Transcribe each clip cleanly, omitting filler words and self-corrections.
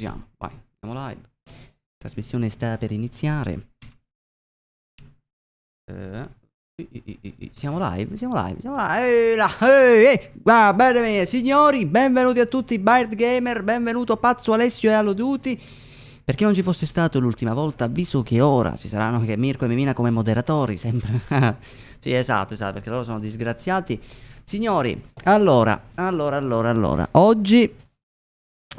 Siamo, vai, siamo live. Trasmissione sta per iniziare. Siamo live, siamo live, siamo live. Bene, bene, signori, benvenuti a tutti, Bard Gamer, benvenuto Pazzo Alessio e Allo Duty. Per chi non ci fosse stato l'ultima volta, avviso che ora ci saranno anche Mirko e Mimina come moderatori, sempre. Sì, esatto, perché loro sono disgraziati. Signori, allora. Oggi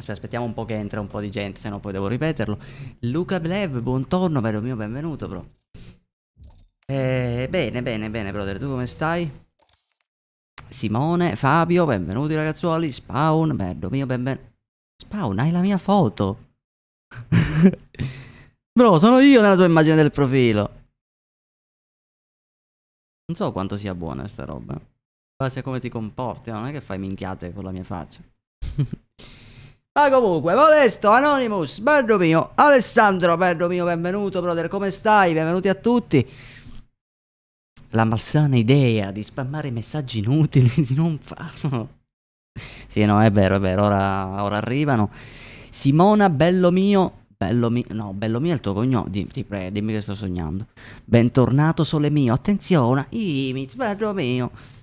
aspettiamo un po' che entra un po' di gente, se no poi devo ripeterlo. Luca Blev, buongiorno, bello mio, benvenuto, bro. Bene, brother, tu come stai? Simone, Fabio, benvenuti ragazzuoli. Spawn, bello mio, benvenuto. Spawn, hai la mia foto. Bro, sono io nella tua immagine del profilo. Non so quanto sia buona sta roba. Base a come ti comporti, non è che fai minchiate con la mia faccia. Ma comunque, Modesto, Anonymous, bello mio, Alessandro, bello mio, benvenuto brother, come stai? Benvenuti a tutti. La malsana idea di spammare messaggi inutili, di non farlo. Sì, no, è vero, ora arrivano. Simona, bello mio, no, bello mio è il tuo cognome, dimmi che sto sognando. Bentornato sole mio, attenzione, Imiz, bello mio.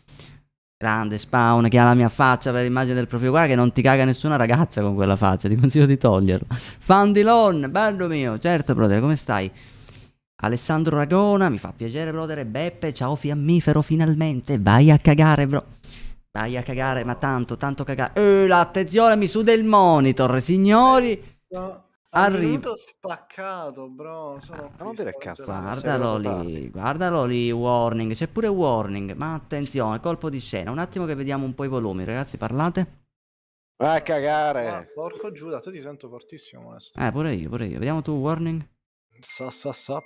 Grande Spawn che ha la mia faccia per immagine del profilo. Guarda che non ti caga nessuna ragazza con quella faccia. Ti consiglio di toglierlo. Fandilon, bello mio. Certo, brother, come stai? Alessandro Ragona, mi fa piacere, brother. E Beppe, ciao fiammifero, finalmente. Vai a cagare, bro. Vai a cagare, ma tanto cagare. L'attenzione, mi suda il monitor, signori. Arrivo spaccato, bro. Non dire cazzo. Guardalo lì, warning. C'è pure warning. Ma attenzione, colpo di scena. Un attimo che vediamo un po' i volumi, ragazzi, parlate. Vai a cagare. Porco Giuda, te ti sento fortissimo, onesto. Pure io. Vediamo tu, warning.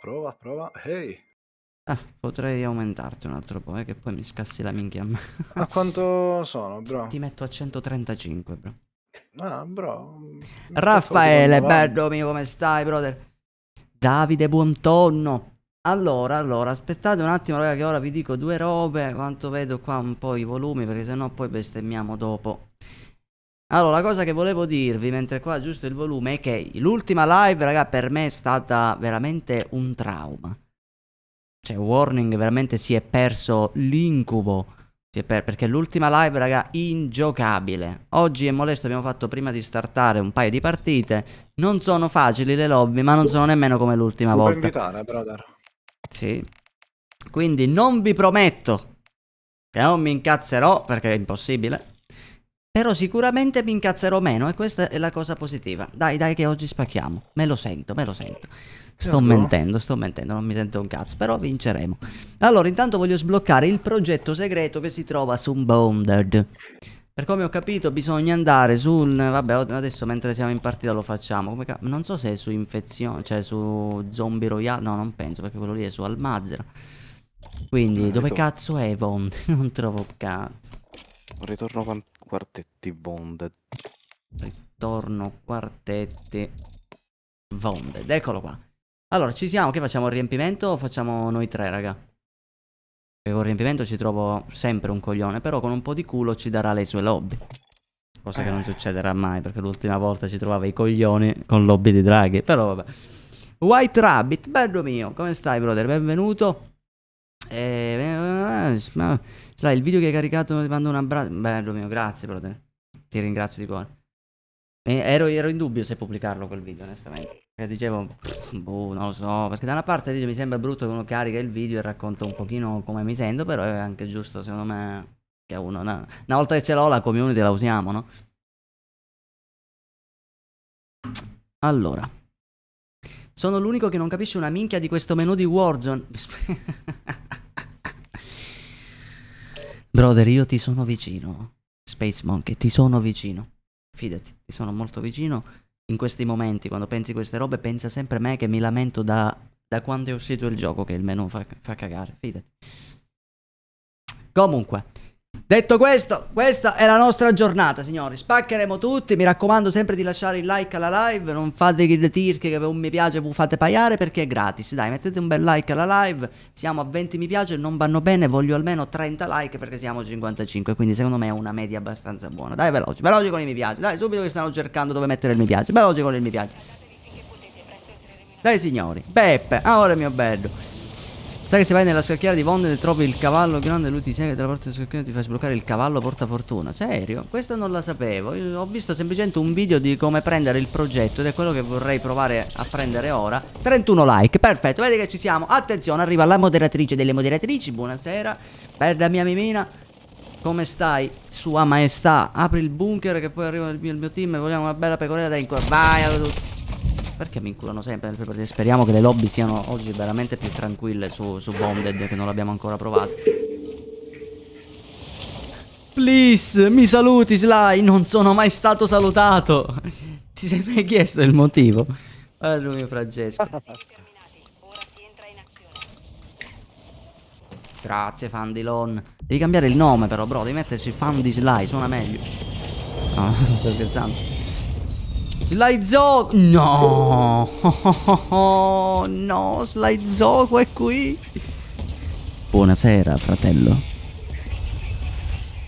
Prova. Ehi. Potrei aumentarti un altro po', che poi mi scassi la minchia a me. A quanto sono, bro? Ti metto a 135, bro. Bro. Raffaele, bello mio, come stai, brother? Davide, buon tonno. Allora, aspettate un attimo, raga, che ora vi dico due robe. Quanto vedo qua un po' i volumi, perché sennò poi bestemmiamo dopo. Allora, la cosa che volevo dirvi, mentre qua giusto il volume, è che l'ultima live, raga, per me è stata veramente un trauma. Cioè, warning, veramente si è perso l'incubo. Perché l'ultima live, raga, ingiocabile. Oggi è molesto, abbiamo fatto prima di startare un paio di partite. Non sono facili le lobby, ma non sono nemmeno come l'ultima volta. Puoi invitare, brother. Sì. Quindi non vi prometto che non mi incazzerò, perché è impossibile. Però sicuramente mi incazzerò meno, e questa è la cosa positiva. Dai che oggi spacchiamo. Me lo sento. Sto mentendo, non mi sento un cazzo, però vinceremo. Allora, intanto voglio sbloccare il progetto segreto che si trova su Unbounded. Per come ho capito bisogna andare sul... Vabbè, adesso mentre siamo in partita lo facciamo. Non so se è su infezione, cioè su Zombie Royale. No, non penso, perché quello lì è su Almazra. Quindi, dove cazzo è Bond? Non trovo cazzo. Ritorno quartetti Bonded. Ritorno quartetti Bonded, eccolo qua. Allora, ci siamo, che facciamo, il riempimento o facciamo noi tre, raga? Perché con il riempimento ci trovo sempre un coglione, però con un po' di culo ci darà le sue lobby. Cosa che non succederà mai, perché l'ultima volta ci trovava i coglioni con lobby di draghi, però vabbè. White Rabbit, bello mio, come stai, brother? Benvenuto. Ce l'hai il video che hai caricato, ti mando un abbraccio. Bello mio, grazie, brother. Ti ringrazio di cuore. Ero in dubbio se pubblicarlo quel video, onestamente. Perché dicevo, boh, non lo so. Perché da una parte mi sembra brutto che uno carica il video e racconta un pochino come mi sento. Però è anche giusto, secondo me, che uno, una volta che ce l'ho, la community la usiamo, no? Allora, sono l'unico che non capisce una minchia di questo menu di Warzone. Brother, io ti sono vicino. Space Monkey, ti sono vicino. Fidati, ti sono molto vicino. In questi momenti, quando pensi queste robe, pensa sempre a me che mi lamento da quando è uscito il gioco, che il menu fa cagare, fidati. Comunque, Detto questo, questa è la nostra giornata, signori. Spaccheremo tutti. Mi raccomando sempre di lasciare il like alla live. Non fate che le tirche che per un mi piace vi fate pagare perché è gratis. Dai, mettete un bel like alla live. Siamo a 20 mi piace, non vanno bene. Voglio almeno 30 like perché siamo a 55. Quindi secondo me è una media abbastanza buona. Dai, veloci, veloci con i mi piace. Dai, subito che stanno cercando dove mettere il mi piace. Veloci con il mi piace. Dai, signori. Beppe, ora mio bello. Sai che se vai nella scacchiera di Vonde e trovi il cavallo grande, lui ti segue tra la porta della scacchiera e ti fa sbloccare il cavallo porta fortuna. Serio? Questo non la sapevo. Io ho visto semplicemente un video di come prendere il progetto ed è quello che vorrei provare a prendere ora. 31 like, perfetto, vedi che ci siamo. Attenzione, arriva la moderatrice delle moderatrici. Buonasera, bella mia Mimina. Come stai? Sua maestà. Apri il bunker che poi arriva il mio team e vogliamo una bella pecorella da incorrere. Vai, perché mi inculano sempre nel pre-partita? Speriamo che le lobby siano oggi veramente più tranquille su Bonded, che non l'abbiamo ancora provato. Please, mi saluti Sly, non sono mai stato salutato. Ti sei mai chiesto il motivo? Guarda mio Francesco. Grazie Fandilon. Devi cambiare il nome però bro, devi metterci Fan di Sly, suona meglio. No, sto scherzando. Sly Zoku. No. No, Sly Zoku è qui. Buonasera, fratello.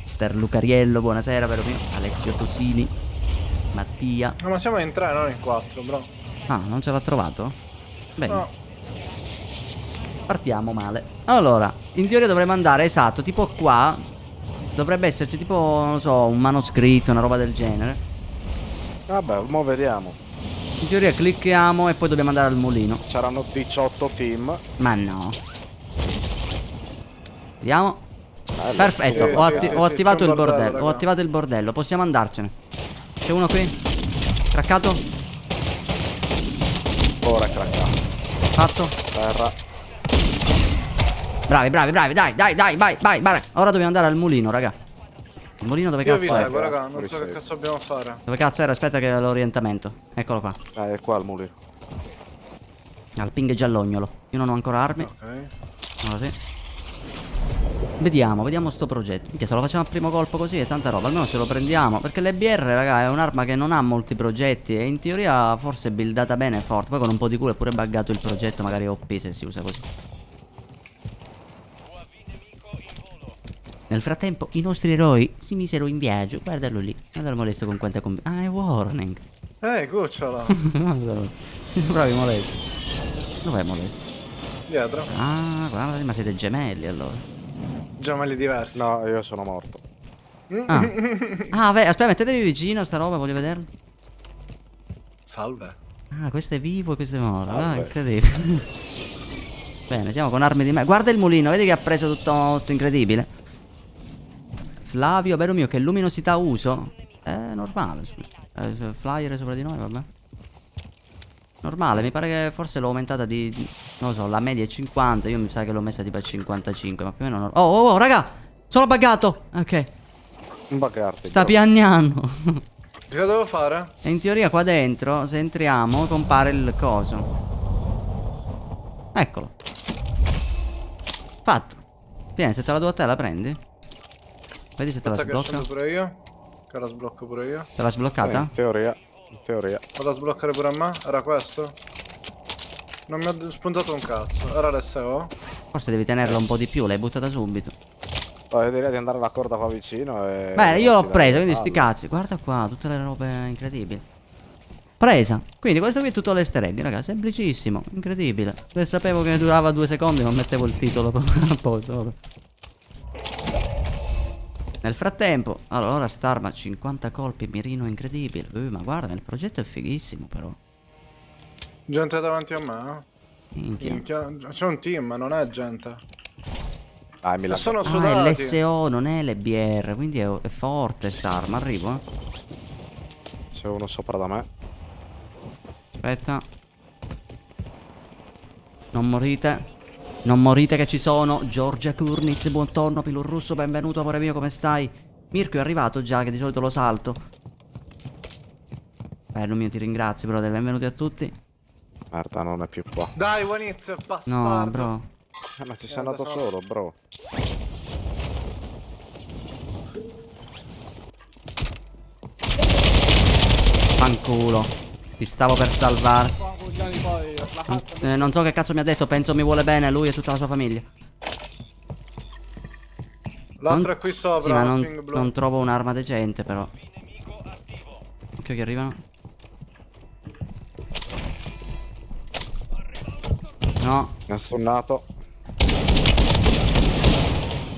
Mister Lucariello, buonasera, vero mio. Alessio Tosini. Mattia. No, ma siamo in 3, non in 4, bro. Ah, non ce l'ha trovato? Bene. No. Partiamo male. Allora, in teoria dovremmo andare, esatto, tipo qua. Dovrebbe esserci tipo, non so, un manoscritto, una roba del genere. Vabbè, mo vediamo. In teoria clicchiamo e poi dobbiamo andare al mulino. Saranno 18 team. Ma no. Vediamo. Bello. Perfetto, Sì, ho attivato c'è il un bordello, bordello. Ho raga. attivato il bordello. Possiamo andarcene. C'è uno qui. Craccato. Ora craccato. Fatto. Terra. Bravi, bravi, bravi. Dai, dai, dai, vai, vai, vai. Ora dobbiamo andare al mulino, raga. Il mulino dove Io vi cazzo è? seguo, raga, non so che Risegue. cazzo dobbiamo fare. Dove cazzo era? Aspetta che è l'orientamento. Eccolo qua. È qua il mulino. Al ping giallognolo. Io non ho ancora armi. Ok. Ora sì. Vediamo sto progetto. Minchia, se lo facciamo al primo colpo così è tanta roba. Almeno ce lo prendiamo. Perché l'EBR, raga, è un'arma che non ha molti progetti. E in teoria forse è buildata bene e forte. Poi con un po' di culo è pure buggato il progetto. Magari OP se si usa così. Nel frattempo i nostri eroi si misero in viaggio. Guardalo lì. Guardalo molesto con quanta Ah, è warning. Cucciola. Mi sembravi molesto. Dov'è molesto? Dietro. Ah, guarda, ma siete gemelli allora. Gemelli diversi. No, io sono morto. Ah, ah beh, aspetta, mettetevi vicino sta roba, voglio vederlo. Salve. Ah, questo è vivo e questo è morto. Ah, Vabbè. incredibile. Bene, siamo con armi di me. Guarda il mulino, vedi che ha preso tutto incredibile. Flavio, vero mio, che luminosità uso? Normale. Flyer sopra di noi, vabbè. Normale, mi pare che forse l'ho aumentata di... non lo so, la media è 50. Io mi sa che l'ho messa tipo a 55. Ma più o meno... Oh, raga! Sono buggato! Ok. Un buggarti. Sta bro. piagnando. Che devo fare? E in teoria qua dentro, se entriamo, compare il coso. Eccolo. Fatto. Tieni, se te la do a te la prendi? Vedi se te la Aspetta che sblocca. scendo pure io. Che la sblocco pure io. Te l'ha sbloccata? In teoria. In teoria. Vado a sbloccare pure a me? Era questo? Non mi ha spuntato un cazzo. Era l'SO? Forse devi tenerla un po' di più, l'hai buttata subito. Direi di andare alla corda qua vicino e... Bene, io l'ho darci presa, dalle quindi sti palle. cazzi. Guarda qua, tutte le robe incredibili. Presa. Quindi questo qui è tutto l'easter egg, raga. Semplicissimo, incredibile. Se sapevo che durava 2 secondi non mettevo il titolo a posto. Vabbè. Nel frattempo, allora Starma 50 colpi, mirino incredibile. Ma guarda, il progetto è fighissimo però. Gente davanti a me? Minchia. Minchia. C'è un team, non è gente. Dai, mi E la... sono Ah, è sudati. l'SO, non è l'EBR, quindi è forte Starma. Arrivo, C'è uno sopra da me. Aspetta. Non morite. Non morite che ci sono. Giorgia Kurnis, buongiorno Pilur Russo, benvenuto amore mio, come stai? Mirko è arrivato già, che di solito lo salto. Bello mio, ti ringrazio brother, benvenuti a tutti. Merda, non è più qua. Dai, Wanitz, bastardo. No bro. Ma ci sei andato solo, bro. Fanculo. Ti stavo per salvare. Coglioni poi, la faccia. Non so che cazzo mi ha detto, penso mi vuole bene lui e tutta la sua famiglia. L'altro è qui sopra. Sì, ma ping blu. non trovo un'arma decente però. Occhio che arrivano. No. Mi ha stunnato.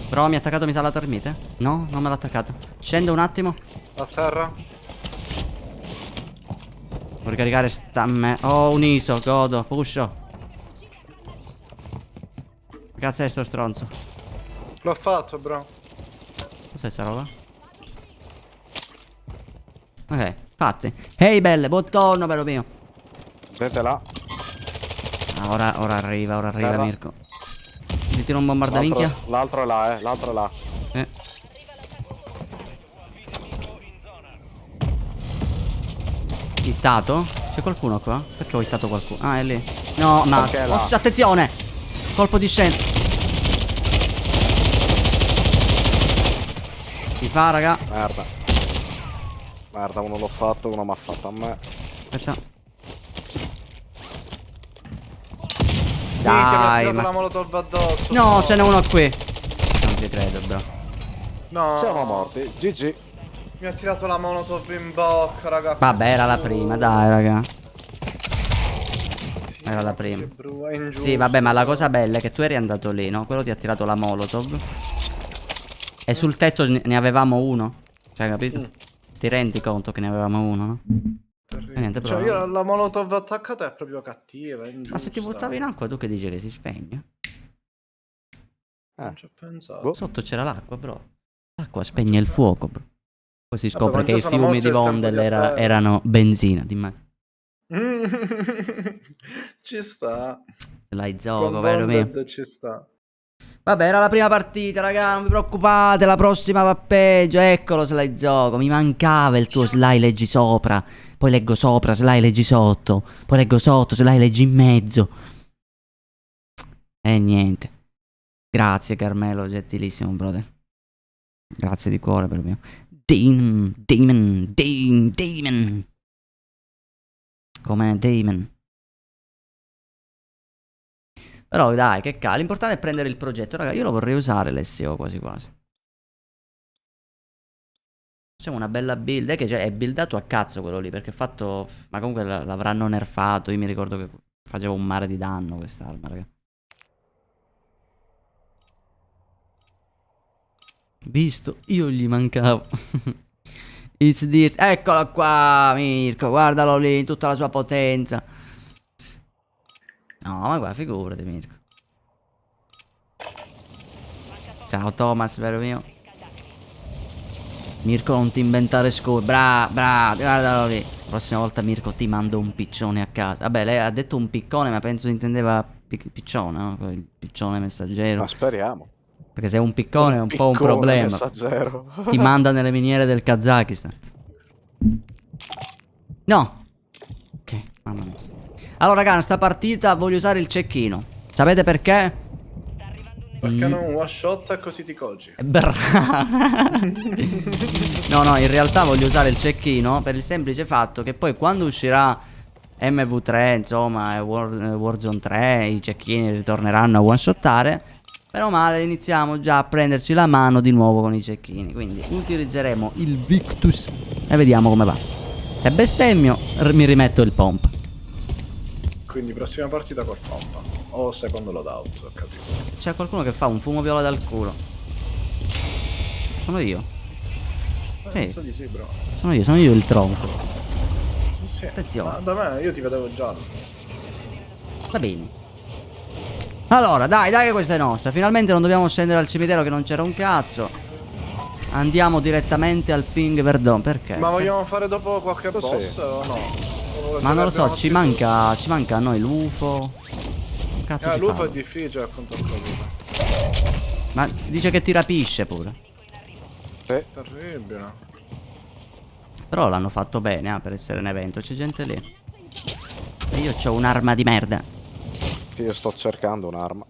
Però mi ha attaccato, mi sa, la termite? No, non me l'ha attaccato. Scendo un attimo. A terra. Devo ricaricare sta me. Oh, un ISO, godo, pusho. Che cazzo è sto stronzo? L'ho fatto, bro. Cos'è sta roba? Ok, fatti. Ehi belle, buon torno, bello mio. Vedete là. Ah, ora arriva Terra. Mirko. Ti tiro un bombardaminchia? L'altro è là, l'altro è là. Hittato? C'è qualcuno qua? Perché ho hittato qualcuno? Ah, è lì. No, ma... Perché è là? Oh, attenzione! Colpo di scena. Si fa, raga. Merda. Merda, uno l'ho fatto, uno mi ha fatto a me. Aspetta. Minchia, mi ha Dai, tirato ma... la molotov addosso. No, ce n'è uno qui. Non ci credo, bro. No. Siamo morti. GG. Mi ha tirato la molotov in bocca, raga. Vabbè, era la prima, dai, raga. Sì, Era la che prima. è ingiusto. Sì, vabbè, ma la cosa bella è che tu eri andato lì, no? Quello ti ha tirato la molotov. E sul tetto ne avevamo uno. Cioè, capito? Ti rendi conto che ne avevamo uno, no? E niente, Cioè, però... io la molotov attaccata è proprio cattiva, è ingiusta. Ma se ti buttavi in acqua, tu che dici che si spegne? Non ci ho pensato. Boh. Sotto c'era l'acqua, però. L'acqua spegne il fuoco, bro. Poi si scopre quando che i sono fiumi morti di il tempo Vondel di atterra. erano benzina. Ci sta. L'hai Con gioco, vero mio? Bonded ci sta. Vabbè, era la prima partita, raga, non vi preoccupate, la prossima va peggio. Eccolo, Sly gioco. Mi mancava il tuo Sly leggi sopra. Poi leggo sopra, Sly leggi sotto. Poi leggo sotto, Sly leggi in mezzo. E niente. Grazie Carmelo, gentilissimo, brother. Grazie di cuore per mio. Demon. Com'è Damon? Però dai, che cazzo, l'importante è prendere il progetto. Raga, io lo vorrei usare l'SEO quasi quasi. Facciamo una bella build. È che è buildato a cazzo quello lì, perché è fatto... Ma comunque l'avranno nerfato. Io mi ricordo che faceva un mare di danno quest'arma, raga. Visto, io gli mancavo. It's dirt. Eccolo qua, Mirko, guardalo lì, in tutta la sua potenza. No, ma guarda, figurati, Mirko. Ciao Thomas, vero mio. Mirko, non ti inventare scuse. Bravo, guardalo lì. Prossima volta, Mirko, ti mando un piccione a casa. Vabbè, lei ha detto un piccone, ma penso intendeva piccione, no? Il piccione messaggero. Ma speriamo. Perché se è un piccone è un po' un piccone problema. Messaggero. Ti manda nelle miniere del Kazakistan. No. Ok, mamma mia. Allora, raga, sta partita voglio usare il cecchino. Sapete perché? Perché non one shot e così ti coggi. No, in realtà voglio usare il cecchino per il semplice fatto che poi quando uscirà MV3, insomma, Warzone 3, i cecchini ritorneranno a one shottare. Però male, iniziamo già a prenderci la mano di nuovo con i cecchini. Quindi utilizzeremo il Victus e vediamo come va. Se bestemmio mi rimetto il pomp. Quindi prossima partita col pompa. O secondo loadout, ho capito. C'è qualcuno che fa un fumo viola dal culo. Sono io. Sì. Penso di sì, bro. Sono io il tronco. Sì. Attenzione. Ma da me io ti vedevo giallo. Va bene. Allora, dai che questa è nostra. Finalmente non dobbiamo scendere al cimitero che non c'era un cazzo. Andiamo direttamente al Ping Verdon. Perché? Ma vogliamo fare dopo qualche Sì. boss o no? Ma non lo so, ci manca a noi l'UFO. Cazzo si l'UFO fa? è difficile appunto ho capito. Ma dice che ti rapisce pure. Sì. Terribile. Però l'hanno fatto bene, per essere un evento. C'è gente lì. E io c'ho un'arma di merda. Io sto cercando un'arma.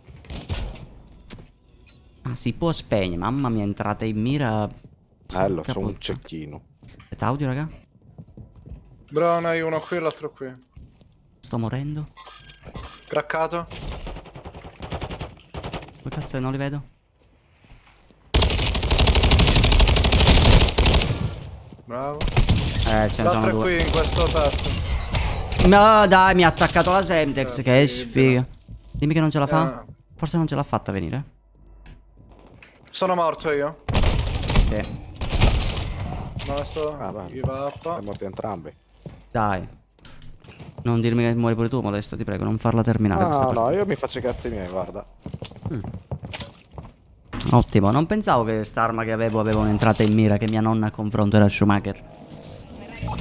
Ah, si può spegnere. Mamma mia, entrate in mira. Bello, Porca c'ho un puttana. cecchino. Aspetta, audio, raga. Bro, ne hai uno qui e l'altro qui. Sto morendo. Craccato. Che cazzo è? Non li vedo. Bravo. Ce ne sono L'altro è due. qui in questo tetto. No, dai, mi ha attaccato la Semtex. Che Terribile. sfiga. Dimmi che non ce la fa. Eh. Forse non ce l'ha fatta venire. Sono morto io. Sì. Adesso Ah, beh. give up. Siamo morti entrambi. Dai. Non dirmi che muori pure tu, Modesto, ti prego, non farla terminare questa No, partita. no, io mi faccio i cazzi miei, guarda. Ottimo, non pensavo che quest'arma che avevo aveva un'entrata in mira che mia nonna a confronto era Schumacher.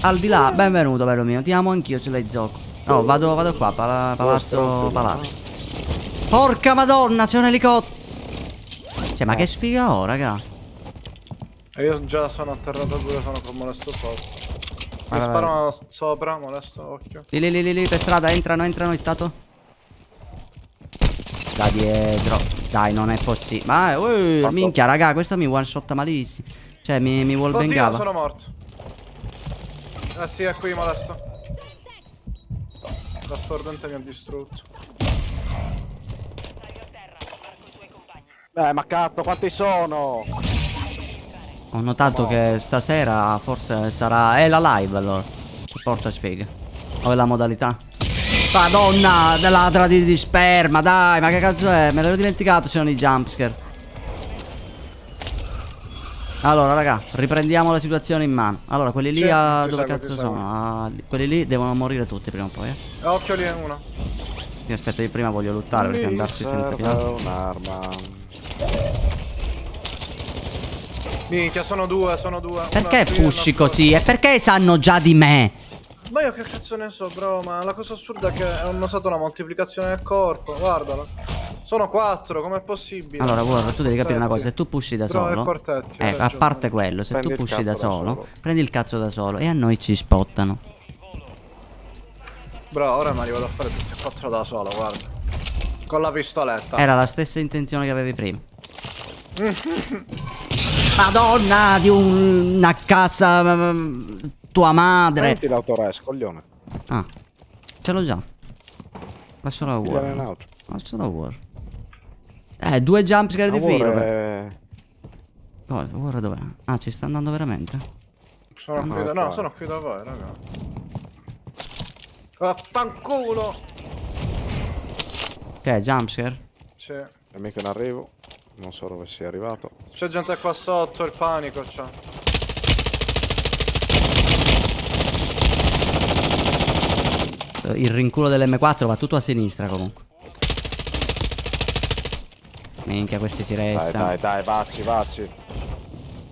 Al di là, benvenuto, bello mio, ti amo anch'io, ce l'hai zocco. No, vado qua, palazzo. Porca madonna, c'è un elicottero. Cioè, ma che sfiga ho, raga. E io già sono atterrato pure, sono con Molesto sotto. Mi Vai, vai, sparano sopra, Molesto, occhio. Lì, per strada, entrano, ittato. Da dietro. Dai, non è possibile. Ma, minchia, raga, questo mi one shot malissimo. Cioè, mi vuol Oddio, bengava. sono morto. Eh sì, è qui, Molesto. La stordente mi ha distrutto. Ma cazzo, quanti sono? Ho notato che stasera forse sarà... È la live allora. Che porta sfiga. O è la modalità? Madonna, ladra di sperma, dai, ma che cazzo è? Me l'ero dimenticato, c'erano i jumpscare. Allora, raga, riprendiamo la situazione in mano. Allora, quelli lì Sì, a... ti dove seguo, cazzo ti sono? Quelli lì devono morire tutti prima o poi, Occhio lì è uno. Io aspetta, io prima voglio lottare perché andarci senza piano. un'arma. Minchia, sono due. Perché Una qui e pushi l'altra- così? E perché sanno già di me? Ma io che cazzo ne so, bro, ma la cosa assurda è che hanno usato la moltiplicazione del corpo, guardala. Sono 4, com'è possibile? Allora, guarda, tu devi capire una cosa, se Quartetti. tu pushi da Bro, è solo, quartetti, hai a ragione. parte quello, se Prendi tu il pushi da cazzo da solo, solo. prendi il cazzo da solo e a noi ci spottano. Bro, ora mi arrivo a fare tutti e 4 da solo, guarda. Con la pistoletta. Era la stessa intenzione che avevi prima. Madonna di una casa, tua madre. Prendi l'autores, coglione. Ah, ce l'ho già. Lascio la Pigliare in war. auto. Lascio la war. 2 jumpscare di filo. Amore, Cosa? Ora dov'è? Ah, ci sta andando veramente? Sono qui da... No, sono qui da voi, raga. Vaffanculo! Che è, jumpscare? Sì. amico in arrivo. Non so dove sia arrivato. C'è gente qua sotto, il panico c'ha. Il rinculo dell'M4 va tutto a sinistra comunque. Minchia, questi si restano. Dai, vacci.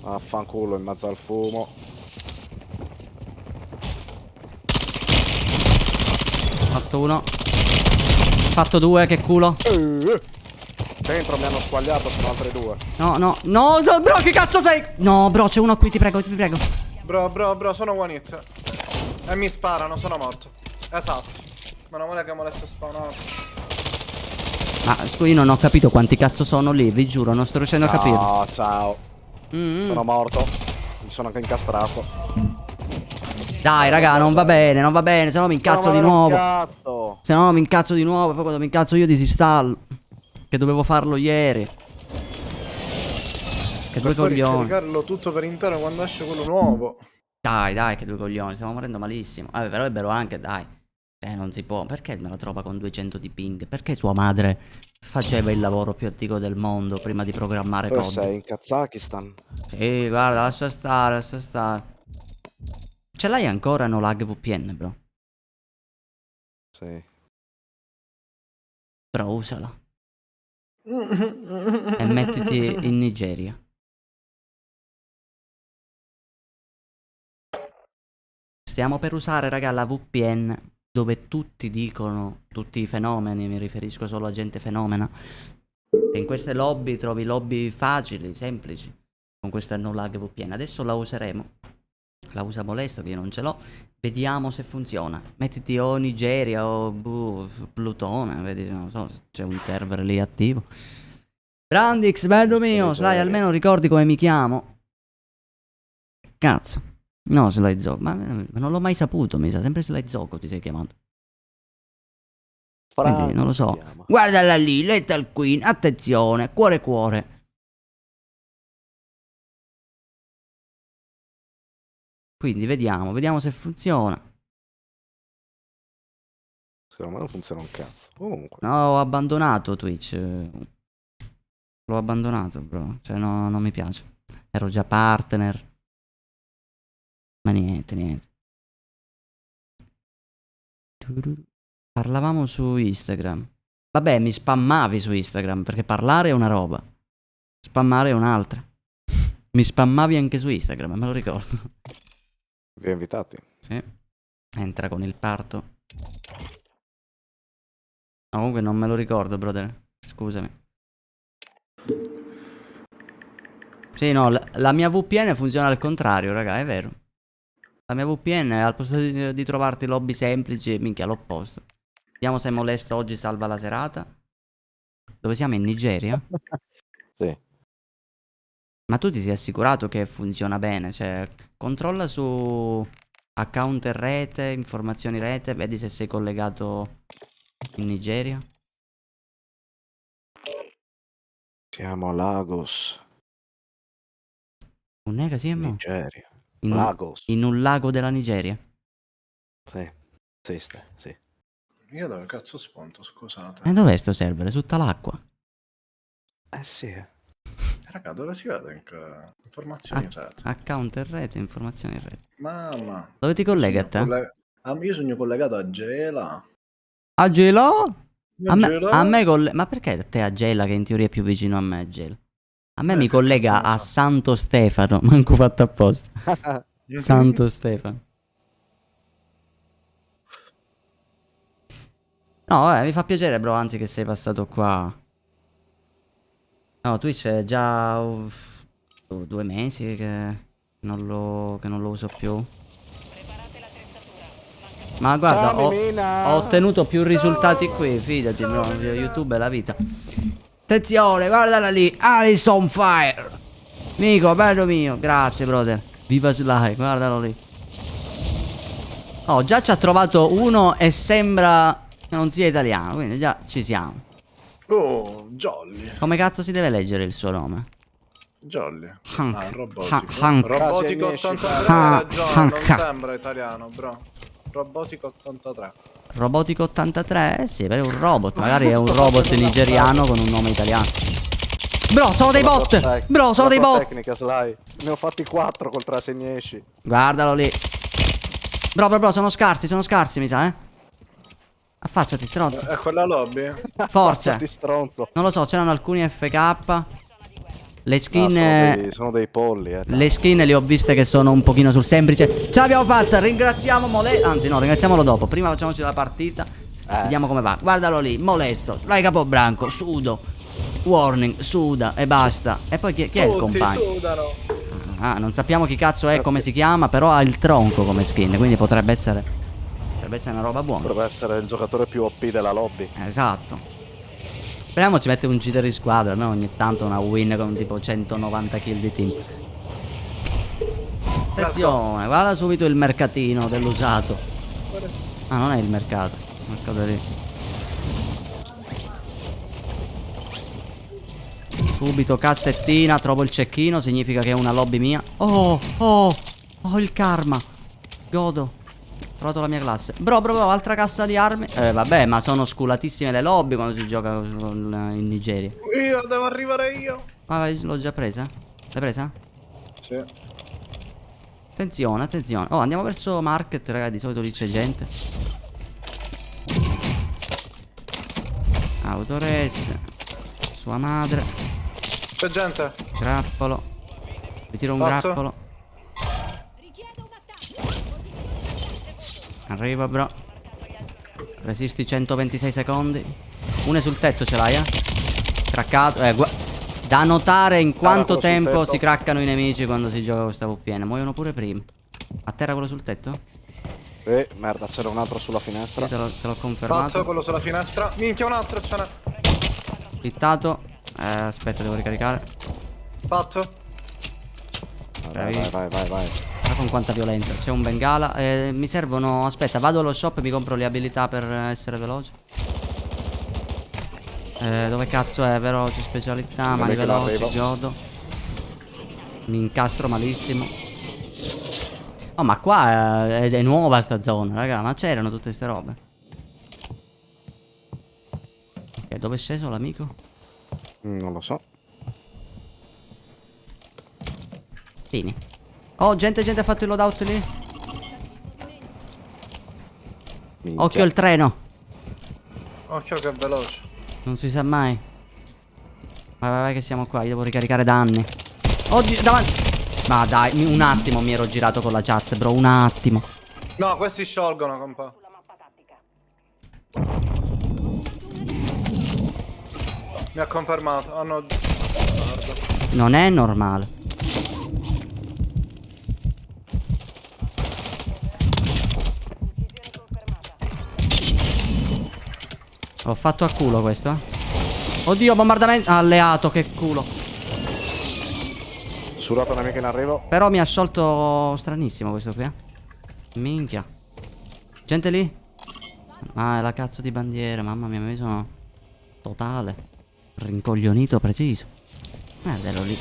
Affanculo in mezzo al fumo. Fatto uno. Fatto 2, che culo. Dentro mi hanno squagliato, sono altri 2. No, bro, che cazzo sei? No, bro, c'è uno qui, ti prego. Bro, sono one hit. E mi sparano, sono morto. Esatto. Meno male che molesta spawnato. Ma scusa, io non ho capito quanti cazzo sono lì, vi giuro, non sto riuscendo a capire. No, ciao. Sono morto. Mi sono anche incastrato. Dai, raga, non va bene, se no mi incazzo di nuovo. Cazzo. Se no mi incazzo di nuovo, e poi quando mi incazzo io disinstallo. Che dovevo farlo ieri. Che due Poi coglioni. scaricarlo tutto per intero quando esce quello nuovo. Dai, che due coglioni, stiamo morendo malissimo. Vabbè, però è bello anche, dai. Non si può. Perché me la trova con 200 di ping? Perché sua madre faceva il lavoro più antico del mondo prima di programmare Dove code? sei? In Kazakistan? Sì, guarda, lascia stare. Ce l'hai ancora no lag VPN, bro? Sì. Però usala. E mettiti in Nigeria. Stiamo per usare, raga, la VPN dove tutti dicono, tutti i fenomeni, mi riferisco solo a gente fenomena, e in queste lobby trovi lobby facili, semplici, con questa no lag VPN. Adesso la useremo. La usa Molesto, che io non ce l'ho. Vediamo se funziona. Mettiti o Nigeria o Plutone, vedi, non so, c'è un server lì attivo. Brandix, bello mio, sai, almeno ricordi come mi chiamo. Cazzo. No, Sly Zoco. Ma non l'ho mai saputo, mi sa. Sempre Sly Zoco ti sei chiamato. Quindi, non lo so. Guardala lì, Lethal Queen. Attenzione, cuore cuore. Quindi vediamo se funziona. Secondo me non funziona un cazzo. Comunque. No, ho abbandonato Twitch. L'ho abbandonato, bro. Cioè, no, non mi piace. Ero già partner. Ma niente. Parlavamo su Instagram. Vabbè, mi spammavi su Instagram, perché parlare è una roba. Spammare è un'altra. Mi spammavi anche su Instagram, me lo ricordo. Vi ho invitati. Sì. Entra con il parto. No, comunque non me lo ricordo, brother. Scusami. Sì, no, la mia VPN funziona al contrario, raga, è vero. La mia VPN al posto di trovarti lobby semplici, minchia, l'opposto. Vediamo se Molesto oggi salva la serata. Dove siamo? In Nigeria? Sì. Ma tu ti sei assicurato che funziona bene? Cioè, controlla su account e rete, informazioni rete, vedi se sei collegato in Nigeria. Siamo a Lagos, Un nega siamo? Nigeria. In, Lagos. in un lago della Nigeria. Sì. Sì. Io dove cazzo ho spunto, scusate. E dov'è sto server? Sotto l'acqua. Sì. Raga, dove si vede informazioni in rete? Account e rete, informazioni in rete. Mamma. Dove ti colleghi a te? Io sono collegato a Gela. A Gela? Gela? A me ma perché te a Gela, che in teoria è più vicino a me, a Gela? A me mi che collega cazzo ne a so. Santo Stefano, manco fatto apposta. Santo Stefano. No, mi fa piacere, bro, anzi, che sei passato qua. No, Twitch è già 2 mesi che non lo uso più. Ma guarda, Ciao, Mimina. ho ottenuto più risultati qui, fidati, bro, YouTube è la vita. Attenzione, guardala lì, Alice on fire. Nico, bello mio, grazie, brother. Viva Sly, guardalo lì. Oh, già ci ha trovato uno e sembra che non sia italiano, quindi già ci siamo. Oh, Jolly. Come cazzo si deve leggere il suo nome? Jolly. Hank. Ah, robotico. Hank. Robotico Ah, sì, 83 Hank. era John, Hank. non sembra italiano, bro. Robotico 83. Robotico 83? Eh sì, perché è un robot. Magari è un robot nigeriano con un nome italiano. Bro, sono dei bot! Bro, sono dei bot! Tecnica, Sly. Ne ho fatti 4 col Trasegnesci. Guardalo lì. Bro, sono scarsi, mi sa, eh. Affacciati, stronzo. È quella lobby? Forza. Ti stronco. Non lo so, c'erano alcuni FK. Le No, skin... sono dei polli, Le skin le ho viste che sono un pochino sul semplice. Ce l'abbiamo fatta, ringraziamo Molesto. Anzi no, ringraziamolo dopo. Prima facciamoci la partita. Vediamo come va. Guardalo lì, Molesto, Sly Capobranco, sudo. Warning, suda e basta. E poi chi è il compagno? Sudano. Ah, non sappiamo chi cazzo è, come si chiama, però ha il tronco come skin, quindi potrebbe essere una roba buona. Potrebbe essere il giocatore più OP della lobby. Esatto. Speriamo ci mette un cheater di squadra, almeno ogni tanto una win con tipo 190 kill di team. Attenzione, guarda subito il mercatino dell'usato. Ah, non è il mercato. Il mercato è lì. Subito cassettina, trovo il cecchino, significa che è una lobby mia. Oh, il karma. Godo. Ho trovato la mia classe. Bro, altra cassa di armi. Vabbè, ma sono sculatissime le lobby quando si gioca in Nigeria. Io devo arrivare io. Vai, l'ho già presa. L'hai presa? Sì. Attenzione. Oh, andiamo verso market, raga, di solito lì c'è gente. Autores. Sua madre. C'è gente. Grappolo. Ritiro un Fatto. grappolo. Arriva, bro. Resisti 126 secondi. Uno sul tetto ce l'hai, eh? Craccato. Da notare in quanto quello sul tempo tetto. si craccano i nemici quando si gioca questa VPN. Muoiono pure prima. A terra quello sul tetto? Merda, c'era un altro sulla finestra. Sì, te l'ho Fatto confermato. quello sulla finestra. Minchia, un altro ce n'è. Hittato. Aspetta, devo ricaricare. Fatto. Vai. Guarda con quanta violenza. C'è un bengala. Mi servono. Aspetta, vado allo shop e mi compro le abilità per essere veloce. Dove cazzo è? Veloce, specialità, mani veloci, godo. Mi incastro malissimo. Oh, ma qua è nuova sta zona, raga. Ma c'erano tutte ste robe. Ok, dove è sceso l'amico? Non lo so. Fini. Oh, gente ha fatto il loadout lì. Minchia. Occhio il treno. Occhio che è veloce. Non si sa mai. Vai che siamo qua. Io devo ricaricare danni. Oddio, davanti. Ma dai, un attimo mi ero girato con la chat, bro. Un attimo. No, questi sciolgono, compa. Mi ha confermato. Hanno... Guarda. Non è normale. L'ho fatto a culo questo, eh. Oddio, bombardamento. Alleato, che culo. Surato nemico in arrivo. Però mi ha sciolto stranissimo questo qui, eh. Minchia. Gente lì? Ah, è la cazzo di bandiera. Mamma mia, mi sono totale rincoglionito preciso. Ero lì.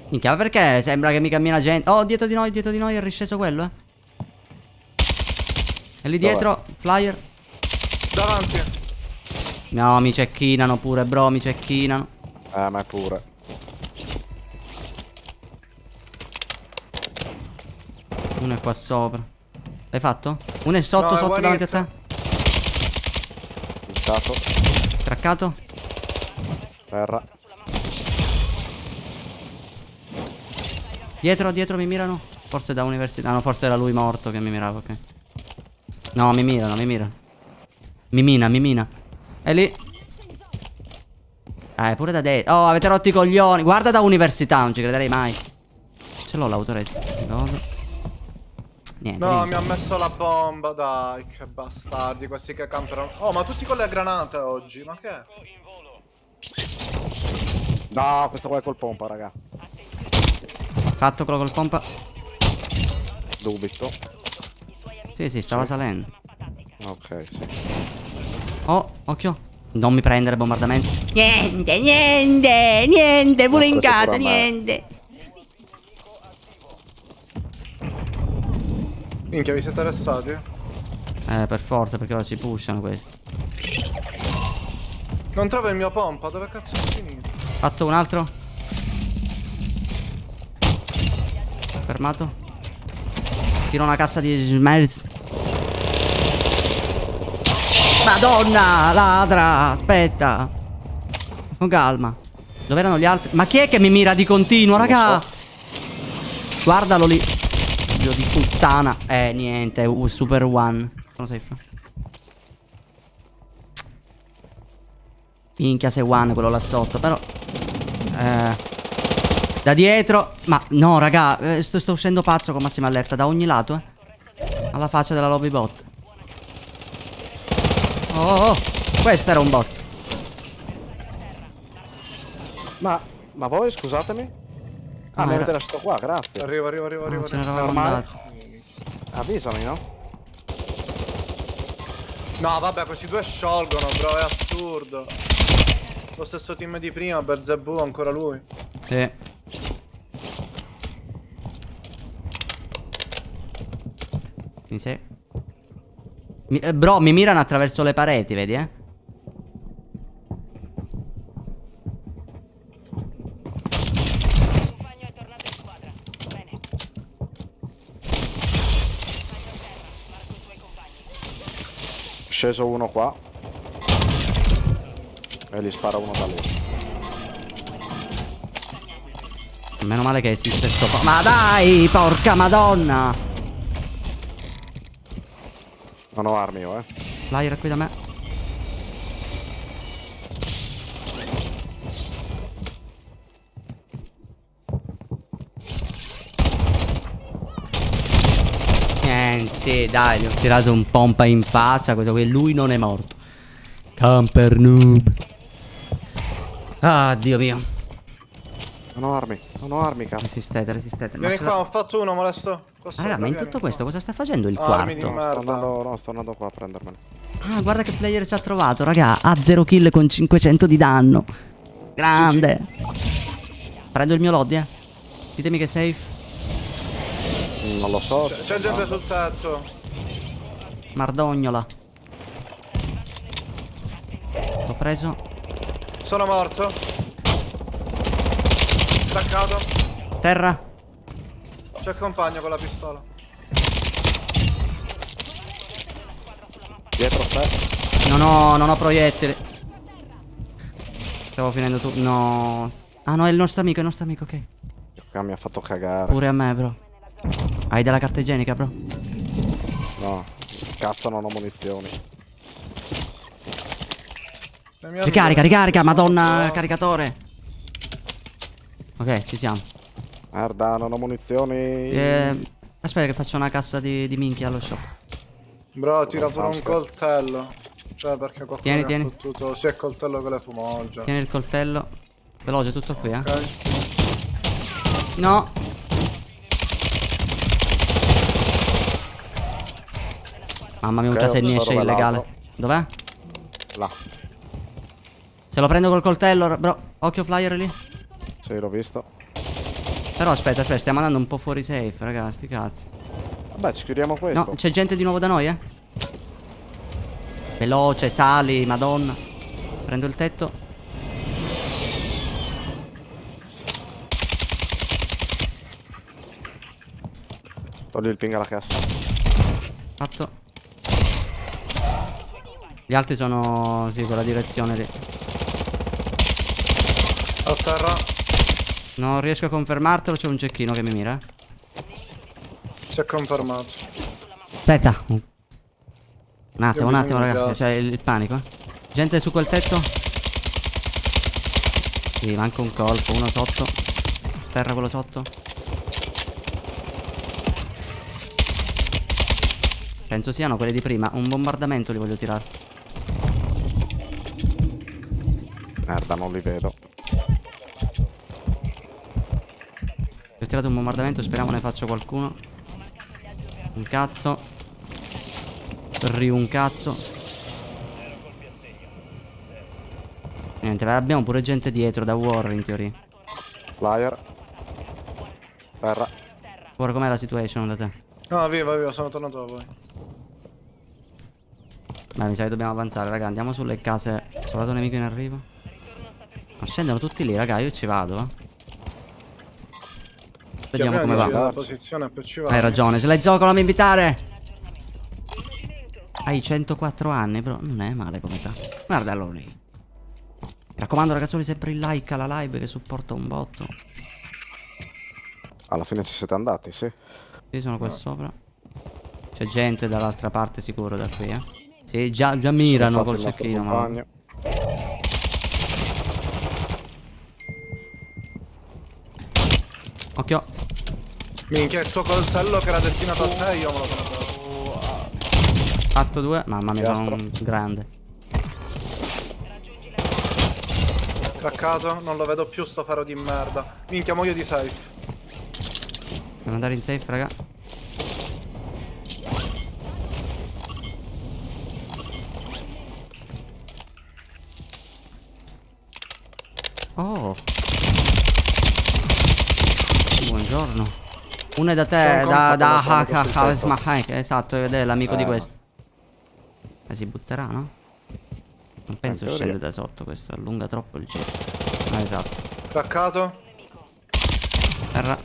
Minchia, ma perché sembra che mi cammina gente? Oh, dietro di noi è risceso quello, eh. E lì dietro, flyer. Davanti. No, mi cecchinano pure, bro, mi cecchinano. Ma pure. Uno è qua sopra. L'hai fatto? Uno è sotto, No, è sotto one davanti a hit. te. Buttato. Traccato. Terra. Dietro mi mirano. Forse da università. No, forse era lui morto che mi mirava, ok. No, mi mirano. Mi mina. È lì. Pure da destra. Oh, avete rotto i coglioni. Guarda da università, non ci crederei mai. Ce l'ho l'autoressa. Niente. No, mi ha messo la bomba, dai, che bastardi questi che camperano. Oh, ma tutti con le granate oggi, ma che è? No, questo qua è col pompa, raga. Fatto quello col pompa. Dubito. Sì, stava salendo. Ok, sì. Oh, occhio. Non mi prendere bombardamento. Niente, pure in L'ho preso casa, pure a me. niente. Minchia, vi siete arrestati? Per forza, perché ora ci pushano questi. Non trovo il mio pompa, dove cazzo è finito? Fatto un altro. Fermato. Tiro una cassa di smells. Madonna, ladra. Aspetta. Con calma. Dove erano gli altri? Ma chi è che mi mira di continuo, raga? Guardalo lì. Figlio di puttana. Niente, super one. Sono safe. Minchia, sei one quello là sotto, però. Da dietro. Ma no, raga, sto uscendo pazzo con massima allerta da ogni lato, alla faccia della lobby bot. Oh, questo era un bot. Ma voi, scusatemi? Ah, No, mi era- avete lasciato qua, grazie. Arrivo. No, ce ne eravamo Normale. andati. Avvisami, no? No, vabbè, questi due sciolgono, bro, è assurdo. Lo stesso team di prima, Belzebù, ancora lui. Sì. Mi sei? Bro, mi mirano attraverso le pareti, vedi, eh? Compagno è tornato in squadra. Bene. Marco i tuoi compagni. Sceso uno qua. E gli spara uno da lì. Meno male che esiste sto ma dai, porca madonna. Non ho armi io, Flyer qui da me. Niente, sì, dai, gli ho tirato un pompa in faccia. Questo qui, lui non è morto. Camper noob. Ah, Dio mio. Non ho armi, cazzo. Resistete. Ma Vieni ce qua, la- ho fatto uno molesto. Qua Ah, raga, ma in vieni tutto qua. questo cosa sta facendo il Armi di quarto? merda. Sto andando qua a prendermene. Ah, guarda che player ci ha trovato, raga. Ha 0 kill con 500 di danno. Grande. Prendo il mio lobby, eh. Ditemi che è safe. Non lo so. C'è gente sul tetto. Mardognola. L'ho preso. Sono morto. Staccato. Terra. C'è il compagno con la pistola. Dietro te. Non ho proiettili. Stavo finendo tu. No. Ah no, è il nostro amico, ok. Mi ha fatto cagare. Pure a me, bro. Hai della carta igienica, bro? No. Cazzo, non ho munizioni. Ricarica, madonna, caricatore. Ok, ci siamo. Merda, non ho munizioni. Aspetta che faccio una cassa di minchia allo shop. Bro, tira pure un coltello. Cioè, perché qualcuno Tieni, mi ha tieni. fottuto sia il coltello che le fumogge. Tieni il coltello. Veloce, tutto qui, eh. Ok. No. Mamma mia, un Ok, casellino ho esce visto illegale. Dov'è? Là. Se lo prendo col coltello, bro. Occhio flyer lì. Sì, l'ho visto. Però aspetta, stiamo andando un po' fuori safe, raga, sti cazzi. Vabbè, ci chiudiamo questo. No, c'è gente di nuovo da noi, eh. Veloce, sali, madonna. Prendo il tetto. Togli il ping alla cassa. Fatto. Gli altri sono, sì, quella direzione lì. A terra. Non riesco a confermartelo, c'è un cecchino che mi mira. Si è confermato. Aspetta. Un attimo, Io mi raga. gas. C'è il panico, eh. Gente su quel tetto. Sì, manca un colpo, uno sotto. Terra quello sotto. Penso siano quelli di prima. Un bombardamento li voglio tirare. Merda, non li vedo. Ho tirato un bombardamento, speriamo ne faccio qualcuno. Un cazzo. Un cazzo. Niente, abbiamo pure gente dietro da War in teoria. Flyer. Terra. War, com'è la situation da te? No, viva, sono tornato a voi. Beh, mi sa che dobbiamo avanzare, raga. Andiamo sulle case. Soldato nemico in arrivo. Ma scendono tutti lì, raga. Io ci vado, eh. Vediamo come va. La posizione poi ci va. Hai ragione, se l'hai zoccolo a invitare. Hai 104 anni, bro. Non è male come età. Guardalo lì. Mi raccomando, ragazzoli, sempre il like alla live che supporta un botto. Alla fine ci siete andati, sì. Sì, sono qua sopra. C'è gente dall'altra parte sicuro da qui, eh. Sì, già mirano Sono col fatto il nostro cecchino, ma... compagno. Occhio. Minchia, il tuo coltello che era destinato a te, io me lo sono preso. Fatto 2. Mamma mia, sono un grande. Craccato, non lo vedo più sto faro di merda. Minchia, muoio di safe. Devo andare in safe, raga. Oh. Buongiorno. Uno è da te, Sono da contatto, esatto, ed è l'amico di questo. Eh. Si butterà, no? Non penso teoria. scende da sotto questo, allunga troppo il giro. Ah, esatto. Craccato. Terra.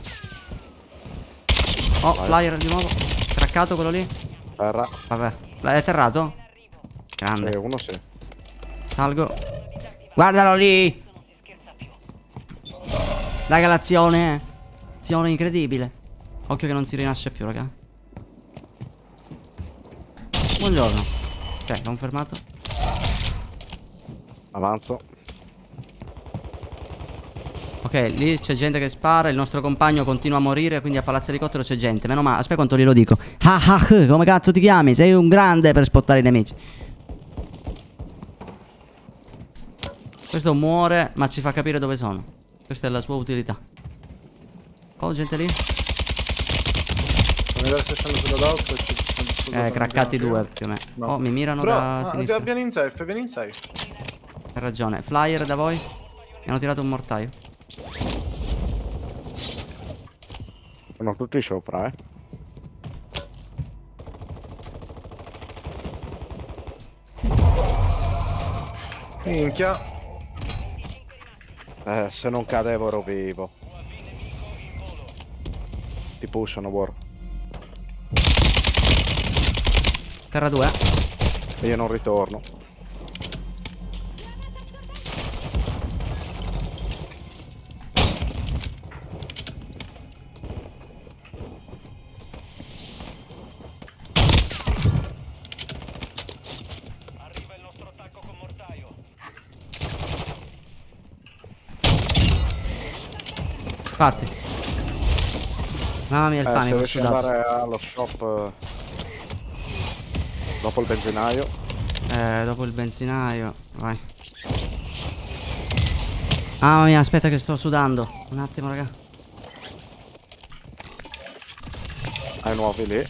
Oh, flyer di nuovo. Craccato quello lì. Terra. Vabbè. L'hai atterrato? Grande. Sì, uno sì. Salgo. Guardalo lì. Raga, l'azione. Azione incredibile. Occhio che non si rinasce più, raga. Buongiorno. Ok, confermato. Avanzo. Ok, lì c'è gente che spara. Il nostro compagno continua a morire. Quindi a Palazzo Elicottero c'è gente. Meno male. Aspetta quanto glielo dico. Come cazzo ti chiami? Sei un grande per spottare i nemici. Questo muore, ma ci fa capire dove sono. Questa è la sua utilità. Oh, gente lì. Fammi vedere se scendo sulla d'auto e Craccati due più o meno. No. Oh, mi mirano Bro, da sinistra. vieni in safe, vieni in safe. Hai ragione. Flyer da voi? Mi hanno tirato un mortaio. Sono tutti sopra, eh. Minchia. Se non cadevo ero vivo. Ti pushano, War. Terra 2. E io non ritorno. Arriva il nostro attacco con mortaio. Infatti. Mamma mia il Se panico, ho riesci ad sudato. andare allo shop dopo il benzinaio. Dopo il benzinaio. Vai. Mamma mia, aspetta che sto sudando. Un attimo, raga. Hai nuovi lì.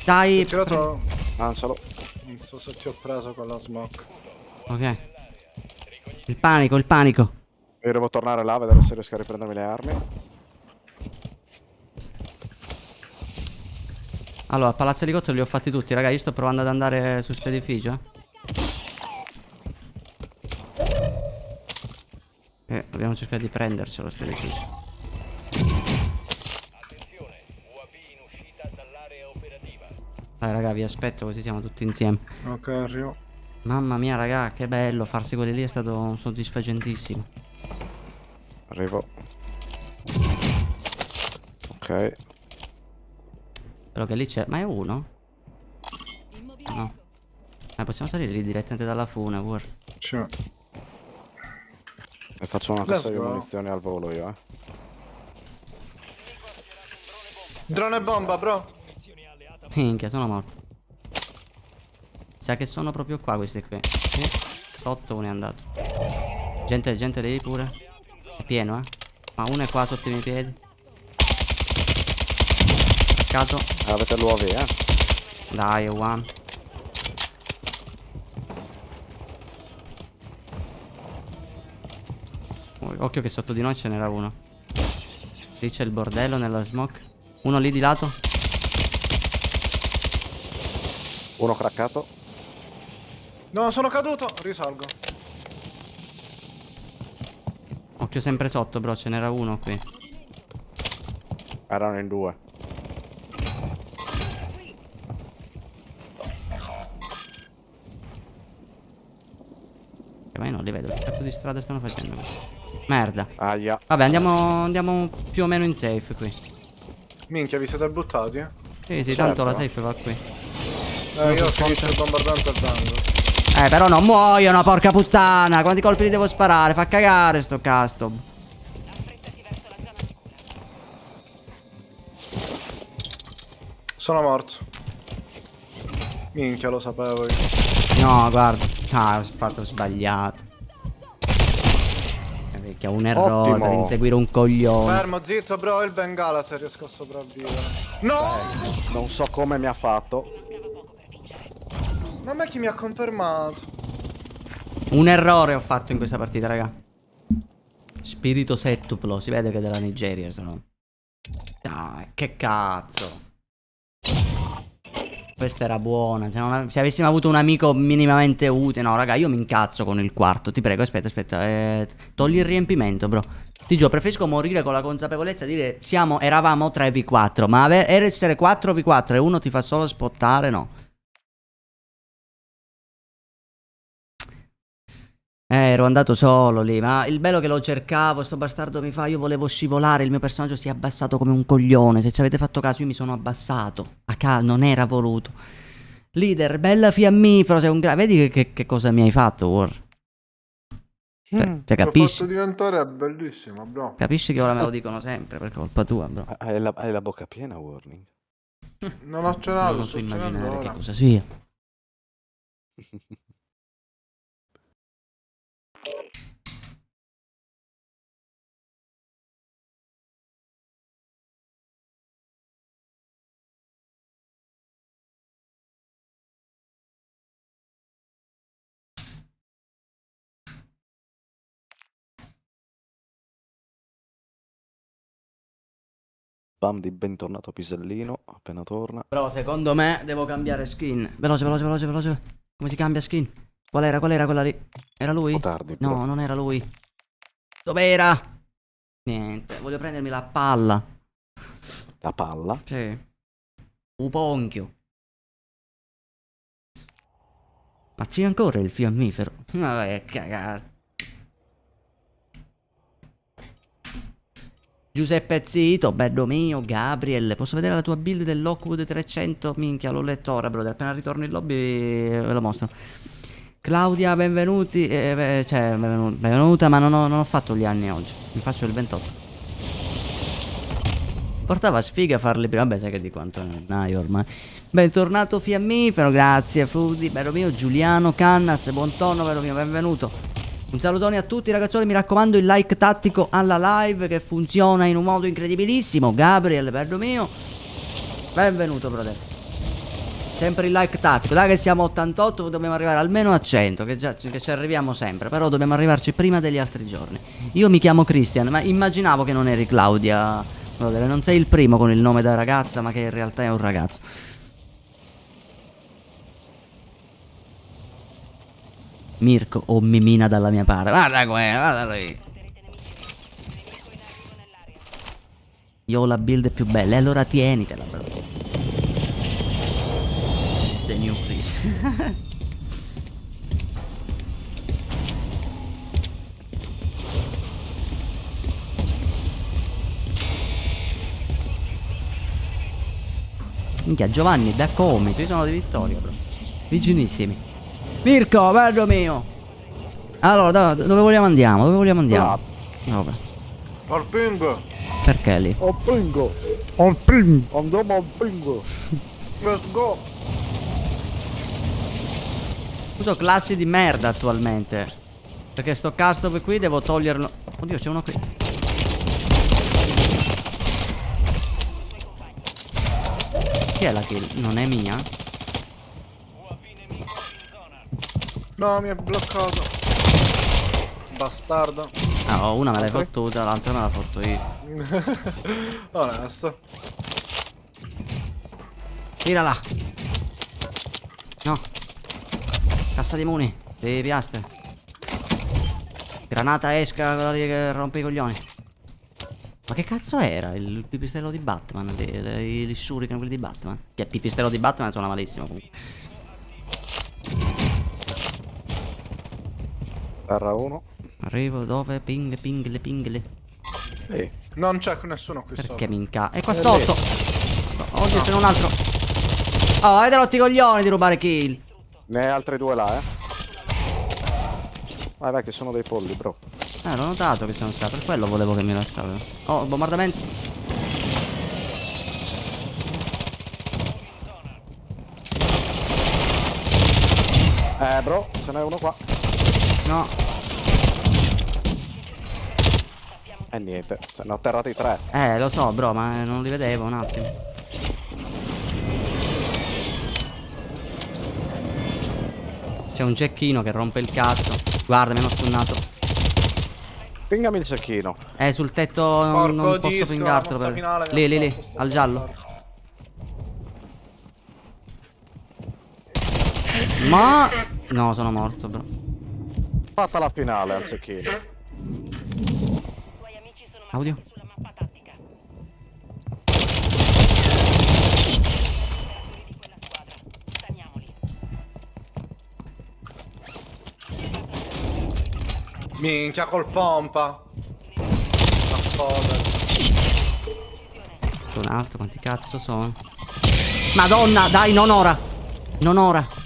Dai. Ho tirato. Lancialo. Non so se ti ho preso con la smoke. Ok. Il panico, il panico. Io devo tornare là a vedere se riesco a riprendermi le armi. Allora, palazzo elicottero li ho fatti tutti, raga. Io sto provando ad andare su questo edificio. Dobbiamo cercare di prendercelo questo edificio. Attenzione, UAV in uscita dall'area operativa. Dai, raga, vi aspetto così siamo tutti insieme. Ok, arrivo. Mamma mia, raga, che bello. Farsi quelli lì è stato soddisfacentissimo. Arrivo. Ok. Però che lì c'è. Ma è uno? No. Possiamo salire lì direttamente dalla fune, pure. Sì. E faccio una Let's cassa di go. munizioni al volo io, eh. Drone e bomba, bro. Minchia, sono morto. Sa che sono proprio qua questi qui. Sì. Sotto uno è andato. Gente lì pure. È pieno, eh. Ma uno è qua sotto i miei piedi. Attaccato. Avete l'UAV, eh. Dai, è one. Occhio che sotto di noi ce n'era uno. Lì c'è il bordello nella smoke. Uno lì di lato. Uno craccato. No, sono caduto. Risalgo. Occhio sempre sotto, bro. Ce n'era uno qui. Erano in due. Ma io non li vedo. Che cazzo di strada stanno facendo? Merda. Aia. Vabbè, andiamo più o meno in safe qui. Minchia, vi siete buttati? Sì, Certo. tanto la safe va qui. Io ho finito il bombardante al dango. Però non muoiono, porca puttana. Quanti colpi li devo sparare? Fa cagare sto custom. Affrettati verso la zona sicura. Sono morto. Minchia, lo sapevo io. No, guarda. Ah, ho fatto sbagliato. Vecchia, un errore Ottimo. per inseguire un coglione. Fermo, zitto, bro. Il bengala se riesco a sopravvivere. No! Non so come mi ha fatto. Ma a me chi mi ha confermato? Un errore ho fatto in questa partita, raga. Spirito settuplo. Si vede che è della Nigeria sono. Dai, che cazzo. Questa era buona. Se avessimo avuto un amico minimamente utile. No, raga, io mi incazzo con il quarto. Ti prego, aspetta. Togli il riempimento, bro. Ti giuro, preferisco morire con la consapevolezza di dire eravamo 3v4. Ma essere 4v4 e uno ti fa solo spottare, no. Ero andato solo lì, ma il bello che lo cercavo, sto bastardo mi fa, io volevo scivolare, il mio personaggio si è abbassato come un coglione, se ci avete fatto caso io mi sono abbassato, non era voluto. Leader, bella fiammifero, sei un vedi che cosa mi hai fatto, War? Cioè, Ti ho capisci? fatto diventare bellissimo, bro. Capisci che ora me lo dicono sempre per colpa tua, bro. Hai la bocca piena, Warning. Non ho cenato, Non so sto cenando immaginare che ora. cosa sia. Spam di bentornato Pisellino, appena torna. Però secondo me devo cambiare skin. Veloce, veloce, veloce, veloce. Come si cambia skin? Qual era quella lì? Era lui? Un po' tardi, No, però. non era lui. Dov'era? Niente, voglio prendermi la palla. La palla. Sì. Uponchio. Ma c'è ancora il fiammifero? Vabbè, cagare. Giuseppe Zito, bello mio, Gabriel. Posso vedere la tua build del Lockwood 300? Minchia, l'ho letto ora, brother. Appena ritorno in lobby ve lo mostro. Claudia, benvenuti. Benvenuta, ma non ho fatto gli anni oggi. Mi faccio il 28. Portava sfiga farli prima. Vabbè, sai che di quanto ne hai ormai. Bentornato fiammifero, grazie Fudi, bello mio, Giuliano, Cannas, buon tonno, bello mio, benvenuto. Un salutone a tutti ragazzuoli, mi raccomando il like tattico alla live che funziona in un modo incredibilissimo. Gabriel, bello mio, benvenuto brother. Sempre il like tattico, dai che siamo a 88, dobbiamo arrivare almeno a 100, che ci arriviamo sempre, però dobbiamo arrivarci prima degli altri giorni. Io mi chiamo Christian, ma immaginavo che non eri Claudia, brother, non sei il primo con il nome da ragazza, ma che in realtà è un ragazzo. Mirko o Mimina dalla mia parte. Guarda qua, guarda lì. Io ho la build più bella, e allora tienitela, bro. The new please. Minchia, Giovanni, da come? Si sono di vittoria, bro. Vicinissimi. Mirko, bello mio. Allora, dove vogliamo andiamo? Dove vogliamo andiamo? Vabbè. Al ping. Perché lì? Al pingo. Al ping. Andiamo al pingo. Let's go. Uso classi di merda attualmente. Perché sto custom qui devo toglierlo. Oddio, c'è uno qui. Chi è la kill? Non è mia? No, mi è bloccato. Bastardo. Ah, oh, una me l'hai fottuta, l'altra me l'ha fatto io. Onesto. Tirala. No. Cassa di muni. Di piastre. Granata esca, quella lì che rompe i coglioni. Ma che cazzo era il pipistrello di Batman? I shuriken, quelli di Batman. Che il pipistrello di Batman suona malissimo comunque. Terra 1. Arrivo dove? Pingle. Sì. Non c'è nessuno qui Perché sopra. mi inca... È qua sotto. Oddio, c'è un altro. Oh, avete rotto i coglioni di rubare kill. Ne hai altri due là, Vai, che sono dei polli, bro. L'ho notato che sono stato. Per quello volevo che mi lasciavano. Oh, bombardamento. Bro, ce n'è uno qua. No. E niente, ce ne ho atterrati 3. Lo so, bro, ma non li vedevo un attimo. C'è un cecchino che rompe il cazzo. Guarda, mi hanno stunnato. Pingami il cecchino. Sul tetto non posso pingartelo per... Lì, al giallo. Ma... No, sono morto, bro. Fatta la finale al cecchino. Audio. Minchia col pompa. Ma foda. Un altro, quanti cazzo sono? Madonna, dai, non ora. Non ora.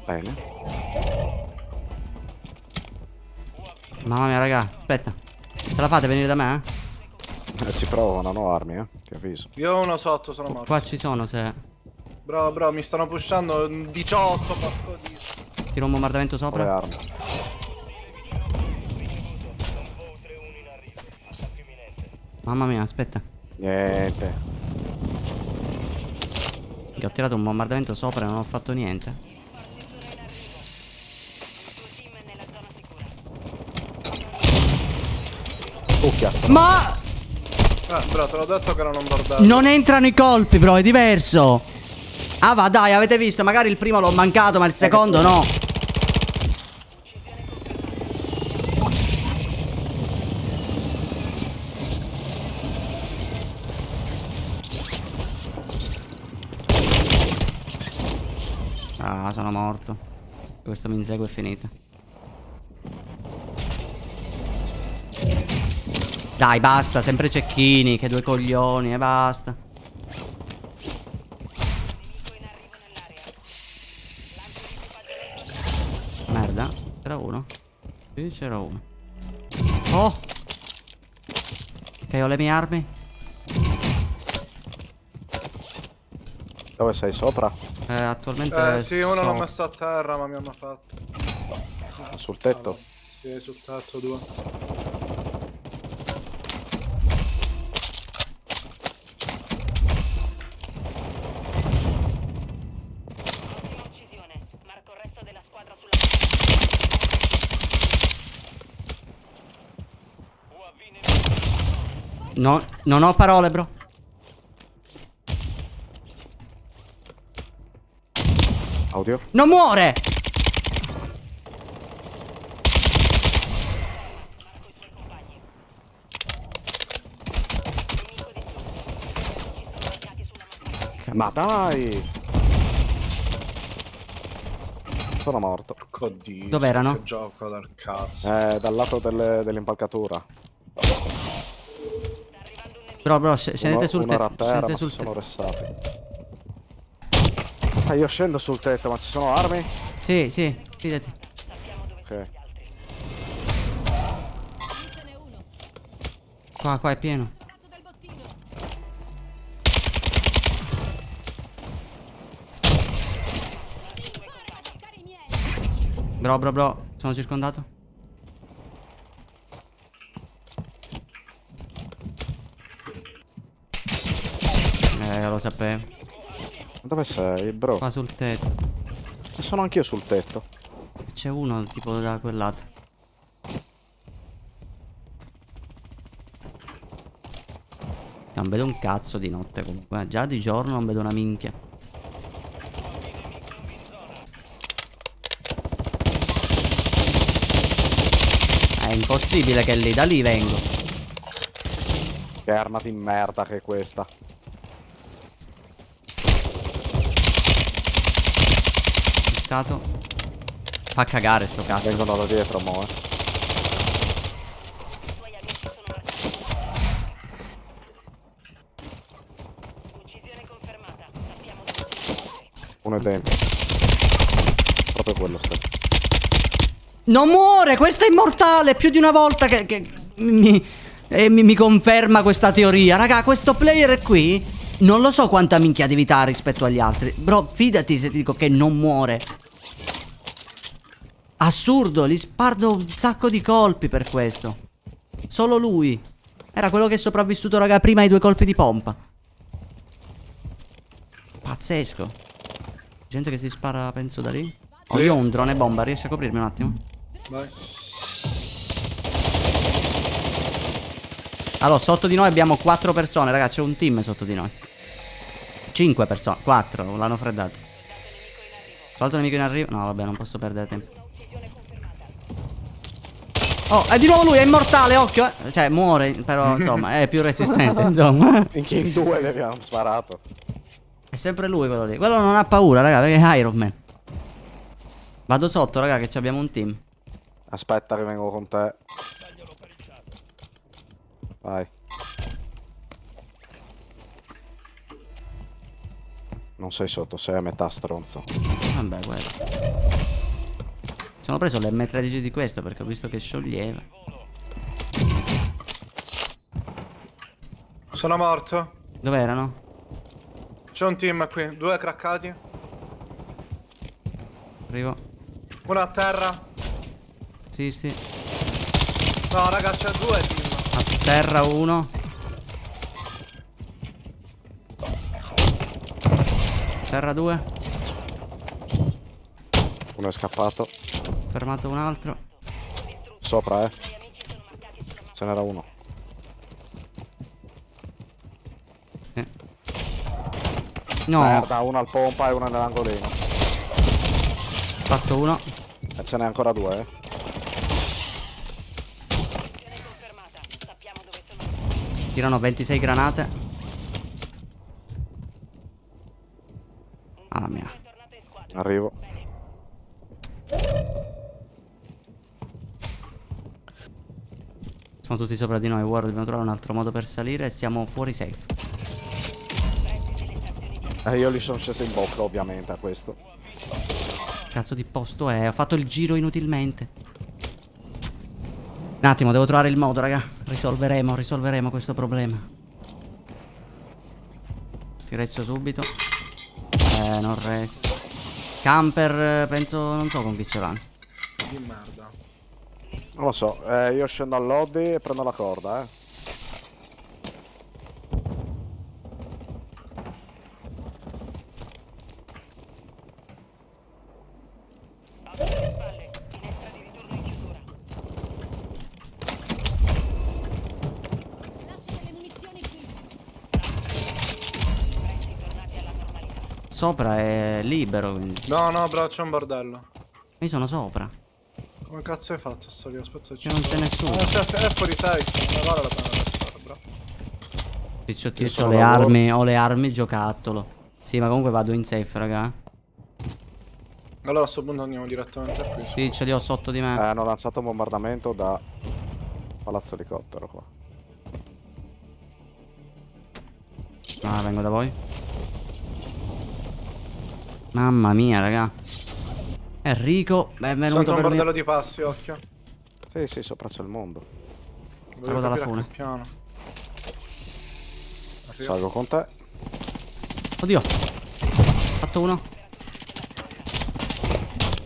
Bene. Mamma mia, raga, aspetta. Ce la fate venire da me, Ci provo, non ho armi, ti avviso. Io ho uno sotto, sono morto. Qua ci sono, se... Bro, mi stanno pushando 18, porco dio. Tiro un bombardamento Ho le sopra. armi. Mamma mia, aspetta. Niente. Che ho tirato un bombardamento sopra e non ho fatto niente. Cucchia. Ma Bro, te l'ho detto che erano un bordello. non entrano i colpi, bro, è diverso. Ah, va, dai, avete visto? Magari il primo l'ho mancato, ma il secondo no. Ah, sono morto. Questo mi insegue è finita. Dai, basta, sempre cecchini, che due coglioni, e basta. Merda, c'era uno. Sì, c'era uno. Oh! Ok, ho le mie armi. Dove sei? Sopra? Attualmente Sì, uno l'ho so- messo a terra, ma mi hanno fatto. Sul tetto? Sì, sul tetto, due. Ottima uccisione. Marco il resto della squadra sulla UAV nemico. No, non ho parole, bro. Audio? Non muore! Marco i suoi compagni. Nemico distrutto. Ci sono attacchi sulla montagna. Ma dai! Sono morto. Porco Dio. Dov'erano? Che gioco del cazzo. Dal lato dell'impalcatura. Sta arrivando un nemico. Bro, scendete sul Uno era a tetto. terra, Scendete ma sul si sono tetto. ressati. Io scendo sul tetto, ma ci sono armi? Sì, sì, fidati. Sappiamo dove sono Ok. gli altri. Qua è pieno. Bro, sono circondato. Lo sapevo. Dove sei, bro? Qua sul tetto. Ci sono anch'io sul tetto. C'è uno tipo da quel lato. Non vedo un cazzo di notte comunque. Già di giorno non vedo una minchia. È impossibile che lì, da lì vengo. Che arma di merda che è questa. Stato. Fa cagare sto cazzo. Vengono da dietro, mo, I suoi amici sono marcati. Uccisione confermata. Sappiamo dove sono gli altri. Uno è dentro. Proprio quello sta. Non muore, questo è immortale. Più di una volta che mi conferma questa teoria. Raga, questo player qui non lo so quanta minchiatività ha rispetto agli altri. Bro, fidati se ti dico che non muore. Assurdo, gli spardo un sacco di colpi per questo. Solo lui. Era quello che è sopravvissuto, raga, prima ai 2 colpi di pompa. Pazzesco. Gente che si spara, penso, da lì. Oh, io ho un drone bomba, riesci a coprirmi un attimo? Vai. Allora, sotto di noi abbiamo 4 persone, raga, c'è un team sotto di noi. 5 persone, 4, l'hanno freddato. Solito nemico in arrivo. No, vabbè, non posso perdere tempo. Oh, è di nuovo lui, è immortale, occhio, eh. Cioè, muore, però, insomma, è più resistente, insomma. In due le abbiamo sparato. È sempre lui quello lì. Quello non ha paura, raga, perché è Iron Man. Vado sotto, raga, che ci abbiamo un team. Aspetta che vengo con te. Vai. Non sei sotto, sei a metà, stronzo. Vabbè, quello. Sono preso le M13 di questo perché ho visto che scioglieva. Sono morto. Dove erano? C'è un team qui, 2 craccati. Arrivo. Uno a terra. Sì, sì. No, raga, c'è 2 team. A terra uno. Terra 2. Uno è scappato. Fermato un altro. Sopra, Ce n'era uno. No, Merda, una al pompa e una nell'angolino. fatto uno. E ce n'è ancora due, eh. Missione confermata. Sappiamo dove sono. Tirano 26 granate. Mamma mia. Tornate in squadra. Arrivo. Sono tutti sopra di noi, War, dobbiamo trovare un altro modo per salire e siamo fuori safe. Io li sono sceso in bocca, ovviamente, a questo. Cazzo di posto è? Ho fatto il giro inutilmente. Un attimo, devo trovare il modo, raga. Risolveremo questo problema. Ti resto subito. Non resto. Camper, penso, non so con chi ce l'hanno. Di merda. Non lo so, io scendo al lobby e prendo la corda, eh. Alle spalle. Finestra di ritorno in chiusura. Lasciate le munizioni qui. Prezzi tornati alla normalità. Sopra è libero, quindi. No, no, bro, c'è un bordello. Io sono sopra. Come cazzo hai fatto a salire? Aspetta, Che non c'è nessuno. è fuori safe. Non vale la pena restare, bro. Picciotti, Io ho sono le lavoro. armi, ho le armi giocattolo. Sì, ma comunque vado in safe, raga. Allora a sto punto andiamo direttamente qui. Sì, ce li ho sotto di me. Hanno lanciato un bombardamento da palazzo elicottero qua. Ah, vengo da voi. Mamma mia, raga. Enrico, benvenuto Sento un per il bordello mio... di passi, occhio. Sì, sì, sopra c'è il mondo. Voglio dalla capire a fune. che piano. Arrivo. Salgo con te. Oddio. Fatto uno.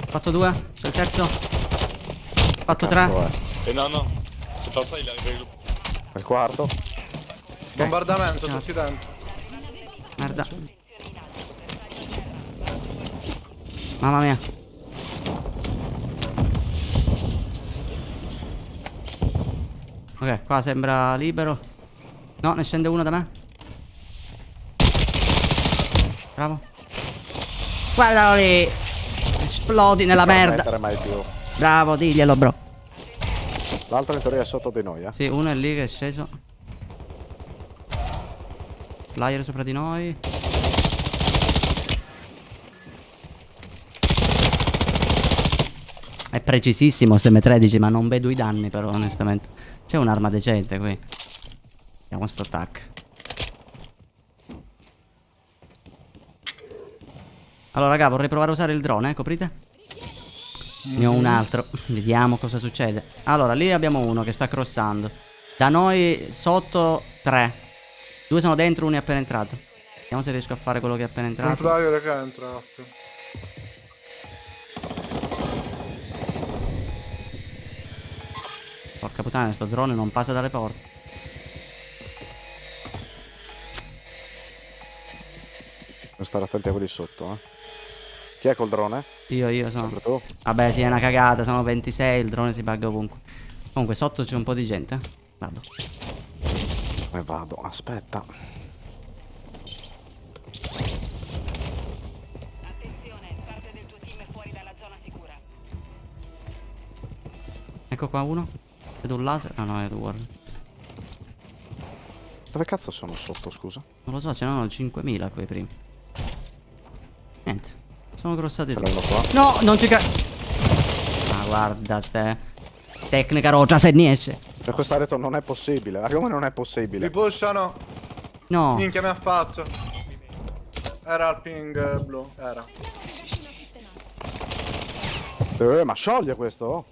Fatto due. C'è il terzo. Fatto tre. Cazzo è? Et non, non, c'est pas ça, il est arrivé avec le... Il quarto. Bombardamento, Cazzo. tutti dentro. Merda. Mamma mia. Ok, qua sembra libero. No, ne scende uno da me. Bravo. Guardalo lì. Esplodi nella Non merda. mettere mai più. Bravo, diglielo, bro. L'altro in teoria è sotto di noi, eh. Sì, uno è lì che è sceso. Flyer sopra di noi. È precisissimo sto M13, ma non vedo i danni però, onestamente. C'è un'arma decente qui. Vediamo sto tac. Allora, raga, vorrei provare a usare il drone, coprite? Ne ho un altro. Vediamo cosa succede. Allora, lì abbiamo uno che sta crossando. Da noi sotto 3. 2 sono dentro, uno è appena entrato. Vediamo se riesco a fare quello che è appena Un entrato. flyer che entra, occhio. Porca puttana, sto drone non passa dalle porte. Devo stare attenti a quelli sotto, eh. Chi è col drone? Io sono. Sempre tu? Vabbè, sì, è una cagata, sono 26, il drone si bugga ovunque. Comunque sotto c'è un po' di gente. Vado. E vado, aspetta. Attenzione, parte del tuo team è fuori dalla zona sicura. Ecco qua uno. Vedo un laser. Ah no, è War. Dove cazzo sono sotto, scusa? Non lo so, ce n'erano 5.000 qui prima. Niente. Sono crossati tutti. Prendo qua. No, non ci credo. Ah, guarda te. Tecnica rotta se ne esce. Per questa rete non è possibile. Ma come non è possibile? Li pushano. No. Minchia mi ha fatto. Era il ping blu. Era. Ma scioglie questo? Oh.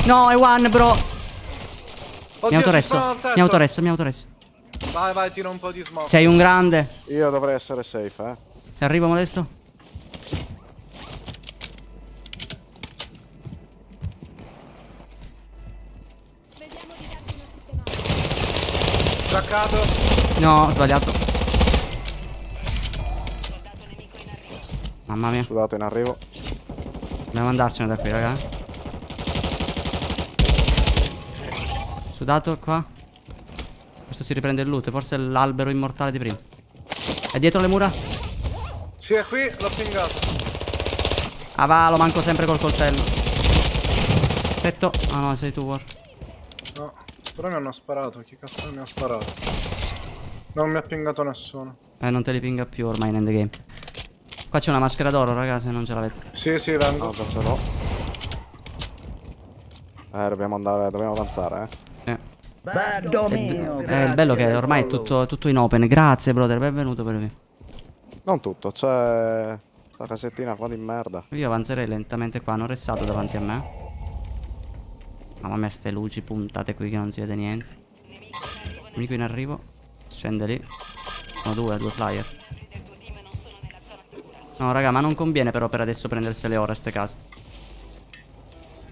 No, è one, bro. Oddio, Mi autoresso. ci sono al tetto. Mi autoresso. Vai, vai, tira un po' di smoke. Sei un grande. Io dovrei essere safe, eh. Se arrivo modesto. Traccato. No, ho sbagliato. Mamma mia. Sudato in arrivo. Dobbiamo andarcene da qui, raga. Sudato qua. Questo si riprende il loot. Forse è l'albero immortale di prima. È dietro le mura. Sì, è qui, l'ho pingato. Ah va, lo manco sempre col coltello. Tetto. Ah no, sei tu, War. No, però mi hanno sparato. Chi cazzo mi ha sparato? Non mi ha pingato nessuno. Non te li pinga più ormai in endgame. Qua c'è una maschera d'oro, ragazzi, se non ce l'avete. Sì, sì, vengo. No, già ce l'ho. Dobbiamo andare, dobbiamo avanzare, Il bello che ormai è tutto in open. Grazie, brother, benvenuto per me. Non tutto, c'è sta casettina qua di merda. Io avanzerei lentamente qua, hanno restato davanti a me. Mamma mia, ste luci puntate qui che non si vede niente. Nemico in arrivo. Scende lì. Sono due flyer. No, raga, ma non conviene però per adesso prendersele ora ste case.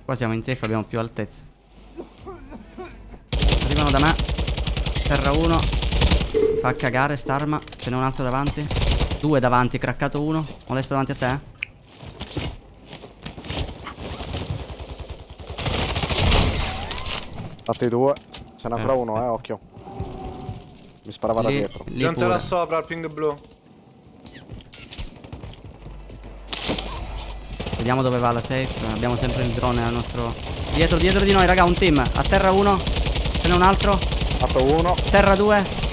Qua siamo in safe, abbiamo più altezza. Arrivano da me. Terra uno. Fa cagare st'arma. Ce n'è un altro davanti. Due davanti, craccato uno. Molesto davanti a te. Fatti due. Ce n'è ancora uno, occhio. Mi sparava da dietro. Lì Gente là pure. sopra, al ping blu. Vediamo dove va la safe. Abbiamo sempre il drone al nostro. Dietro di noi, raga, un team. A terra uno. Ce n'è un altro. Fatto uno. Terra due.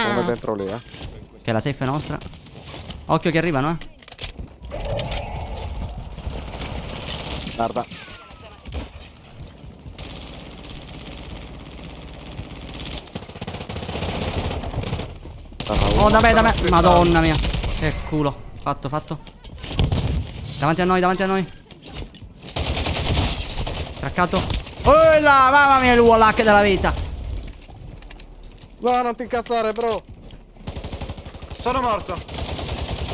Uno dentro lì, Che la safe è nostra. Occhio che arrivano, Guarda. Oh, da me. Madonna mia. Che culo. Fatto. Davanti a noi. Craccato. Oh là, mamma mia, il wallhack della vita. No, non ti incazzare, bro. Sono morto.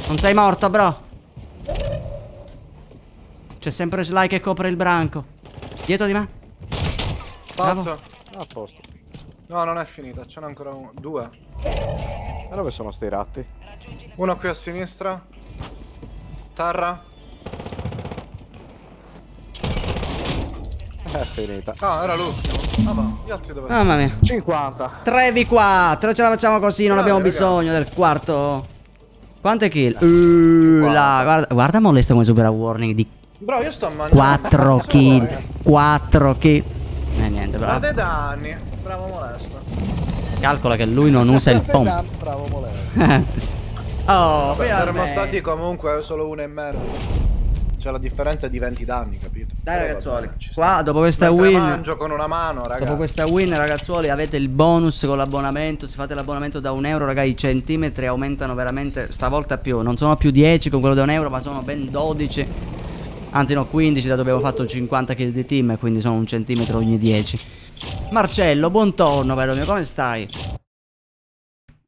Non sei morto, bro. C'è sempre Sly che copre il branco. Dietro di me. Bravo. Fatto. A posto. No, non è finita, ce n'è ancora uno. Due. E dove sono sti ratti? Uno qui a sinistra. Terra. È finita. Ah, era l'ultimo. Ah, ma gli altri dove sono? Mamma mia. 50. 3v4. Ce la facciamo così. Non abbiamo raga. bisogno del quarto. Quante kill? Là, guarda molesto come supera warning di Bro, io sto mangiando. 4 Cazzo kill. vuoi? 4 kill. Niente, Ma bravo. dei danni. Bravo molesto. Calcola che lui non usa il pom. Bravo, molesto. Oh, Saremmo stati comunque solo uno e mezzo. Cioè la differenza è di 20 danni, capito? Dai Però ragazzuoli. vabbè, ci sta. Qua dopo questa Mentre win. mangio con una mano, raga. Dopo questa win, ragazzuoli, avete il bonus con l'abbonamento. Se fate l'abbonamento da €1, raga, i centimetri aumentano veramente. Stavolta più. Non sono più 10 con quello da €1, ma sono ben 12. Anzi no, 15, dato che abbiamo fatto 50 kill di team. Quindi sono un centimetro ogni 10. Marcello, buon torno, vero mio, come stai?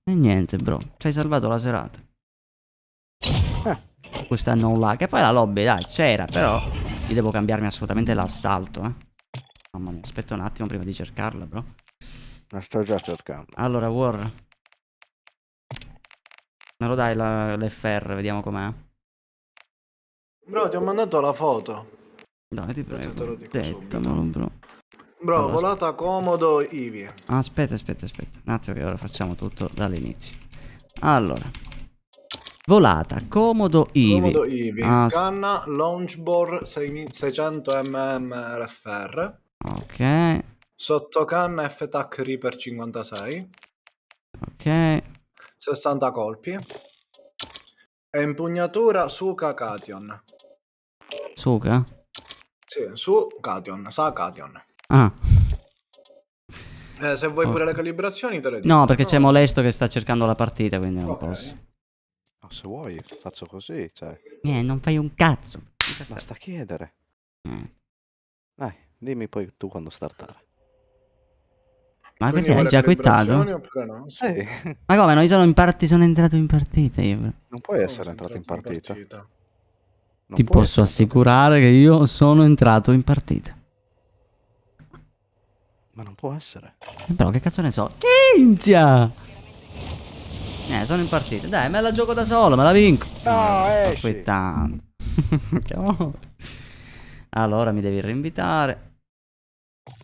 E niente, bro, ci hai salvato la serata. Questa non là. Che poi la lobby, dai, c'era, però io devo cambiarmi assolutamente l'assalto, Mamma mia, aspetta un attimo prima di cercarla, bro. La sto già cercando. Allora, War, me lo dai l'FR, vediamo com'è. Bro, ti ho mandato la foto. Dai, ti Te prego, lo dico dettamelo, bro. Bro, Allora, volata comodo Ivi. Aspetta. Un attimo che ora facciamo tutto dall'inizio. Allora, volata, comodo Ivi. Comodo Ivi. Ah, Canna launchboard 600 mm RFR. ok, Sottocanna FTAC Reaper 56. ok. 60 colpi. E impugnatura Suka Cation. Suka? Sì, su Cation, sa Cation. Ah, Se vuoi pure Ok. le calibrazioni te le dico. no, perché c'è Molesto che sta cercando la partita, quindi non Ok. posso. No, se vuoi, faccio così, cioè. Non fai un cazzo. Basta chiedere. Eh. Dai, dimmi poi tu quando startare. Ma Quindi perché hai vuoi già le calibrazioni quittato? oppure no? Sì, Ma come? Non sono entrato in partita io, bro. non puoi No, essere sono entrato in partita. Non Ti puoi posso essere assicurare che io sono entrato in partita. Ma non può essere. Però che cazzo ne so? Cinzia! Sono in partita. Dai, me la gioco da solo, me la vinco. No, Sto esci. quittando. Allora mi devi reinvitare.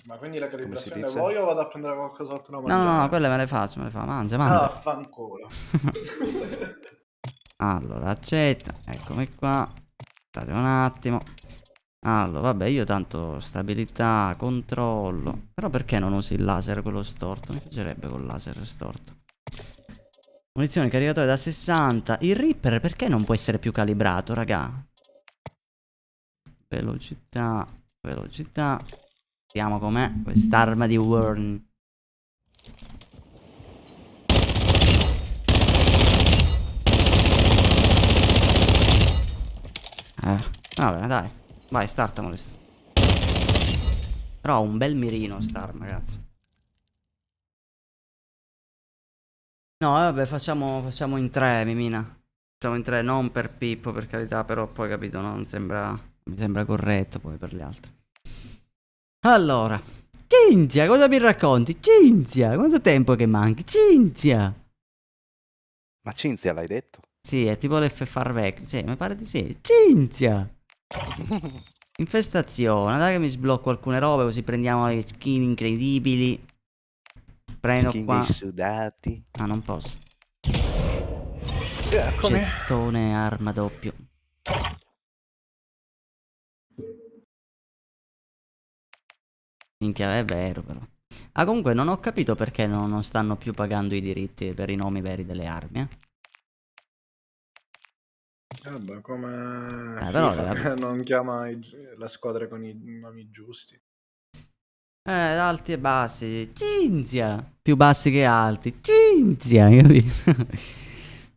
Ma quindi la si calibrazione dice? vuoi o vado a prendere qualcos'altro da No, no, mangiare? no, quelle me le faccio, me le fa. Mangia, Ah, mangia. fanculo. Allora, accetta. Eccomi qua. Aspettate un attimo. Allora, vabbè, io tanto stabilità, controllo. Però perché non usi il laser quello storto? Mi piacerebbe col laser storto. Munizioni, caricatore da 60. Il Reaper perché non può essere più calibrato, raga? Velocità, velocità. Vediamo com'è quest'arma di Warn. Vabbè, dai. Vai, startamelo. Però ha un bel mirino st'arma, ragazzi. No, vabbè, facciamo in tre, Mimina. Facciamo in tre, non per Pippo, per carità, però poi capito, no? Non sembra. Mi sembra corretto poi per gli altri. Allora, Cinzia, cosa mi racconti? Cinzia, quanto tempo che manchi? Cinzia! Ma Cinzia l'hai detto? Sì, è tipo l'FFR vecchio. Sì, mi pare di sì. Cinzia! Infestazione, dai che mi sblocco alcune robe così prendiamo le skin incredibili. Prendo Skin qua. dei sudati. Ah, non posso. Eccomi. Gettone arma doppio. Minchia, è vero però. Ah, comunque non ho capito perché non stanno più pagando i diritti per i nomi veri delle armi, eh. Vabbè, come Però, FIFA vabbè. che non chiama le squadre con i nomi giusti. Alti e bassi. Cinzia. Più bassi che alti. Cinzia, capito?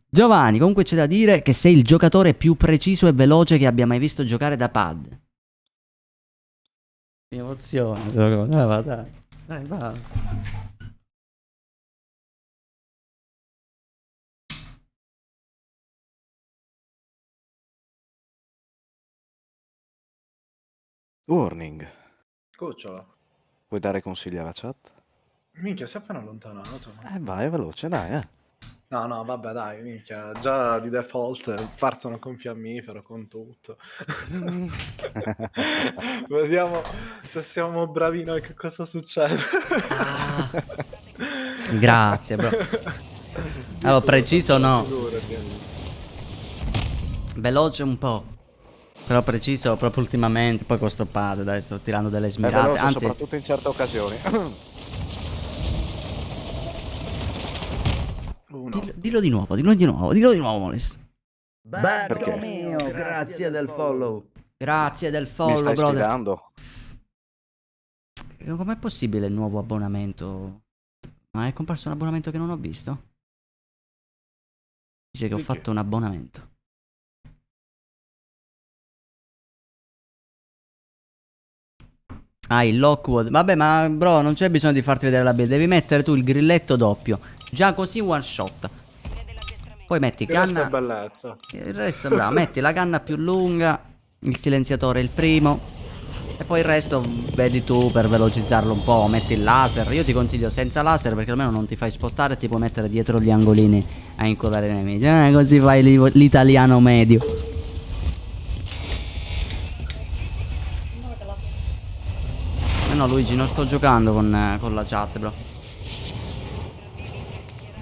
Giovanni, comunque c'è da dire che sei il giocatore più preciso e veloce che abbia mai visto giocare da pad. Mi emoziona. Dai, dai, basta. Warning. Cucciolo. Vuoi dare consigli alla chat? Minchia, si è appena allontanato. Vai, è veloce, dai, No, no, vabbè, dai, minchia. Già di default partono con fiammifero, con tutto. Vediamo se siamo bravi noi, che cosa succede. Grazie, bro. Allora, preciso no. Veloce un po'. Però preciso proprio ultimamente. Poi con sto pad, dai, sto tirando delle È smirate. veloce Anzi, soprattutto in certe occasioni. dillo di nuovo, Molest. Bartomeo, grazie del follow. Grazie del Mi follow, stai brother. sfidando? Com'è possibile il nuovo abbonamento? Ma è comparso un abbonamento che non ho visto? Dice che ho Di fatto chi? un abbonamento. Ah, il Lockwood. Vabbè, ma bro, non c'è bisogno di farti vedere la build. Devi mettere tu il grilletto doppio. Già così one shot. Poi metti Il resto è canna. bellezza. Il resto, bravo. Metti la canna più lunga. Il silenziatore il primo. E poi il resto vedi tu per velocizzarlo un po'. Metti il laser. Io ti consiglio senza laser perché almeno non ti fai spottare e ti puoi mettere dietro gli angolini a incollare i nemici. Così fai l'italiano medio. No, Luigi, non sto giocando con la chat, bro.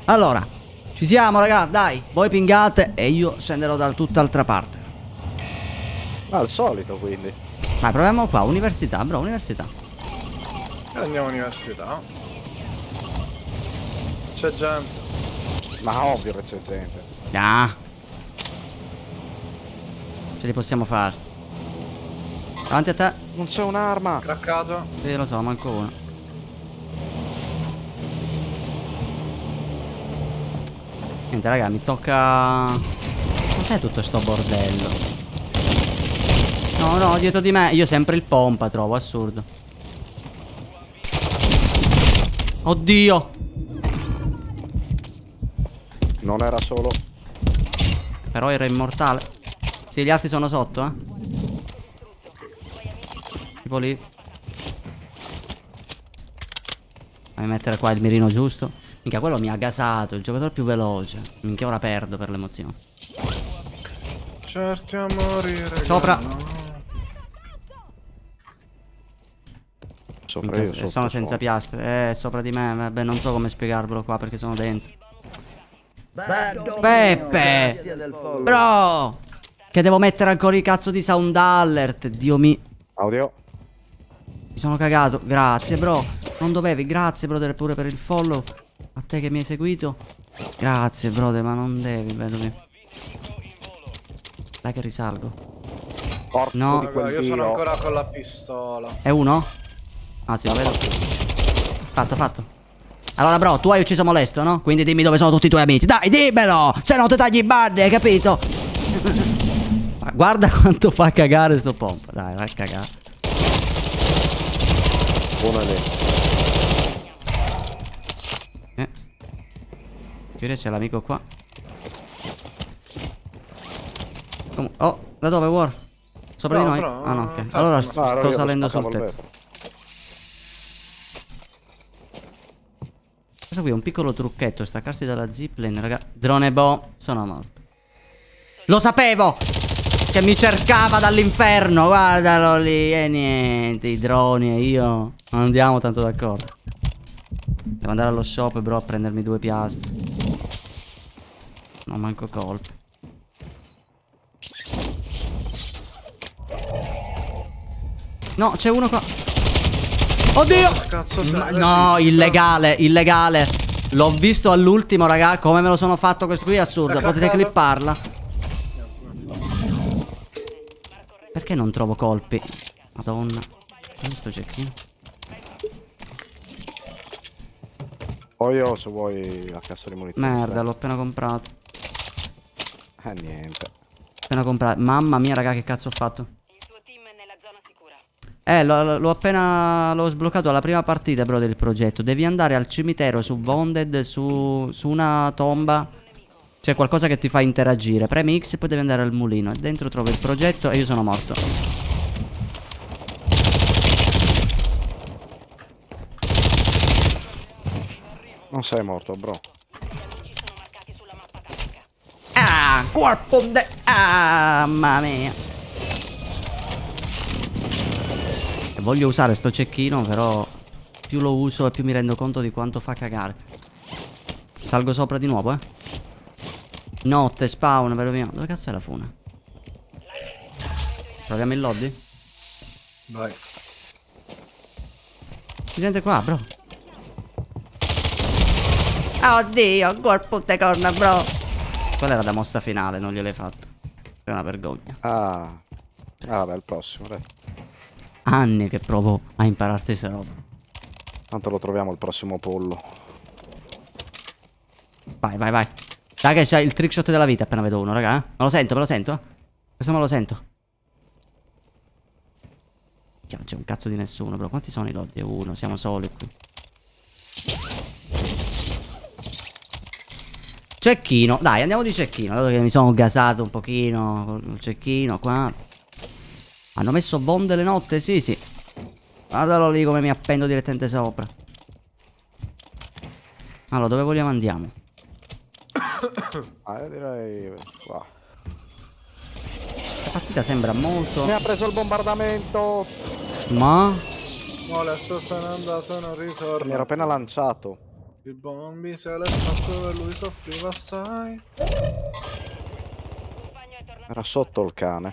Allora, ci siamo, raga. Dai, voi pingate e io scenderò da tutt'altra parte. Al solito, quindi. Dai, proviamo qua. Università, bro, università. Andiamo all'università. C'è gente. Ma ovvio che c'è gente. Ah. Ce li possiamo fare. Davanti a te. Non c'è un'arma. Craccato. Sì, lo so, manco uno. Niente, raga, mi tocca. Cos'è tutto sto bordello? No, no, dietro di me. Io sempre il pompa trovo, assurdo. Oddio. Non era solo. Però era immortale. Sì, gli altri sono sotto, eh. Tipo lì. Fammi mettere qua il mirino giusto. Minchia, quello mi ha gasato. Il giocatore più veloce. Minchia, ora perdo per l'emozione. Certi amori, raga. Sopra. No. Sopra io, sotto, sono senza sopra. piastre. Sopra di me. Vabbè, non so come spiegarvelo qua perché sono dentro. Peppe! Bro! Che devo mettere ancora i cazzo di sound alert. Dio mio. Audio. Mi sono cagato. Grazie, bro. Non dovevi. Grazie, brother, pure per il follow. A te che mi hai seguito. Grazie, brother, ma non devi, bello mio. Dai che risalgo. Porco No. di Raga, quel io sono dio. ancora con la pistola. È uno? Ah, sì, lo vedo. Fatto, fatto. Allora, bro, tu hai ucciso Molesto, no? Quindi dimmi dove sono tutti i tuoi amici. Dai, dimmelo! Se no ti tagli i bardi, hai capito? Ma guarda quanto fa cagare sto pompa. Dai, vai a cagare. Uno è lì. Chiudi, c'è l'amico qua. Oh, da dove, War? Sopra No, di noi? però, Ah, no, ok. tanto Allora no. sto ero io che salendo sul spaccavo il tetto. vetro. Questo qui è un piccolo trucchetto, staccarsi dalla zipline, raga. Drone boh, sono morto. Lo sapevo! Che mi cercava dall'inferno, guardalo lì. E niente, i droni e io non andiamo tanto d'accordo. Devo andare allo shop, bro, a prendermi 2 piastre. Non manco colpi. No, c'è uno qua. Oddio! Cazzo sei? No, illegale, illegale. L'ho visto all'ultimo, raga. Come me lo sono fatto questo qui è assurdo. L'ha Potete craccato? clipparla. Perché non trovo colpi? Madonna. Dove sto cecchino? Poi io se vuoi la cassa di munizioni. Merda, l'ho appena comprato. Niente. Appena comprato. Mamma mia, raga, che cazzo ho fatto? Il tuo team è nella zona sicura. L'ho appena... L'ho sbloccato alla prima partita, bro, del progetto. Devi andare al cimitero su Wounded, su una tomba. C'è qualcosa che ti fa interagire. Premi X e poi devi andare al mulino. E dentro trovi il progetto e io sono morto. Non sei morto, bro. Ci sono marcati sulla mappa tattica. Ah, corpo de... Ah, mamma mia. E voglio usare sto cecchino, però più lo uso e più mi rendo conto di quanto fa cagare. Salgo sopra di nuovo, Notte, spawn, vero mio. Dove cazzo è la funa? Proviamo il lobby? Vai. C'è gente qua, bro. Oddio, corpo de corna, bro. Quella era da mossa finale, non gliel'hai fatta. È una vergogna. Ah. Vabbè, il prossimo, dai. Anni che provo a impararti queste robe. Tanto lo troviamo il prossimo pollo. Vai, vai, vai. Dai che c'è il trickshot della vita appena vedo uno, raga, Me lo sento, me lo sento. Questo me lo sento. Non c'è un cazzo di nessuno, però quanti sono i lobby? Uno, siamo soli qui. Cecchino, dai, andiamo di cecchino. Dato che mi sono gasato un pochino col cecchino qua. Hanno messo bonde le notte? Sì, sì. Guardalo lì come mi appendo direttamente sopra. Allora, dove vogliamo andiamo? Io direi qua. Questa partita sembra molto... Mi ha preso il bombardamento. Ma... Molesto se n'è andato e non ritorna. Mi ero appena lanciato. Il bombi se l'è fatto e lui soffriva assai. Compagno è tornato. Era sotto il cane.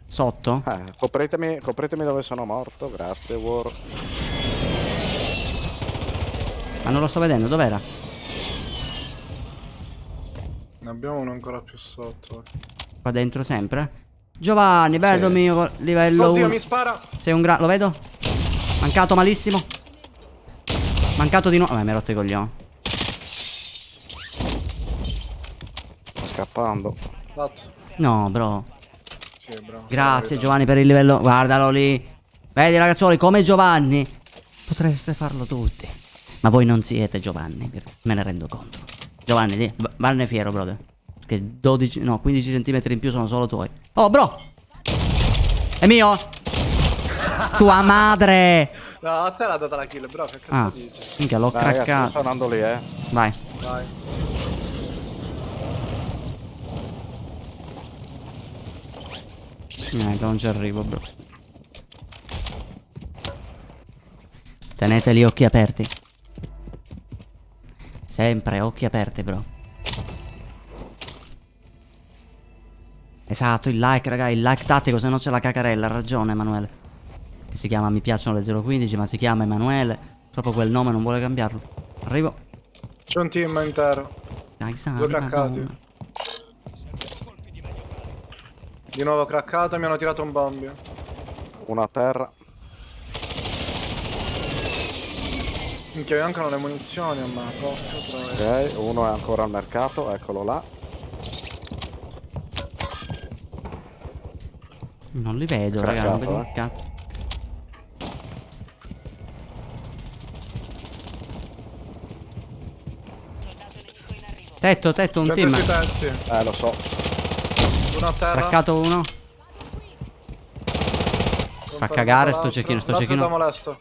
Sotto? Copritemi dove sono morto. Grazie, War. Ma non lo sto vedendo, dov'era? Ne abbiamo uno ancora più sotto. Qua dentro sempre? Giovanni, bello Sì. mio, livello Oddio, 1. mi spara! Sei un lo vedo? Mancato malissimo. Mancato di nuovo. Mi hai rotto i coglioni. Sta scappando. Fatto. No, bro. Sì, bravo. Grazie Giovanni per il livello. Guardalo lì. Vedi ragazzuoli, come Giovanni potreste farlo tutti. Ma voi non siete Giovanni, me ne rendo conto. Giovanni, lì, vanne fiero, brother. Perché 12, no, 15 centimetri in più sono solo tuoi. Oh, bro! È mio? Tua madre! No, a te l'ha data la kill, bro. Che cazzo Ah, dici? minchia, l'ho Dai, ragazzi, craccato. sto andando lì, Vai. Vai. Non ci arrivo, bro. Tenete gli occhi aperti. Sempre occhi aperti, bro. Esatto, il like, raga, il like tattico, se no c'è la cacarella. Ha ragione, Emanuele. Che si chiama Mi piacciono le 015, ma si chiama Emanuele. Proprio quel nome non vuole cambiarlo. Arrivo. C'è un team intero. Dai, sali, Due craccati. Madonna. Di nuovo craccato e mi hanno tirato un bombio. Uno a terra. Minchia, mi mancano le munizioni, ma porca troia. Ok, uno è ancora al mercato, eccolo là. Non li vedo, raga, non vedo un cazzo. Tetto, un team. Sui tetti. Lo so. Uno a terra. Craccato uno. Fa cagare sto cecchino, sto L'altro cecchino. da molesto.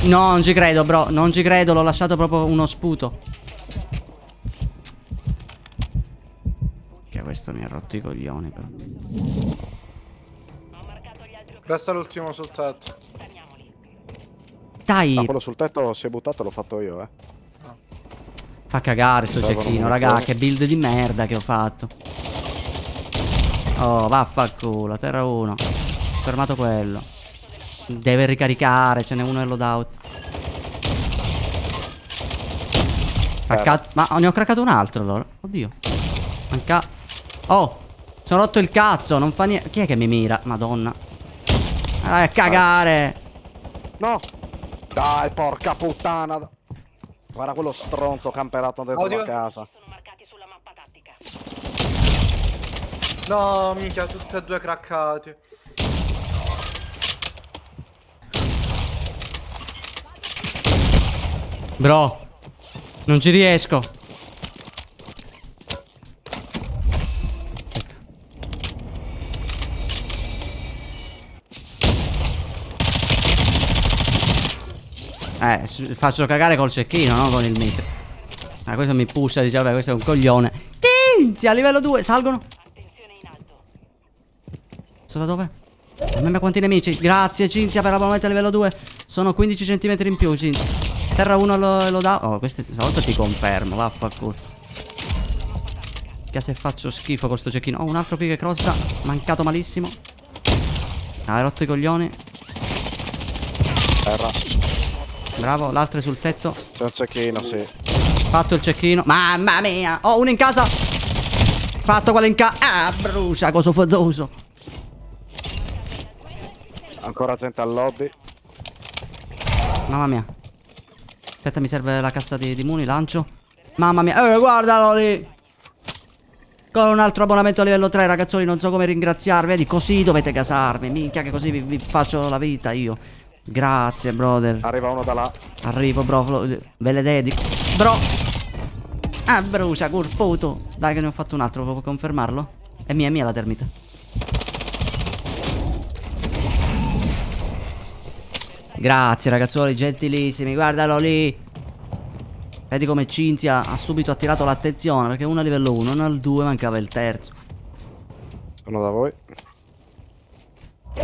No, non ci credo, bro. Non ci credo, l'ho lasciato proprio uno sputo. Che questo mi ha rotto i coglioni, però. Ho marcato gli altri Resta l'ultimo sul tetto. Tagliamoli. Dai, No, quello sul tetto si è buttato, l'ho fatto io, fa cagare sto Servono cecchino, munizioni. raga. Che build di merda che ho fatto. Oh, vaffanculo, terra 1. Fermato quello. Deve ricaricare, ce n'è uno in loadout. Ma ne ho craccato un altro allora. Oddio. Manca. Oh, sono rotto il cazzo, non fa niente. Chi è che mi mira? Madonna. Cagare. No! Dai, porca puttana! Guarda quello stronzo camperato dentro Oddio. la casa. Sono marcati sulla mappa tattica. No, minchia, tutti e due craccati. Bro, non ci riesco. Faccio cagare col cecchino, no? Con il mitre. Ah, questo mi pusha, dice, vabbè, questo è un coglione. Cinzia, livello 2, salgono. Attenzione in alto. So da dove? Mamma quanti nemici. Grazie, Cinzia, per l'abbonamento a livello 2. Sono 15 cm in più, Cinzia. Terra 1 lo dà. Oh, stavolta ti confermo, vaffanculo. Che se faccio schifo con sto cecchino. Oh, un altro qui che crossa. Mancato malissimo. Ah, hai rotto i coglioni. Terra. Bravo, l'altro è sul tetto. C'è un cecchino, sì. Fatto il cecchino. Mamma mia. Oh, uno in casa. Fatto quello in casa. Ah, brucia, coso fotoso. Ancora gente al lobby. Mamma mia. Aspetta, mi serve la cassa di muni, lancio. Mamma mia, guardalo lì. Con un altro abbonamento a livello 3, ragazzoni, non so come ringraziarvi. Vedi, così dovete gasarmi. Minchia che così vi faccio la vita io. Grazie, brother. Arriva uno da là. Arrivo, bro, ve le dedico. Bro. Ah, brucia, curputo. Dai che ne ho fatto un altro, può confermarlo? È mia la termita. Grazie ragazzoli, gentilissimi, guardalo lì. Vedi come Cinzia ha subito attirato l'attenzione, perché uno a livello 1, uno al 2, mancava il terzo. Sono da voi.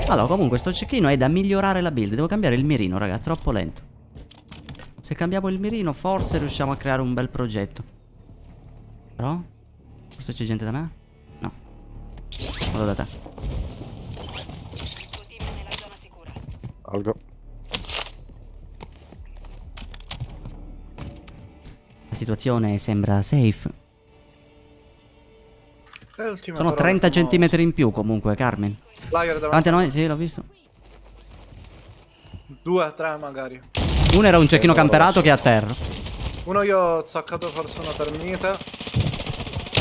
Allora, comunque sto cecchino è da migliorare la build. Devo cambiare il mirino, raga, è troppo lento. Se cambiamo il mirino forse riusciamo a creare un bel progetto. Però? Forse c'è gente da me? No. Vado da te. Il tuo team è nella zona sicura. Algo. La situazione sembra safe. Sono 30 centimetri in più comunque, Carmen. Davanti a noi, sì, l'ho visto. 2, 3 magari. Uno era un cecchino camperato che è a terra. Uno io ho zaccato forse una termite.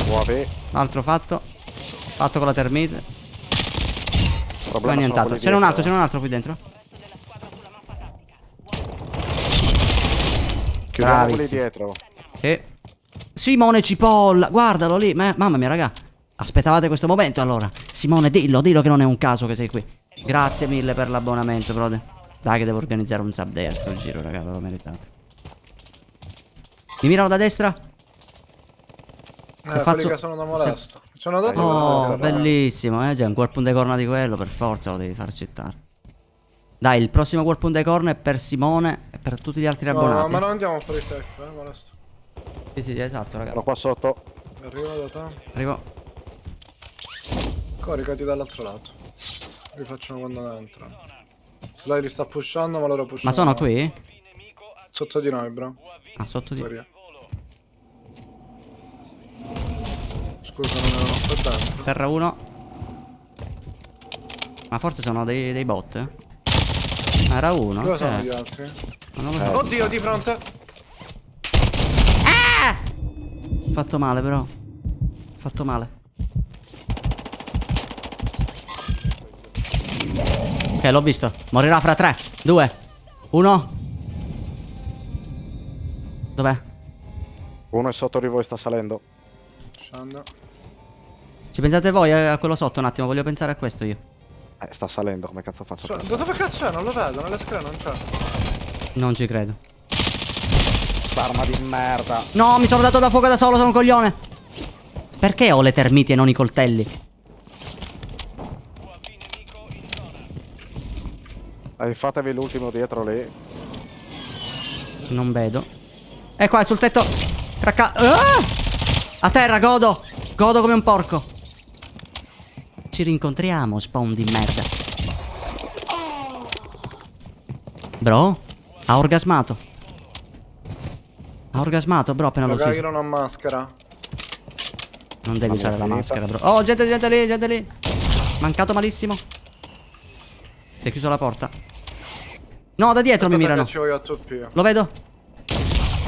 UAV. L'altro fatto. Fatto con la termite. Poi Problema nient'altro. sono Ce n'è un altro, quelli ce n'è un altro qui dentro. dietro. Chiudiamo quelli Bravissimo. dietro. Sì. Simone Cipolla, guardalo lì. Mamma mia, raga. Aspettavate questo momento allora. Simone, dillo che non è un caso che sei qui. Grazie mille per l'abbonamento, brother. Dai che devo organizzare un sub dare sto giro, raga, ve lo meritate. Mi mirano da destra? Se Quelli che sono da molesto. Ci hanno dato Oh, quello che era. bellissimo, c'è un corpo de corna di quello, per forza lo devi far cittare. Dai, il prossimo World Punta Corno è per Simone e per tutti gli altri abbonati. ma non andiamo fuori safe, molesto. Sì, esatto, raga. Sono qua sotto. Arrivo da te. Arrivo. Coricati dall'altro lato. Li facciamo quando entrano. Sly li sta pushando, ma loro pushano. Ma sono qui? Sotto di noi, bro. Ah, sotto di... Fuori. Scusa, non erano qua dentro. Terra 1. Ma forse sono dei bot? Ah, era uno? Dove sono Ok. gli altri? Ma non lo so. Oddio, di fronte. Fatto male però. Fatto male. Ok, l'ho visto. Morirà fra 3, 2, 1. Dov'è? Uno è sotto di voi, sta salendo. Scendo. Ci pensate voi a quello sotto un attimo? Voglio pensare a questo io. Sta salendo, come cazzo faccio? a Dove cazzo è? Non lo vedo, nelle scale non c'è. Non ci credo. St'arma di merda. No, mi sono dato da fuoco da solo, sono un coglione. Perché ho le termiti e non i coltelli? Fatevi l'ultimo dietro lì. Non vedo. È qua, è sul tetto. Cracca. Ah! A terra, godo. Godo come un porco. Ci rincontriamo, spawn di merda. Bro, ha orgasmato. Ha orgasmato, bro, appena l'ho Magari ucciso. non ho maschera. Non devi usare la finita. maschera, bro. Oh, gente lì, gente lì. Mancato malissimo. Si è chiuso la porta. No, da dietro mi mirano. Ci voglio a toppio. Lo vedo.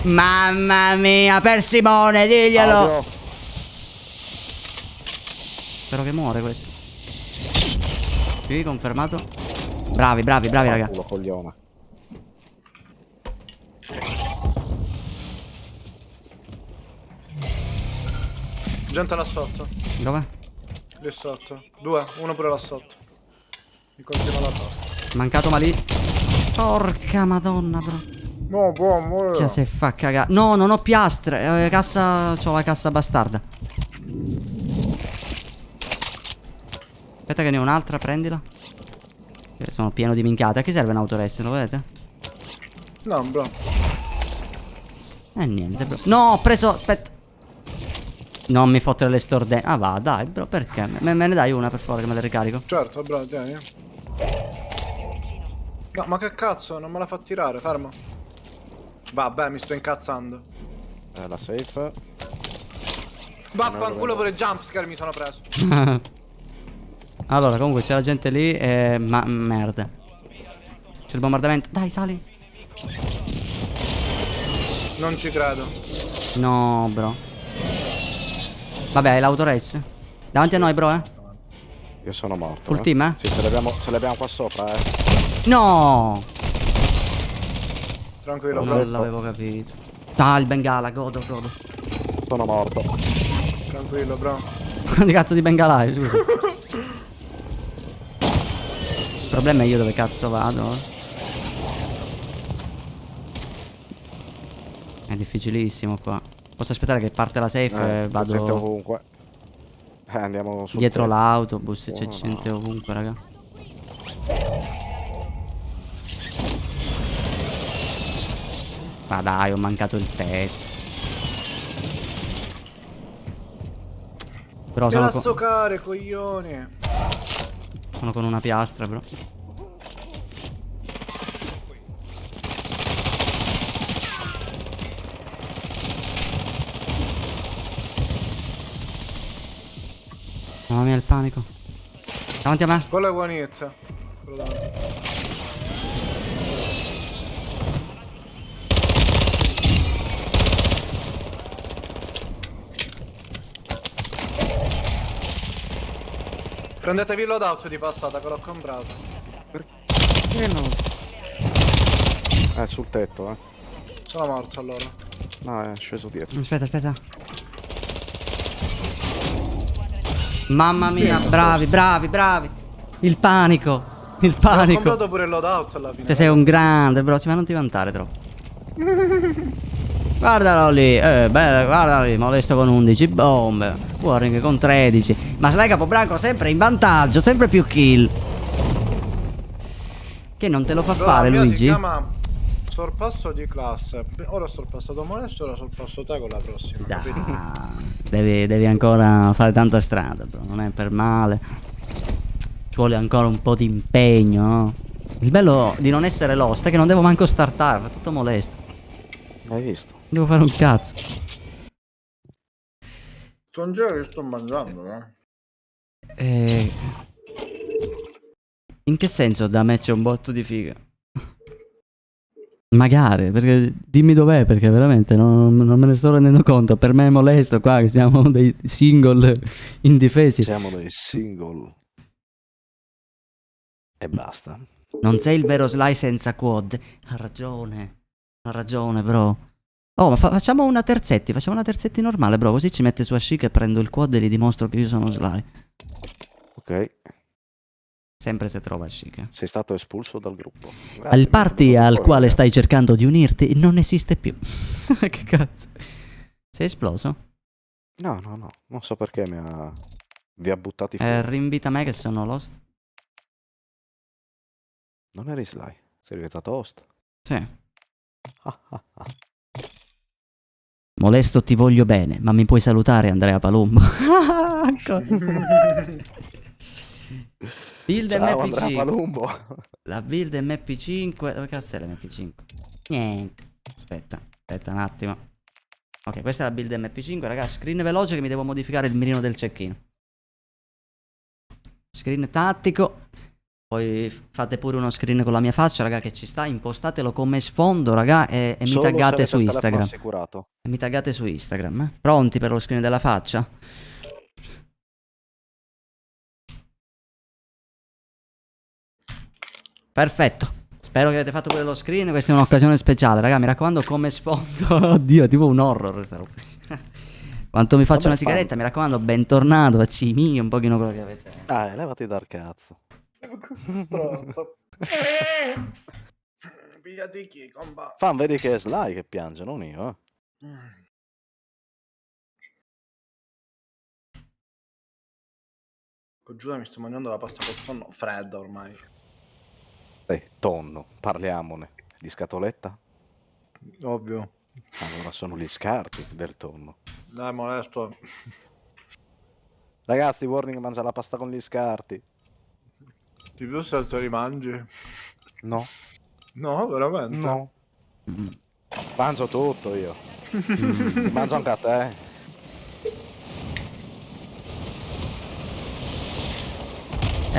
Mamma mia, per Simone, diglielo. Audio. Spero che muore questo. Sì, confermato. Bravi, bravi, bravi, raga. Culo, coglione. Gente là sotto. Dov'è? Lì sotto. Due, uno pure là sotto. Mi continua la testa. Mancato ma lì. Porca madonna, bro. No, buono, Cioè, se fa cagare. No, non ho piastre. Cassa. C'ho la cassa bastarda. Aspetta che ne ho un'altra, prendila. Sono pieno di minchiate. A chi serve un autorest? Lo vedete? No, bro. Niente, bro. No, ho preso. Aspetta. Non mi fottere le storde. Ah, va, dai, bro. Perché? Me ne dai una, per favore, che me le ricarico. Certo, bro, tieni. No, ma che cazzo? Non me la fa tirare, fermo. Vabbè, mi sto incazzando. La safe. Vaffanculo pure jumpscare mi sono preso. Allora, comunque c'è la gente lì e... Ma merda. C'è il bombardamento. Dai, sali. Non ci credo. No, bro. Vabbè, hai l'autorace. Davanti a noi, bro, Io sono morto. Full team, eh? Sì, ce li abbiamo qua sopra, No! Tranquillo, bro. Non l'avevo capito. Ah, il bengala, godo, godo. Sono morto. Tranquillo, bro. Quanti cazzo di bengala hai, scusa? Il problema è io dove cazzo vado. È difficilissimo qua. Posso aspettare che parte la safe e Gente vado ovunque. Andiamo su. dietro l'autobus e c'è gente ovunque, raga. Ma dai, ho mancato il tetto. Però Te sono, la soccare, coglioni. sono con una piastra, bro. Mamma mia, il panico. Davanti a me. Quello è one hit. Quello davanti. Prendetevi il loadout di passata che l'ho comprato. Perché no? Sul tetto, Sono morto allora. No, è sceso dietro. Aspetta, aspetta. Mamma mia, bravi, bravi, bravi. Il panico. Il Ho panico. comprato pure il loadout alla fine. Te sei un grande, bro. Ma non ti vantare troppo. Guardalo lì. Beh, guardalo lì. Molesto con 11 bombe. Warring con 13. Ma Sly Capobranco sempre in vantaggio. Sempre più kill. Che non te lo fa Bro, fare, la mia si Luigi? chiama sorpasso di classe. Ora ho sorpassato Molesto, ora sorpasso te con la prossima. Capito? Devi ancora fare tanta strada, bro. Non è per male. Ci vuole ancora un po' di impegno, no? Il bello di non essere Lost è che non devo manco startare, fa tutto Molesto. Hai visto? Devo fare un cazzo. Sono già che sto mangiando, no? In che senso da me c'è un botto di figa? Magari, perché dimmi dov'è, perché veramente non me ne sto rendendo conto. Per me è molesto qua che siamo dei single indifesi. Siamo dei single. E basta. Non sei il vero Sly senza quad. Ha ragione, bro. Oh, ma facciamo una terzetti normale, bro. Così ci mette su Ashik e prendo il quad e gli dimostro che io sono Sly. Ok. Sempre se trova Ashik. Sei stato espulso dal gruppo. Al party al quale stai cercando di unirti non esiste più. Che cazzo? Sei esploso? No. Non so perché vi ha buttati fuori. Rinvita me che sono Lost. Non eri Sly. Sei diventato host. Sì. Molesto, ti voglio bene, ma mi puoi salutare, Andrea Palumbo. Build Ciao, MP5. Andrea Palumbo. La build MP5. Dove cazzo è l'MP5? Niente. Aspetta un attimo. Ok, questa è la build MP5, ragazzi. Screen veloce che mi devo modificare il mirino del cecchino. Screen tattico. Poi fate pure uno screen con la mia faccia, raga, che ci sta. Impostatelo come sfondo, raga, e mi Solo taggate se su avete il telefono Instagram. assicurato. E mi taggate su Instagram, eh? Pronti per lo screen della faccia? Perfetto. Spero che avete fatto pure lo screen. Questa è un'occasione speciale, raga. Mi raccomando, come sfondo. Oddio, è tipo un horror questa roba. Quanto mi faccio Vabbè, una sigaretta, mi raccomando, bentornato. Facci mio un pochino quello che avete. Levati dal cazzo. Stronzo. Pigliati chi, comba. Fan, vedi che è Sly che piange, non io, Giuda, mi sto mangiando la pasta col tonno fredda ormai. Tonno, parliamone. Di scatoletta? Ovvio. Allora sono gli scarti del tonno. Dai, Molesto. Ragazzi, Warning mangia la pasta con gli scarti. Ti più se te li mangi? No, No, veramente? no. Mangio tutto io. Mangio anche a te.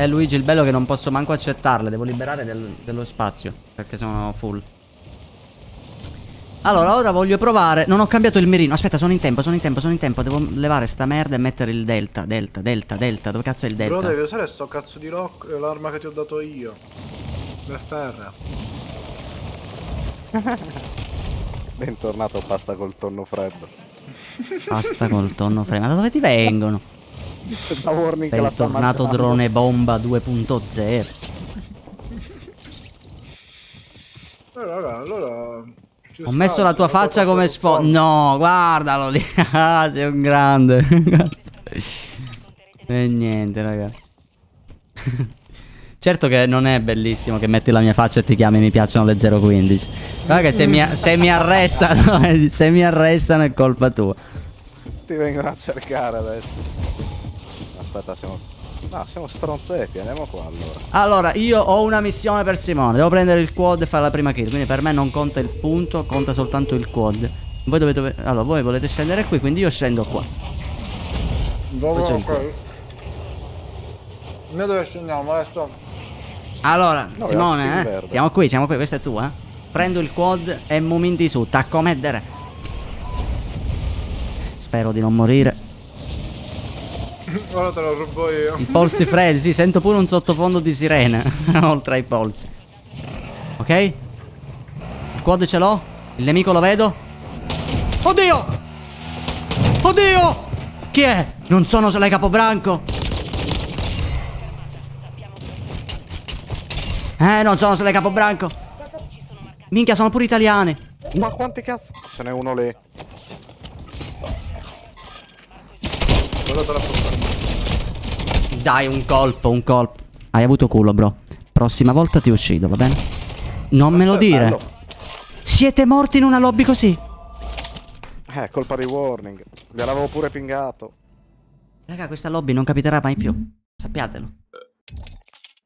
Luigi, il bello è che non posso manco accettarle. Devo liberare dello spazio, perché sono full. Allora, ora voglio provare. Non ho cambiato il mirino. Aspetta, sono in tempo. Devo levare sta merda e mettere il delta. Dove cazzo è il delta? Però devi usare sto cazzo di lock, l'arma che ti ho dato io. FR. Bentornato pasta col tonno freddo. Pasta col tonno freddo. Ma da dove ti vengono? Da Warning che la sta Bentornato mangiando. drone bomba 2.0. Raga, allora... ci Ho sta, messo la ci tua sta faccia come fatto sfondo. un po'. No, guardalo lì. Ah, sei un grande. E niente, raga. Certo che non è bellissimo che metti la mia faccia e ti chiami mi piacciono le 015. Guarda che se mi arrestano, se mi arrestano è colpa tua. Ti vengono a cercare adesso. Aspetta, siamo stronzetti, andiamo qua allora. Allora, io ho una missione per Simone. Devo prendere il quad e fare la prima kill. Quindi per me non conta il punto, conta soltanto il quad. Voi dovete... Allora, voi volete scendere qui, quindi io scendo qua. Poi c'è il quad. Noi dove scendiamo, Molesto? Allora, No, Simone, è verde. siamo qui, questa è tua, Prendo il quad e momenti su, tacco meddere. Spero di non morire. Ora te lo rubo io. I polsi freddi, sì, sento pure un sottofondo di sirena, oltre ai polsi. Ok? Il quad ce l'ho? Il nemico lo vedo? Oddio! Oddio! Chi è? Non sono Sly Capobranco? Non sono Sly Capobranco. Minchia, sono pure italiani. Ma quanti cazzo? Ce n'è uno lì. Quello te la posso fare. Dai, un colpo. Hai avuto culo, bro. Prossima volta ti uccido, va bene? Non me lo Questo è dire. bello. Siete morti in una lobby così? Colpa di warning. Gliel'avevo pure pingato. Raga, questa lobby non capiterà mai più. Sappiatelo.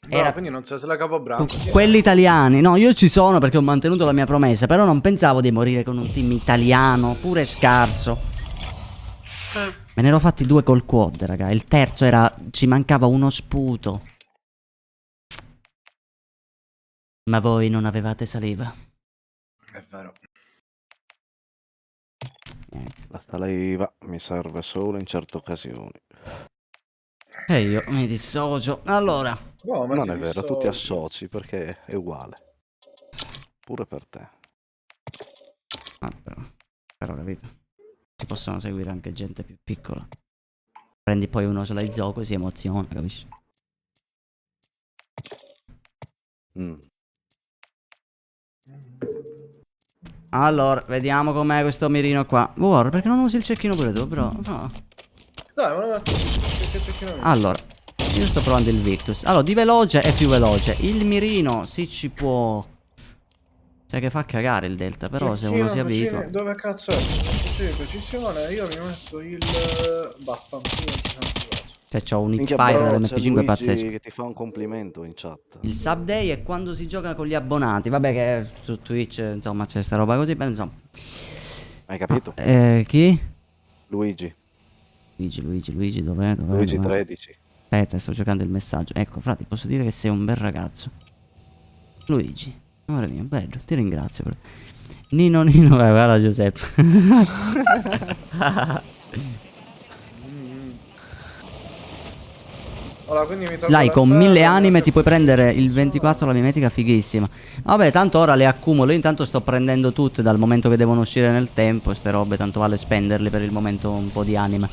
Era... quindi non sei la capobranca. Quelli italiani. No, io ci sono perché ho mantenuto la mia promessa. Però non pensavo di morire con un team italiano, pure scarso. Me ne ero fatti 2 col quad, raga. Il terzo era... ci mancava uno sputo. Ma voi non avevate saliva. È vero. Niente. La saliva mi serve solo in certe occasioni. E io mi dissocio. Allora. No, ma Non ti è vero, tu ti associ perché è uguale. Pure per te. Ah, però capito. Si possono seguire anche gente più piccola. Prendi poi uno sulla Izoku e si emoziona, capisci? Mm. Allora, vediamo com'è questo mirino qua. War, perché non usi il cecchino pure tu, bro? No. Dai, ma lo metto. Che cecchino. Allora, io sto provando il Victus. Allora, di veloce è più veloce. Il mirino sì ci può... Cioè che fa cagare il delta, però se uno si abitua... Dove cazzo è? Sì, precisione, io mi metto il... Vaffanculo. Cioè c'ho un Minchia, hipfire bro, c'è dell'MP5 Luigi pazzesco. che ti fa un complimento in chat. Il sub day è quando si gioca con gli abbonati. Vabbè che su Twitch, insomma, c'è sta roba così, beh, insomma. Hai capito? Chi? Luigi. Luigi, dov'è? Luigi Dov'è? 13. Aspetta, sto cercando il messaggio. Ecco, frate, posso dire che sei un bel ragazzo. Luigi, amore mio, bello, ti ringrazio. Nino, guarda Giuseppe. Allora, quindi mi tolgo Dai, con l'FR, 1000 anime ti puoi mi- prendere il 24 la mimetica fighissima. Vabbè, tanto ora le accumulo. Io intanto sto prendendo tutte dal momento che devono uscire nel tempo. Ste robe, tanto vale spenderle per il momento un po' di anime.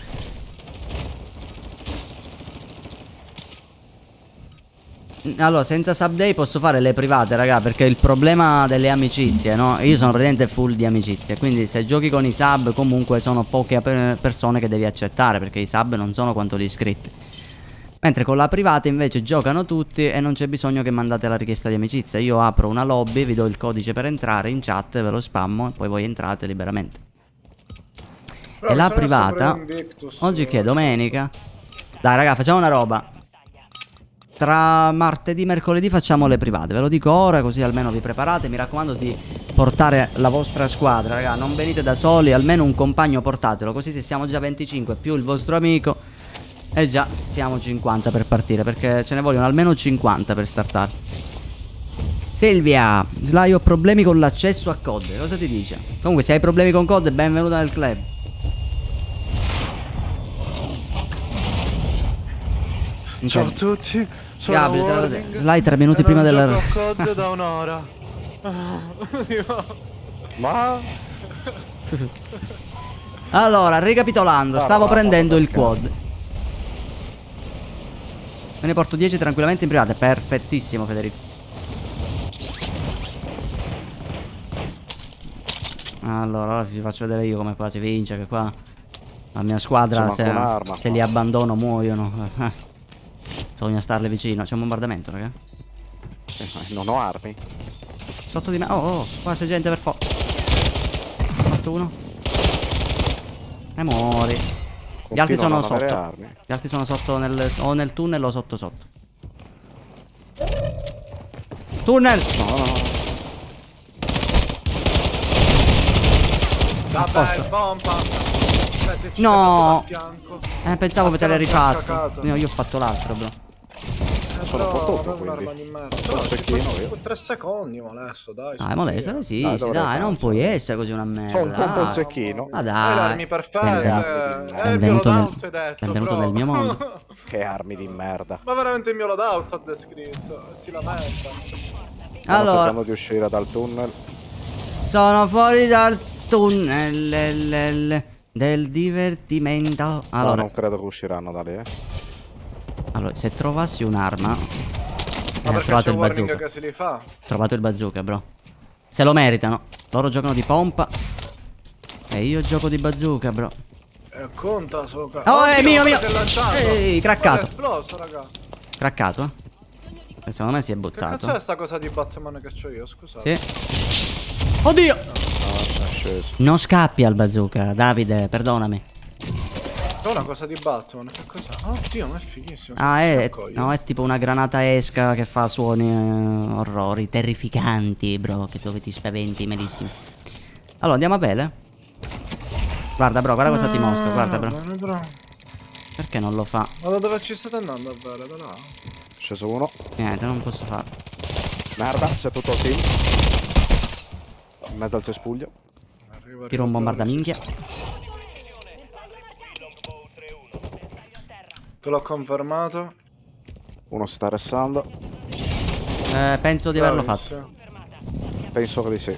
Allora, senza sub day posso fare le private, raga, perché il problema delle amicizie, no? Io sono praticamente full di amicizie, quindi se giochi con i sub comunque sono poche persone che devi accettare, perché i sub non sono quanto gli iscritti. Mentre con la privata invece giocano tutti e non c'è bisogno che mandate la richiesta di amicizia. Io apro una lobby, vi do il codice per entrare in chat, ve lo spammo e poi voi entrate liberamente. Però E la mi sono privata, messo pure Invictus, oggi che è domenica. Dai raga, facciamo una roba. Tra martedì e mercoledì facciamo le private. Ve lo dico ora così almeno vi preparate. Mi raccomando di portare la vostra squadra, raga. Non venite da soli, almeno un compagno portatelo. Così se siamo già 25 più il vostro amico, e già siamo 50 per partire, perché ce ne vogliono almeno 50 per startare. Silvia, Sly, ho problemi con l'accesso a COD. Cosa ti dice? Comunque se hai problemi con COD, benvenuta nel club. Ciao a tutti, sono Gabri, Warning, Sly 3 minuti e prima non della... gioco a COD da un'ora. Ma Allora, ricapitolando, stavo prendendo il quad. Me ne porto 10 tranquillamente in private. Perfettissimo, Federico. Allora, ora vi faccio vedere io come qua si vince. Che qua la mia squadra, C'è manco un'arma, se li abbandono muoiono. Bisogna starle vicino. C'è un bombardamento, raga. non ho armi. Sotto di me. Oh, qua c'è gente per forza. Ho fatto uno. E muori. Gli altri Continuo a sono non avere sotto. armi. Gli altri sono sotto o nel tunnel o sotto sotto. Tunnel! No. Vabbè, pompa. Aspetta, ci No. sei fatto dal fianco. Pensavo che te l'hai Appena rifatto. cacato. No, io ho fatto l'altro, bro. Sono Però fottuto, avevo un'arma quindi. di merda. Sono Però cecchino ci io. faccio 3 secondi, molesto, dai. Dai, molesto, resiste, Dai, dovrei dai, non farcela. puoi essere così una merda. Sono un po' dai. cecchino. Ma Hai le dai. armi perfette. Benvenuto- È il mio benvenuto loadout, hai detto, benvenuto bro. nel mio mondo. Che armi di merda. Ma veramente il mio loadout ha descritto. Si lamenta. Stiamo Allora, cercando di uscire dal tunnel. sono fuori dal tunnel del divertimento. No, Allora, non credo che usciranno da lì, allora, se trovassi un'arma, Ma ho perché trovato c'è il Warning bazooka. che se li fa? Ho trovato il bazooka, bro. Se lo meritano. Loro giocano di pompa e io gioco di bazooka, bro. Conta sopra. Oh, è mio, guarda mio. che è lanciato. Ehi, craccato. Guarda, è esploso, raga. Craccato, eh? E secondo me si è Che buttato. cazzo è sta cosa di Batman che c'ho io? Scusate. Sì. Oddio! No, è sceso. Non scappi al bazooka, Davide, perdonami. È una cosa di Batman, che cos'è? Oddio, ma è fighissimo. Ah, è, Raccogli. no, è tipo una granata esca che fa suoni orrori, terrificanti, bro, che dove ti spaventi, malissimo. Allora, andiamo a bere? Guarda, bro, guarda cosa ti mostro, guarda, bro. Bene, bro. Perché non lo fa? Ma da dove ci state andando a bere? Da là? È sceso uno. Niente, non posso farlo. Merda, c'è tutto il team. In mezzo al cespuglio. Arriva, Tiro un bombardaminchia. Te l'ho confermato. Uno si sta arrestando. Penso di averlo fatto. Bravissimo. Penso che di sì.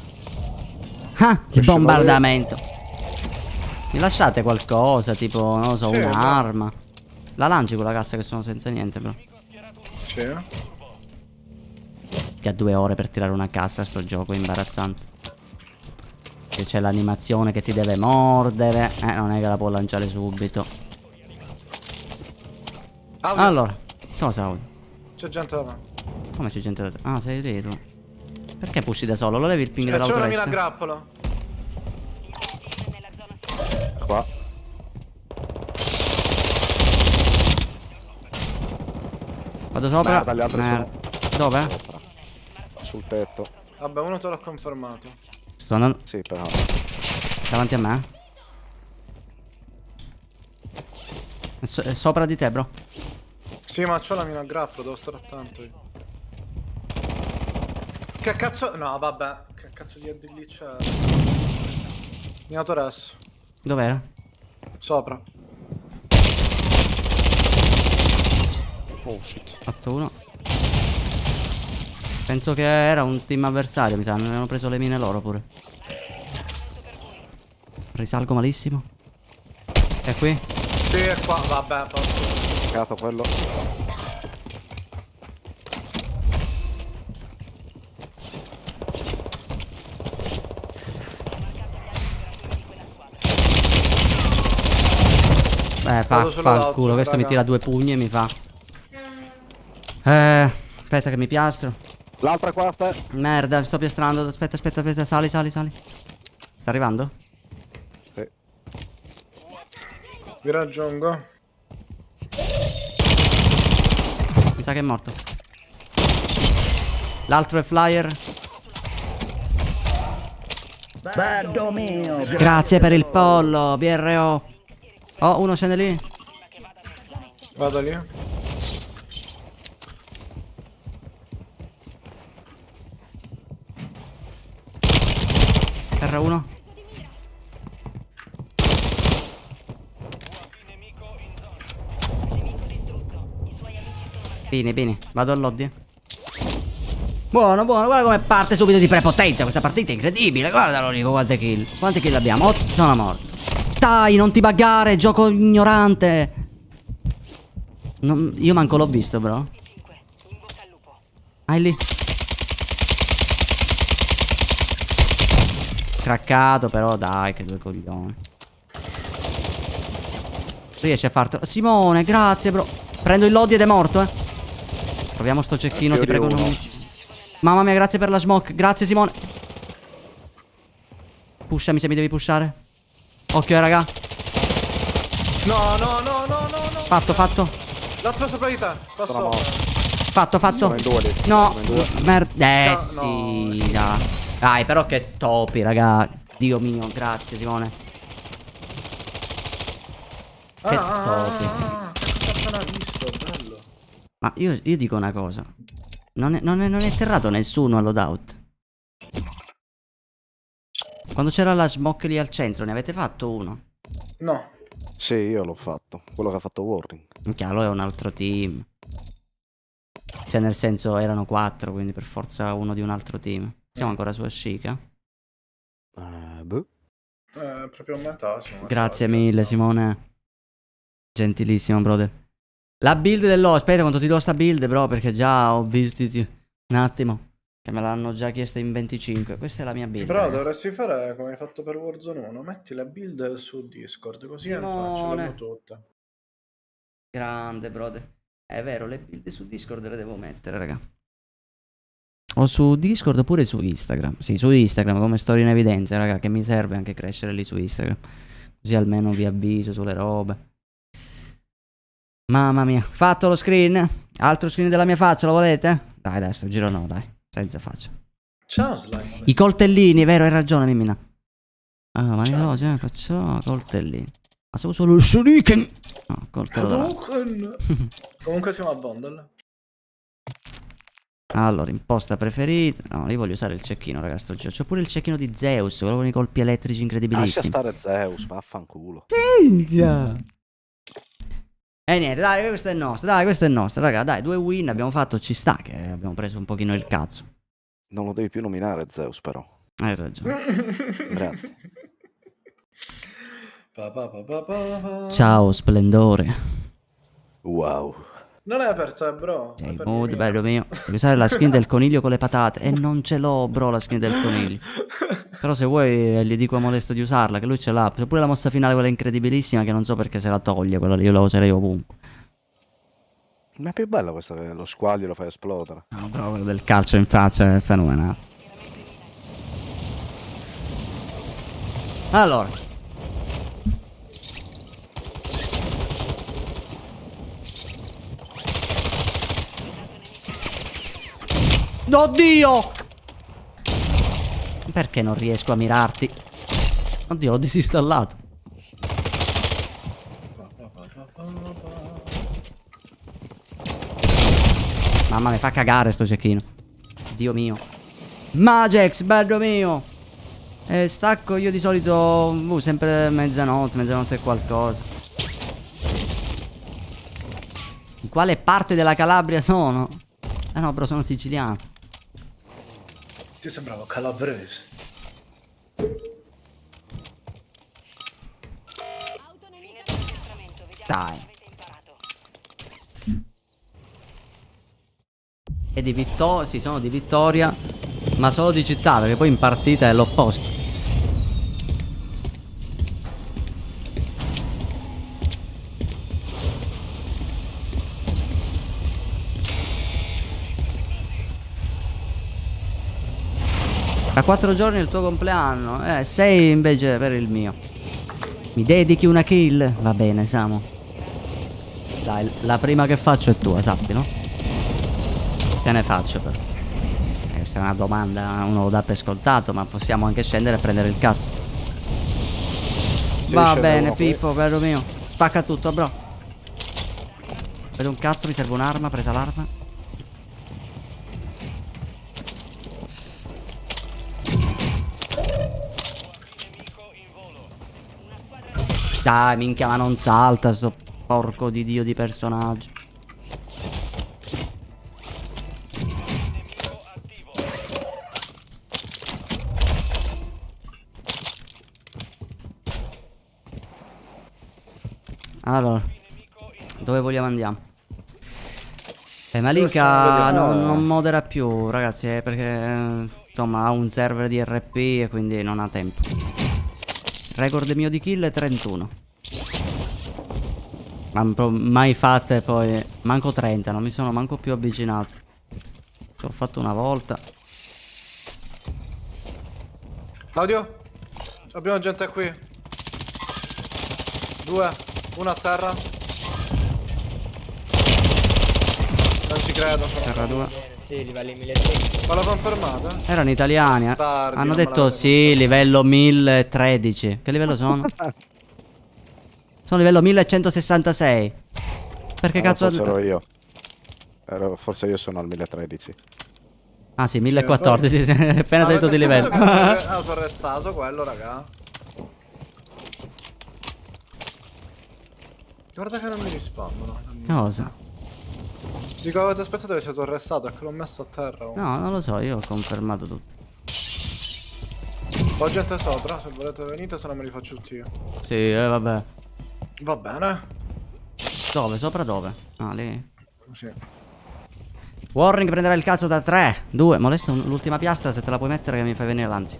Ah, il Riusciamo bombardamento. Mi lasciate qualcosa, tipo, non lo so, Sì, un'arma. La lanci quella cassa che sono senza niente, bro. Sì. Che ha 2 ore per tirare una cassa, sto gioco è imbarazzante. Che c'è l'animazione che ti deve mordere. Non è che la può lanciare subito. Audio. Allora, cosa Audi? C'è gente davanti. Come c'è gente da te? Ah, sei lì tu. Perché pussi da solo? Lo levi il ping C'è una mina a dell'autoressa? grappolo. Qua. Vado sopra. Merda, gli altri Merda. Dove? Sopra. Sul tetto. Vabbè, uno te l'ho confermato. Sto andando Sì, però. davanti a me. È sopra di te, bro. Sì, ma c'ho la mina a grappolo, devo stare attento io. Che cazzo... No, vabbè. Che cazzo di AD lì c'è? Minatoress. Dov'era? Sopra. Oh shit. Fatto uno. Penso che era un team avversario, mi sa. Non hanno preso le mine loro pure. Risalgo malissimo. È qui? Sì, è qua. Vabbè, posso. Cagato quello. Vado Fa sulla il culo. alza, Questo mi raga. tira 2 pugni e mi fa. Aspetta che mi piastro. L'altra è qua, sta. Merda, sto piastrando. Aspetta, aspetta, aspetta. Sali, sali, sali. Sta arrivando? Sì. Vi raggiungo. Mi sa che è morto. L'altro è flyer. Grazie per il pollo, BRO. Oh, uno scende lì. Vado lì. Terra uno. Bene, bene. Vado all'oddi. Buono, buono. Guarda come parte subito di prepotenza questa partita. Incredibile. Guardalo, Rico. Quante kill. Quante kill abbiamo? 8. Sono morto. Dai, non ti buggare. Gioco ignorante. Io manco l'ho visto, bro. Ah, è lì. Craccato, però dai, che 2 coglioni. Riesci a fartelo. Simone, grazie, bro. Prendo il lodi ed è morto, eh. Proviamo sto cecchino, ti prego. Non... Mamma mia, grazie per la smoke. Grazie, Simone. Pushami se mi devi pushare. Occhio, raga. No, no, no, no, no, no. Fatto, fatto. L'altro sopra di te. Sono Passo. morto. Fatto, fatto. Sono in due lì. No, Sono in due. merda. No, Sì, dai. Dai, però che topi, raga. Dio mio, grazie, Simone. Che topi. Che cazzo l'ha visto, bello. Ma io dico una cosa. Non è atterrato nessuno allo loadout. Quando c'era la smoke lì al centro, ne avete fatto uno? No. Sì, io l'ho fatto. Quello che ha fatto Warring. Chiaro, è un altro team. Cioè, nel senso, erano 4, quindi per forza uno di un altro team. Siamo ancora su Ashika. Boh. Proprio a metà siamo. Grazie arrivati. mille, Simone. Gentilissimo, brother. La build dell'O, aspetta quanto ti do sta build, bro, perché già ho visto un attimo che me l'hanno già chiesta in 25. Questa è la mia build. Però raga. dovresti fare come hai fatto per Warzone 1. Metti la build su Discord, così entrano, ce Simone. l'hanno tutte. Grande, brother. È vero, le build su Discord le devo mettere, raga. O su Discord oppure su Instagram. Sì, su Instagram come storia in evidenza, raga, che mi serve anche crescere lì su Instagram. Così almeno vi avviso sulle robe. Mamma mia, fatto lo screen? Altro screen della mia faccia, lo volete? Dai, dai, sto giro no, dai, senza faccia. Ciao slime. I coltellini, vero, hai ragione, Mimina. Ah, ma io faccio coltellini. Ma se uso lo shuriken. No, coltello davanti. Comunque siamo a bundle. Allora, imposta preferita. No, io voglio usare il cecchino, raga, sto giro. C'ho pure il cecchino di Zeus, quello con i colpi elettrici Lascia incredibilissimi. stare Zeus, vaffanculo. Minchia. E niente, dai, questo è nostro, dai, questo è nostro, raga, dai, 2 win abbiamo fatto, ci sta che abbiamo preso un pochino il cazzo. Non lo devi più nominare Zeus, però. Hai ragione. Grazie. Ciao, splendore. Wow. Non è per te, bro. È Sei per mood, me. bello mio. Devi usare la skin del coniglio con le patate. E non ce l'ho, bro, la skin del coniglio. Però se vuoi gli dico a Molesto di usarla, che lui ce l'ha. C'è pure la mossa finale, quella incredibilissima, che non so perché se la toglie, quella lì io la userei ovunque. Ma è più bella questa che lo squaglio lo fai esplodere. No, bro, quello del calcio in faccia è fenomenale. Allora. Oddio! Perché non riesco a mirarti? Oddio, ho disinstallato. Mamma mi fa cagare sto cecchino. Dio mio. Magex, bello mio. Stacco io di solito sempre mezzanotte e qualcosa. In quale parte della Calabria sono? Eh no, però sono siciliano. Ti sembrava calabrese. Auto nemica in addestramento. Vediamo Dai. se avete imparato. E di Vittoria, sì, sono di Vittoria, ma solo di città, perché poi in partita è l'opposto. Tra 4 giorni è il tuo compleanno, 6 invece per il mio. Mi dedichi una kill? Va bene, Samu. Dai, la prima che faccio è tua, sappi, no? Se ne faccio però. Questa è una domanda, uno lo dà per scontato, ma possiamo anche scendere e prendere il cazzo. Va scende bene, uno qui. Pippo, bello mio. Spacca tutto, bro. Vedo un cazzo, mi serve un'arma, presa l'arma. Dai, minchia, ma non salta sto porco di dio di personaggio. Allora, dove vogliamo andiamo? Ma Linka non modera più, ragazzi, perché insomma ha un server di RP e quindi non ha tempo. Record mio di kill è 31. Ma mai fatte poi. Manco 30, non mi sono manco più avvicinato. L'ho fatto una volta. Claudio? Abbiamo gente qui. 2, 1 a terra. Non ci credo. Terra 2. Sì, livelli 1300. Ma l'ho confermata? Erano italiani, eh. Tardi, Hanno non me detto l'avete sì, livello 1013. Che livello sono? Sono livello 1166. Perché cazzo... Forse ero io. Forse io sono al 1013. Ah sì, 1014, sì, appena salito di livello. Ah, sono restato quello, raga. Guarda che non mi rispondono. Cosa? Dico, avete aspettato che sia arrestato e che l'ho messo a terra. No, non lo so, io ho confermato tutto. Ho gente sopra, se volete venite, se no me li faccio tutti io. Sì, vabbè. Va bene. Dove? Sopra dove? Ah, lì. Sì. Warning prenderà il cazzo da 3, 2. Molesto l'ultima piastra, se te la puoi mettere che mi fai venire l'ansia.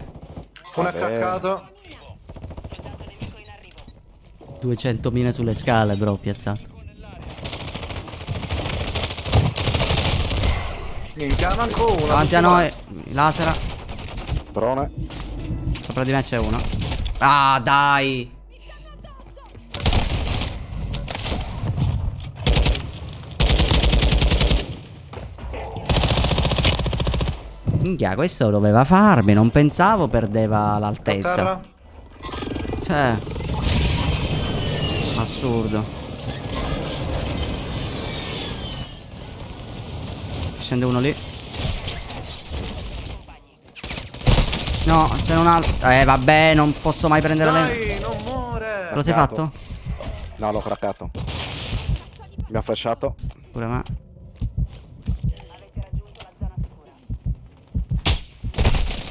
Uno è Vabbè. caccato. 200 mine sulle scale, bro, piazzato. Minchia, manco uno. Davanti a noi. Lasera. Drone. Sopra di me c'è uno. Ah, dai. Minchia, questo doveva farmi. Non pensavo perdeva l'altezza. Terra. Cioè, assurdo. Scende uno lì. No, c'è un altro. Vabbè, non posso mai prendere le. Dai, non muore. Te lo sei fatto? No, l'ho craccato. Mi ha flashato. Pure me.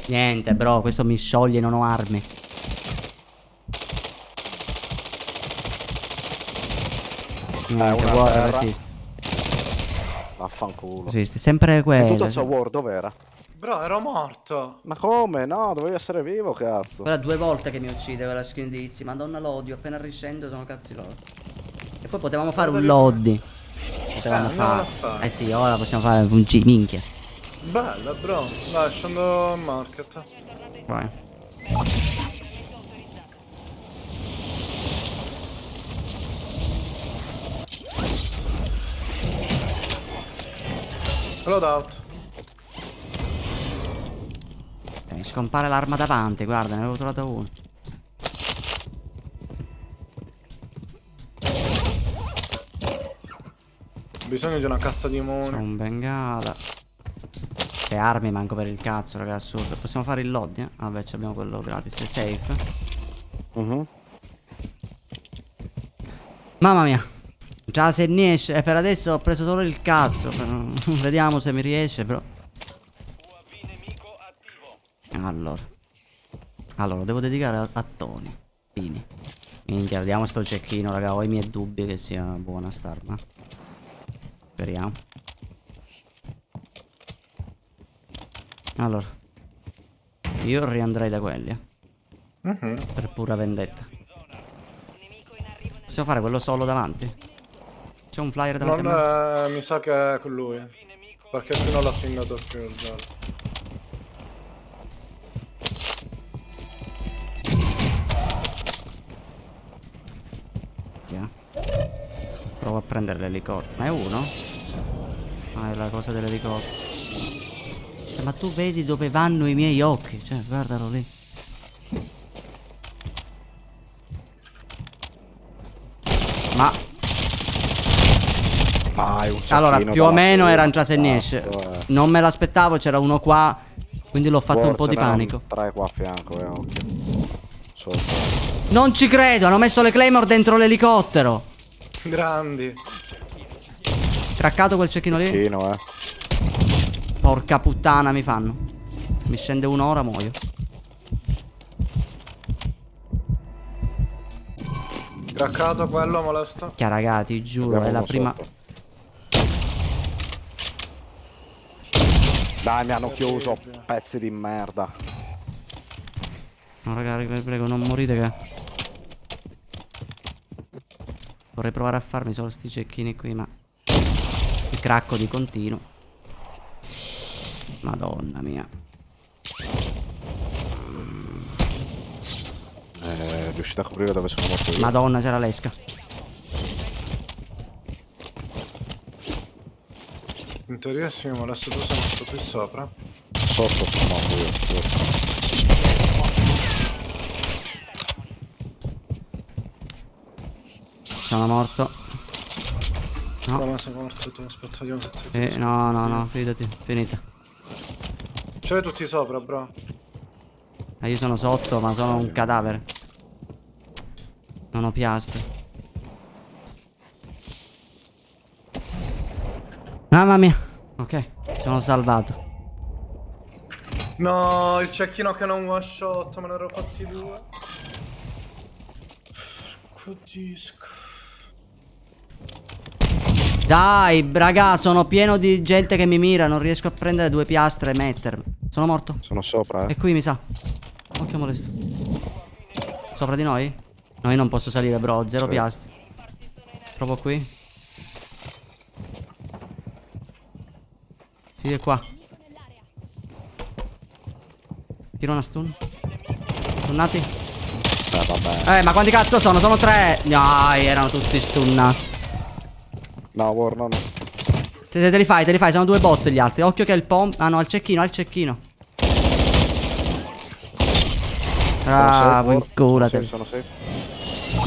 Niente, bro, questo mi scioglie, non ho armi. Niente, una guarda, terra. resiste. Vaffanculo. Resiste, sempre In quello. tutto ciò war dov'era? Bro, ero morto. Ma come? No, dovevi essere vivo, cazzo. Quella 2 volte che mi uccide quella skin di Izzy. Madonna, l'odio. Appena riscendo sono cazzi loro. E poi potevamo fare un loddi. Potevamo andiamo fare. a fare. Eh sì, ora possiamo fare un G, minchia. Bella, bro. Dai, scendo in market. Vai. Loadout. Mi scompare l'arma davanti, guarda, ne avevo trovato uno. Ho bisogno di una cassa di C'ho muni. un bengala. Che armi manco per il cazzo, raga, assurdo. Possiamo fare il loddi, eh? Vabbè, abbiamo quello gratis, è safe. Mhm. Mamma mia. Già se ne esce. Per adesso ho preso solo il cazzo. Vediamo se mi riesce, però. UAV nemico attivo. Allora, devo dedicare a Tony. Pini. Minchia, vediamo sto cecchino, raga. Ho i miei dubbi che sia buona st'arma. Speriamo. Allora, io riandrei da quelli, per pura vendetta. Possiamo fare quello solo davanti? C'è un flyer davanti a me? Non mi sa che è con lui. Perché fino alla fine non più il gioco. Chi è? Provo a prendere l'elicottero. Ma è uno? Ah, è la cosa dell'elicottero. Cioè, ma tu vedi dove vanno i miei occhi? Cioè, guardalo lì. Ma Ah, è un allora, cecchino più o dalla meno cima. era un Trasenniesce. Non me l'aspettavo, c'era uno qua. Quindi l'ho fatto un po' di panico. 3 qua a fianco, occhio. Sotto. Non ci credo, hanno messo le Claymore dentro l'elicottero. Grandi. Craccato quel cecchino lì. Cecchino, Porca puttana mi fanno. Se mi scende un'ora muoio. Craccato quello, molesto. Minchia, raga, ti giuro, Abbiamo è la uno prima. sotto. Dai, mi hanno chiuso, pezzi di merda. No, raga, vi prego, non morite che. Vorrei provare a farmi solo sti cecchini qui, ma il cracco di continuo. Madonna mia. Riuscite a coprire dove sono morto io. Madonna, c'era l'esca. In teoria sì, molesto, tu sei morto qui sopra. Sotto sono morto io. Sotto. Sono morto. No. Come sei morto tu? Aspetta, vediamo se ti... No, no, no, fidati, finita. Ce l'hai tutti sopra, bro. Io sono sotto, ma sono un cadavere. Non ho piastre. Mamma mia. Ok, sono salvato. No, il cecchino che non one shot, me ne ero fatti 2. Porco disco. Dai, raga, sono pieno di gente che mi mira. Non riesco a prendere 2 piastre e mettermi. Sono morto. Sono sopra, E qui mi sa. Occhio molesto. Sopra di noi? No, io non posso salire, bro. Ho 0 Sì. piastre. Provo qui. Sì, è qua. Tiro una stun. Stunnati. Vabbè. Ma quanti cazzo sono? Sono 3. No, erano tutti stunnati. No, War, no. Te li fai, sono 2 bot gli altri. Occhio che è il pomp. Ah no, al cecchino, al cecchino. Bravo, inculate. Sono safe.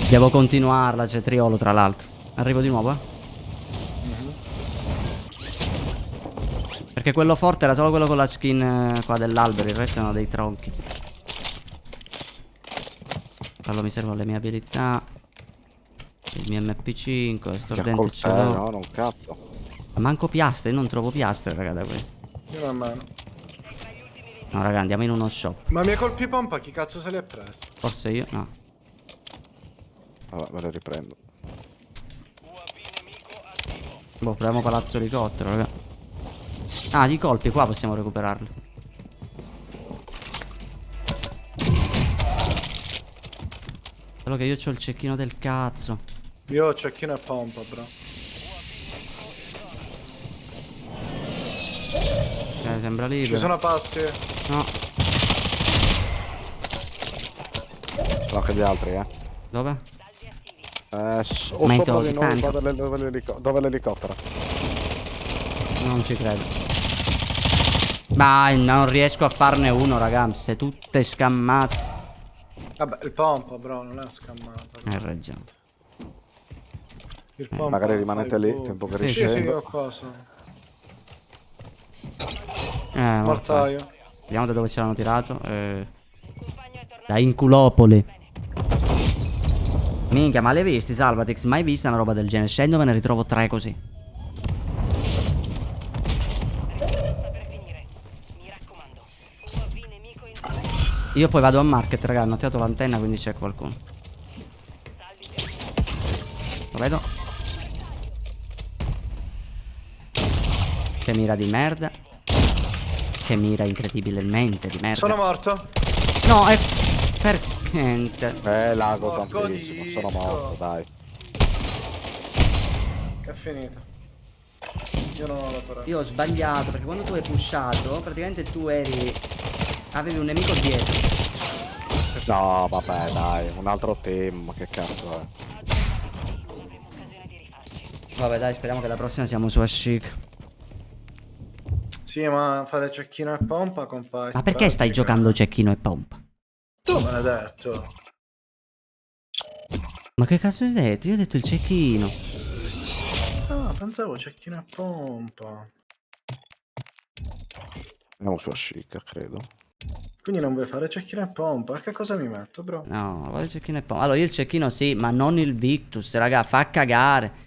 Devo continuarla, c'è Triolo tra l'altro. Arrivo di nuovo, Perché quello forte era solo quello con la skin qua dell'albero, il resto erano dei tronchi. Allora mi servono le mie abilità. Il mio MP5, il stordente ce l'ho. No, non cazzo. Ma manco piastre, io non trovo piastre, raga, da questo. Io nemmeno. No, raga, andiamo in uno shop. Ma i miei colpi pompa chi cazzo se li ha presi? Forse io, no. Vabbè, me le riprendo. Boh, proviamo palazzo elicottero, raga. Ah, i colpi qua possiamo recuperarli. Solo che io c'ho il cecchino del cazzo. Io ho cecchino e pompa, bro. Sembra libero. Ci sono passi? No. No, che gli altri, Dove? O Ma sopra di di noi, panico. dove l'elicottero. Non ci credo. Ma non riesco a farne uno, ragazzi. Tutte scammate. Vabbè, il pompa, bro, non è scammato. Hai ragione. Il pompa Magari rimanete fa lì, il tempo che Sì, Sì, sì, riscendo. io cosa. Mortaio. Mortaio. Vediamo da dove ce l'hanno tirato. Da Inculopoli. Minchia, ma l'hai visti, Salvatex? Mai vista una roba del genere? Scendo, me ne ritrovo 3 così. Io poi vado a market, raga. Hanno tirato l'antenna, quindi c'è qualcuno. Lo vedo. Che mira di merda. Che mira incredibilmente di merda. Sono morto. No, è... Perché? Lago Porco tantissimo, sono Dio. morto, dai. È finito. Io non ho la torre. Io ho sbagliato perché quando tu hai pushato, praticamente tu eri... Avevi un nemico dietro. No, vabbè, dai, un altro team, ma che cazzo è? Vabbè dai, speriamo che la prossima siamo su Ashik. Sì, ma fare cecchino e pompa, compare. Ma perché stai giocando cecchino e pompa? Tu me l'hai detto. Ma che cazzo hai detto? Io ho detto il cecchino. Ah, pensavo cecchino e pompa. Andiamo su Ashika, credo. Quindi non vuoi fare cecchino e pompa? Che cosa mi metto, bro? No, voglio il cecchino e pompa. Allora io il cecchino sì, ma non il Victus, raga, fa cagare.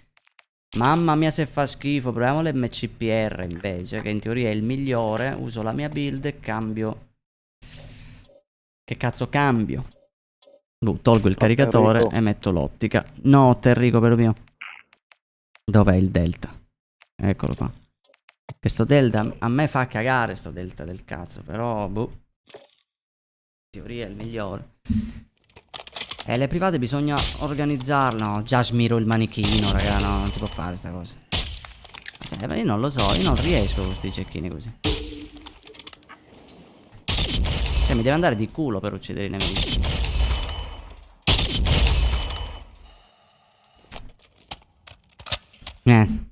Mamma mia se fa schifo. Proviamo l'MCPR invece, che in teoria è il migliore. Uso la mia build e cambio. Che cazzo cambio? Tolgo il caricatore Terrico. e metto l'ottica. No, Terrico, per mio. Dov'è il delta? Eccolo qua. Che sto delta a me fa cagare, sto delta del cazzo. Però, boh. In teoria è il migliore. E le private bisogna organizzarle. No, già smiro il manichino, raga. No, non si può fare sta cosa. Cioè, ma io non lo so, io non riesco con questi cecchini così. Cioè, mi deve andare di culo per uccidere i nemici. Niente.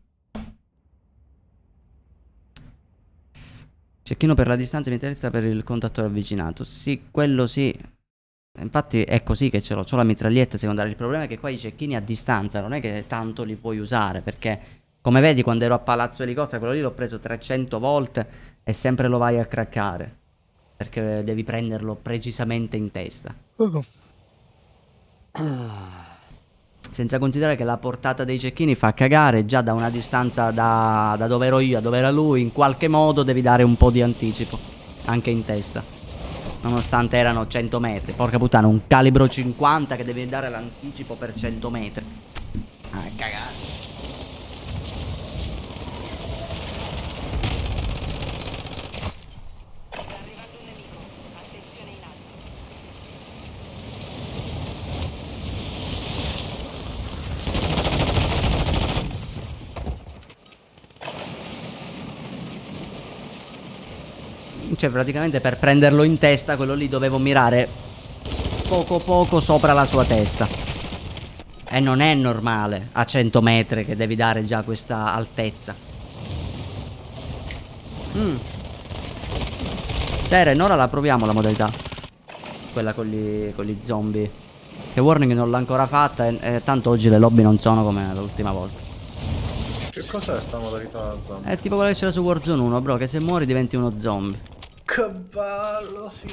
Cecchino per la distanza e mitraglietta per il contattore avvicinato. Sì, quello sì. Infatti è così che ce l'ho. C'ho la mitraglietta secondaria. Il problema è che qua i cecchini a distanza non è che tanto li puoi usare. Perché, come vedi, quando ero a Palazzo Elicottero, quello lì l'ho preso 300 volte e sempre lo vai a craccare. Perché devi prenderlo precisamente in testa. Senza considerare che la portata dei cecchini fa cagare. Già da una distanza da dove ero io a dove era lui, in qualche modo devi dare un po' di anticipo. Anche in testa. Nonostante erano 100 metri. Porca puttana, un calibro 50 che devi dare l'anticipo per 100 metri. Ah, cagare. Cioè praticamente per prenderlo in testa quello lì dovevo mirare poco sopra la sua testa. E non è normale a 100 metri che devi dare già questa altezza. Seren, ora la proviamo la modalità. Quella con gli zombie. Che Warning non l'ha ancora fatta e tanto oggi le lobby non sono come l'ultima volta. Che cos'è sta modalità zombie? È tipo quella che c'era su Warzone 1, bro, che se muori diventi uno zombie. Che bello, sì.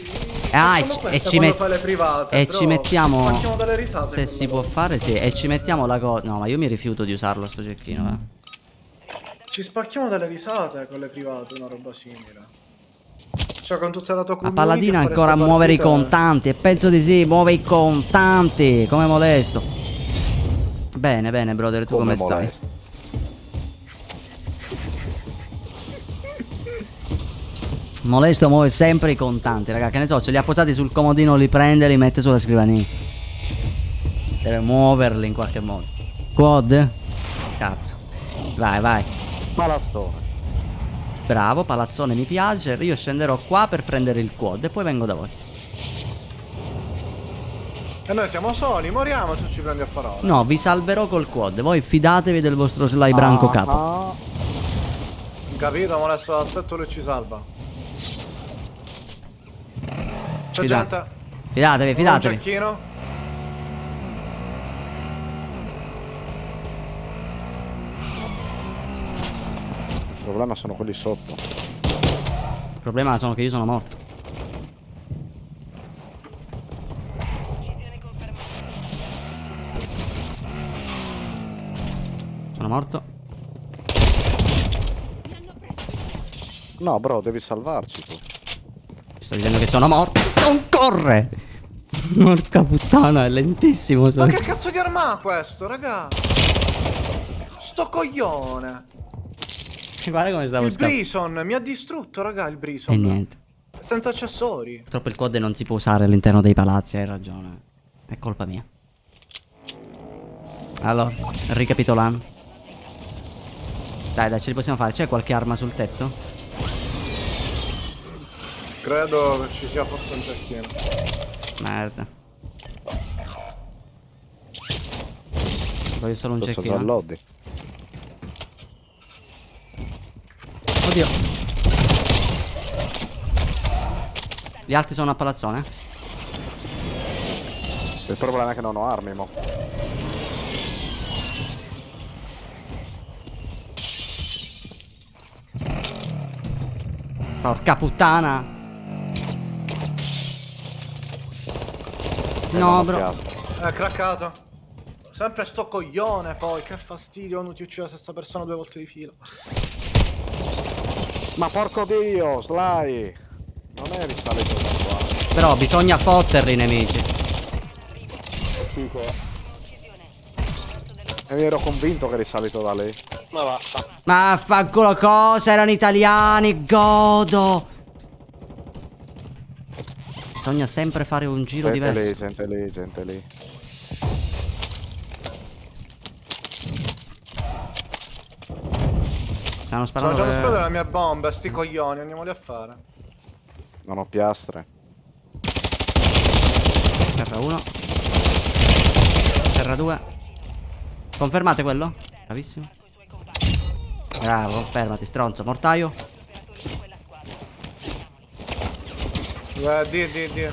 Ah, e ci mettiamo. Ci facciamo delle risate. Se si può fare, sì. E ci mettiamo la cosa. No, ma io mi rifiuto di usarlo sto cecchino, Ci spacchiamo delle risate con le private, una roba simile. Cioè con tutta la tua Ma community. Paladino a fare ancora a ste muovere i partite. contanti. E penso di sì, muove i contanti. Come molesto. Bene, bene, brother, tu come stai? molesto. Molesto muove sempre i contanti, raga. Che ne so, ce li ha posati sul comodino, li prende e li mette sulla scrivania. Deve muoverli in qualche modo. Quad? Cazzo. Vai, vai. Palazzone. Bravo, palazzone mi piace. Io scenderò qua per prendere il quad e poi vengo da voi. E noi siamo soli, moriamo se ci prendi a parola. No, vi salverò col quad. Voi fidatevi del vostro Sly Branco capo. Capito, molesto l'aspetto lui ci salva. C'è Fidate. gente. Fidatevi, Un fidatevi. cecchino. Il problema sono quelli sotto. Il problema sono che io sono morto. Sono morto. No, bro, devi salvarci tu. Sto dicendo che sono morto. Non corre! Porca puttana, è lentissimo. Ma che cazzo di arma ha questo, raga? Sto coglione. Guarda come stavo Il scappando. Brison mi ha distrutto, raga, il Brison. E niente. Senza accessori. Purtroppo il quad non si può usare all'interno dei palazzi, hai ragione. È colpa mia. Allora, ricapitolando. Dai, ce li possiamo fare. C'è qualche arma sul tetto? Credo che ci sia forse un cecchino. Merda. Voglio solo un Posso cecchino. usare lobby. Oddio. Gli altri sono a palazzone? Il problema è che non ho armi, mo. Porca puttana. No, bro. È craccato. Sempre sto coglione poi. Che fastidio quando ti uccide la stessa persona 2 volte di fila. Ma porco dio, Sly! Non è risalito da qua. Però bisogna fotterli i nemici. E mi ero convinto che eri salito da lì. Ma vaffa. Ma fanculo cosa, erano italiani, godo. Bisogna sempre fare un giro diverso. Gente lì, gente lì. Stanno Sono sparando. già allo sparo delle mie bombe, sti coglioni, andiamoli a fare. Non ho piastre. Terra 1. Terra 2. Confermate quello? Bravissimo. Bravo, confermati, stronzo. Mortaio. Di.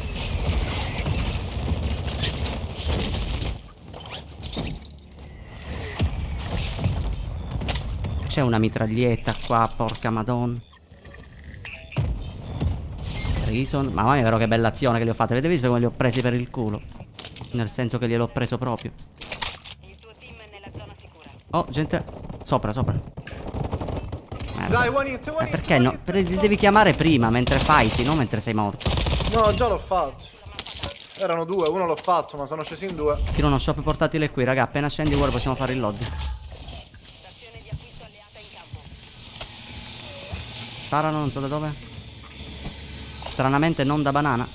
C'è una mitraglietta qua, porca madonna. Reason. Mamma mia, però che bella azione che li ho fatte. Avete visto come li ho presi per il culo? Nel senso che gliel'ho preso proprio. Il tuo team è nella zona sicura. Oh, gente. Sopra, sopra. Merda. Dai, one hit. Perché no? Li devi chiamare prima, mentre fighti, non mentre sei morto. No, già l'ho fatto. Erano 2, uno l'ho fatto, ma sono scesi in 2. Tiro uno shop portatile qui, raga. Appena scendi ora possiamo fare il lobby. Stazione di acquisto alleata in campo. Sparano, non so da dove. Stranamente non da banana.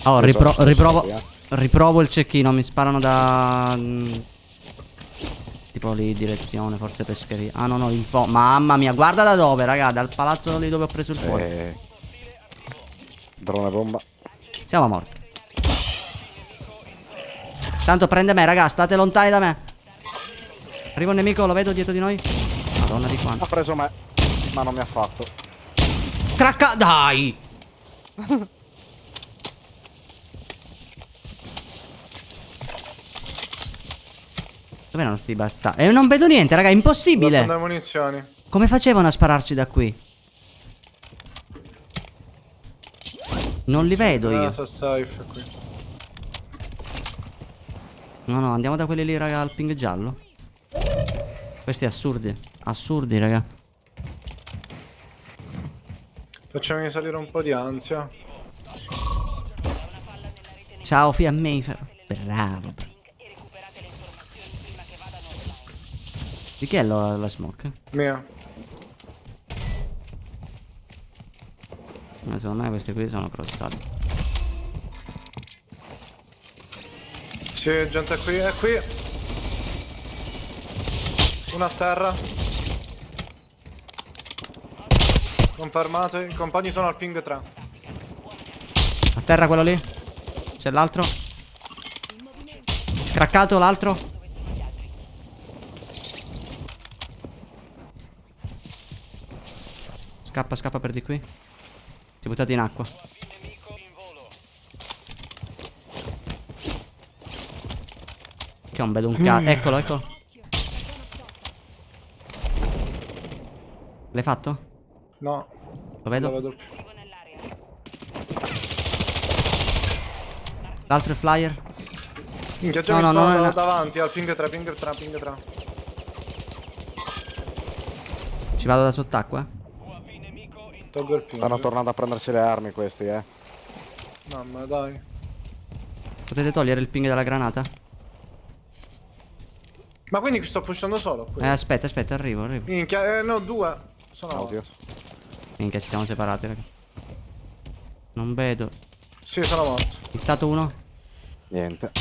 Oh, riprovo il cecchino. Mi sparano da... Tipo lì, direzione, forse pescheria. Ah no, no, in fondo. Mamma mia, guarda da dove, raga. Dal palazzo lì dove ho preso il fuoco. Drone bomba. Siamo morti. Tanto prende me, raga. State lontani da me. Arriva un nemico, lo vedo dietro di noi. Madonna di quanto. Ha preso me, ma non mi ha fatto. Cracca, dai. Dove erano sti bastardi? Non vedo niente, raga, è Devo impossibile. prendere munizioni. Come facevano a spararci da qui? Non li vedo io. Sta safe qui. No, no, andiamo da quelli lì, raga, al ping giallo. Questi assurdi. Assurdi, raga. Facciami salire un po' di ansia. Ciao, Fia Mayfair. Bravo. Di chi è la smoke? Mia. Secondo me questi qui sono crossati. Sì, gente è qui. Una a terra. Confermato, i compagni sono al ping 3. A terra quello lì. C'è l'altro. Craccato l'altro. Scappa, scappa per di qui. Si è buttato in acqua. Che non vedo un cazzo. Eccolo, eccolo. L'hai fatto? No. Lo vedo? Non lo vedo più. L'altro è flyer. Minchia, già No, mi no, stanno no, no. davanti al ping 3, ping 3, ping 3. Ci vado da sott'acqua? Tolgo il ping. Stanno tornando a prendersi le armi questi, No, ma dai. Potete togliere il ping dalla granata? Ma quindi sto pushando solo qui. Aspetta, aspetta, arrivo. Minchia, no, 2. Sono Oddio. morto. Minchia, ci siamo separati, raga. Non vedo. Sì, sono morto. Hittato uno. Niente.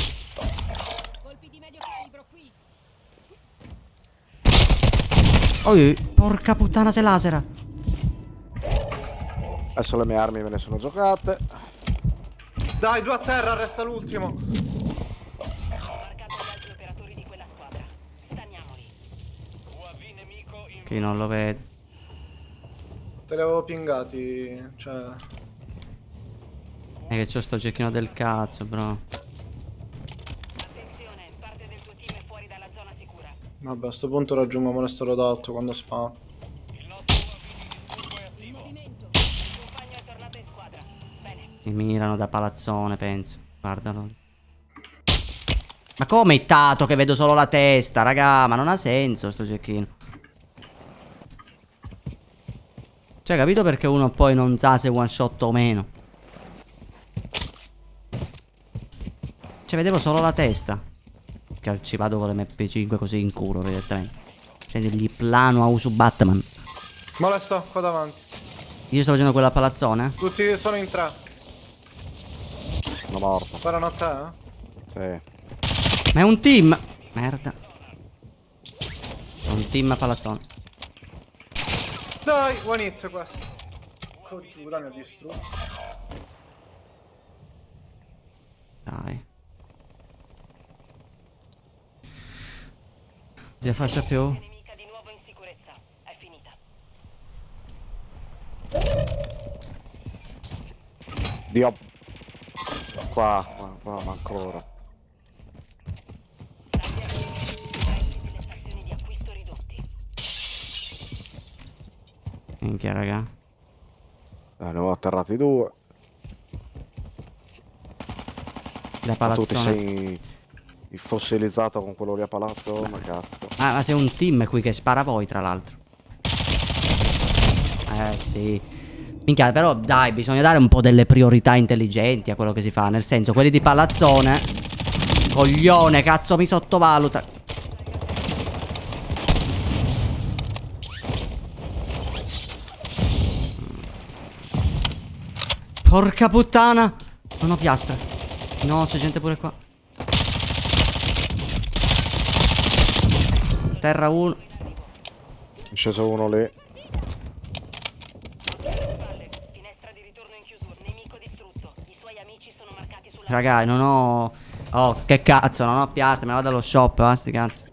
Colpi di medio calibro qui. Oh, porca puttana, se lasera. Adesso le mie armi me ne sono giocate. Dai, 2 a terra, resta l'ultimo. Marcato gli altri operatori di quella squadra. Stanniamoli. Che non lo vedo. Te li avevo pingati, cioè... È che c'ho sto giochino del cazzo, bro. Attenzione, parte del tuo team è fuori dalla zona sicura. Vabbè, a sto punto raggiungo monestero d'alto quando spam. In movimento. Il compagno è tornato in squadra. Bene. Mi mirano da palazzone, penso. Guardalo. Ma come hittato che vedo solo la testa, raga? Ma non ha senso sto giochino. Cioè, capito perché uno poi non sa se one shot o meno? Cioè, vedevo solo la testa. Che ci vado con l'MP5 così in culo, direttamente. Cioè, gli plano a uso Batman. Molesto, qua davanti. Io sto facendo quella a palazzone. Tutti sono in 3. Sono morto. Sparano a te, Sì. Ma è un team. Merda. È un team a palazzone. Dai, one hit questo. Giuda, mi ha distrutto. Dai. Si faccia più. Nemica di nuovo in sicurezza. È finita. Dio. Qua, ma ancora. Prestiti le stazioni di acquisto ridotti. Minchia, raga. Ne avevo atterrati 2. Da Ma tu ti palazzone. sei fossilizzato con quello lì a palazzo? Ma cazzo. Ah, ma sei un team qui che spara voi, tra l'altro. Sì. Minchia, però dai, bisogna dare un po' delle priorità intelligenti a quello che si fa. Nel senso, quelli di palazzone. Coglione, cazzo, mi sottovaluta. Porca puttana. Non ho piastre. No, c'è gente pure qua. Terra 1. È sceso uno lì. Finestra di ritorno in chiusura. Nemico distrutto. I suoi amici sono marcati sulla... Raga, non ho... Oh, che cazzo, non ho piastre, me la vado allo shop, sti cazzo.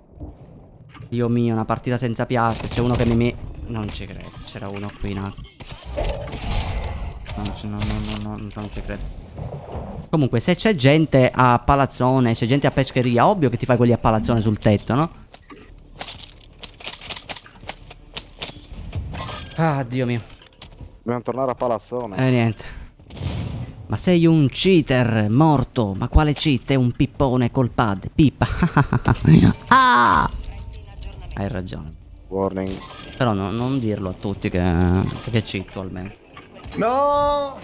Dio mio, una partita senza piastre. C'è uno che mi... Non ci credo, c'era uno qui in alto. Non ci credo. Comunque, se c'è gente a palazzone, c'è gente a pescheria, ovvio che ti fai quelli a palazzone sul tetto, no? Ah, Dio mio. Dobbiamo tornare a palazzone. Niente. Ma sei un cheater, morto. Ma quale cheat? È un pippone col pad. Pippa. Ah! Hai ragione. Warning. Però non dirlo a tutti che cheato almeno. No!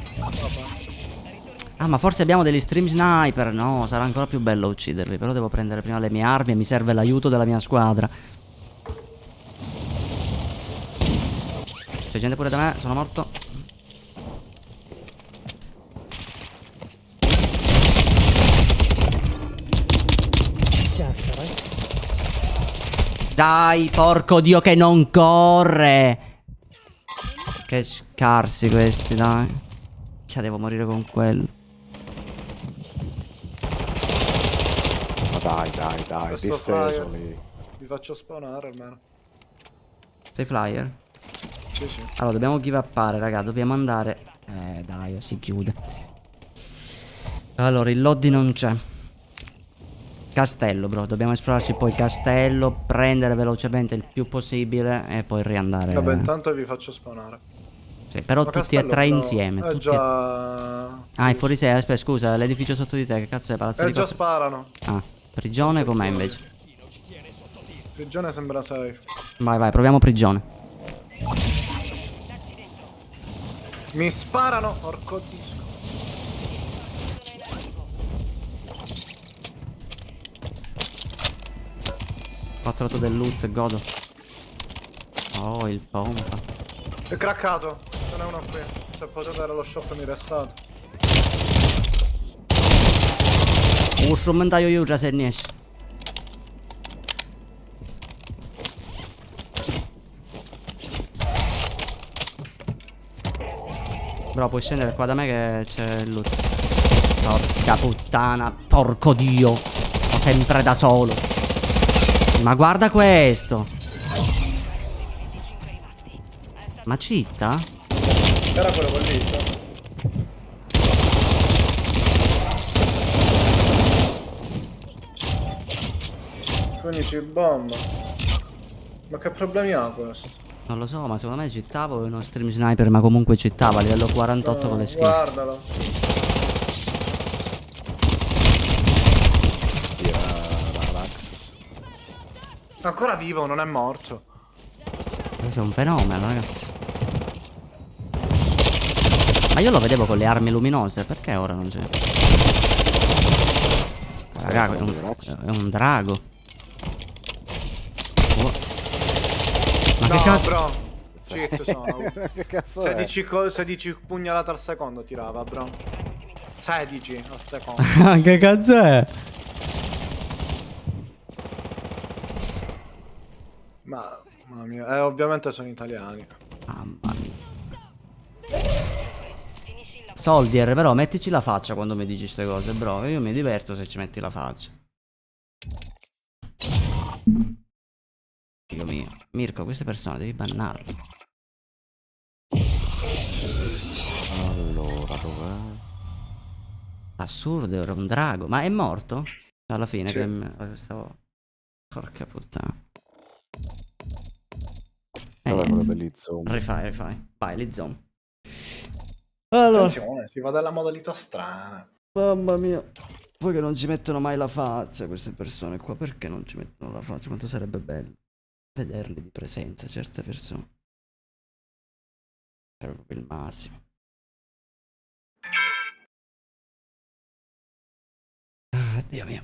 Ah, ma forse abbiamo degli stream sniper. No, sarà ancora più bello ucciderli. Però devo prendere prima le mie armi e mi serve l'aiuto della mia squadra. C'è gente pure da me, sono morto. Dai, porco Dio che non corre. Che scarsi questi, dai. Cioè, devo morire con quello. Ma dai, Questo disteso flyer. lì. Vi faccio spawnare almeno. Sei flyer? Sì, sì. Allora, dobbiamo give upare, raga. Dobbiamo andare. Dai, si chiude. Allora, il lobby non c'è. Castello, bro. Dobbiamo esplorarci poi castello. Prendere velocemente il più possibile. E poi riandare. Vabbè, intanto vi faccio spawnare. Sì, però Ma tutti e Castello, tre però, insieme. È Tutti già... Ah, è fuori sé. Aspetta, scusa. L'edificio sotto di te. Che cazzo è? Palazzo di già sparano. Ah, prigione com'è invece? Prigione sembra safe. Vai, proviamo prigione. Mi sparano, porco disco. Ho trovato del loot, godo. Oh, il pompa. È craccato. Ce n'è uno qui. Se potete dare lo shop mi restate. Un strumentaio io già se ne esce. Bro, puoi scendere qua da me che c'è il loot. Porca puttana, porco dio. Sto sempre da solo. Ma guarda questo. Ma citta? Era quello con lì. Quindi ci bomba. Ma che problemi ha questo? Non lo so, ma secondo me cittavo uno stream sniper, ma comunque cittava a livello 48 con le skill. Guardalo. Ancora vivo, non è morto. Questo è un fenomeno, raga. Ma io lo vedevo con le armi luminose, perché ora non c'è? Raga, è un drago. Oh. Ma No, che cazzo? bro. Cheat sono. Che cazzo è? 16 pugnalate al secondo tirava, bro. 16 al secondo. Che cazzo è? Mamma mia, ovviamente sono italiani. Mamma mia. Soldier, però mettici la faccia quando mi dici queste cose, bro. Io mi diverto se ci metti la faccia. Dio mio. Mirko, queste persone devi bannarle. Allora, dov'è? Assurdo, era un drago. Ma è morto? Alla fine Sì. che stavo... Porca puttana. Dov'è quello degli zombie? Rifai. Vai, li zombie. Allora, Attenzione, si va dalla modalità strana. mamma mia. Poi che non ci mettono mai la faccia queste persone qua. Perché non ci mettono la faccia? Quanto sarebbe bello vederli di presenza certe persone. È proprio il massimo. Ah, Dio mio.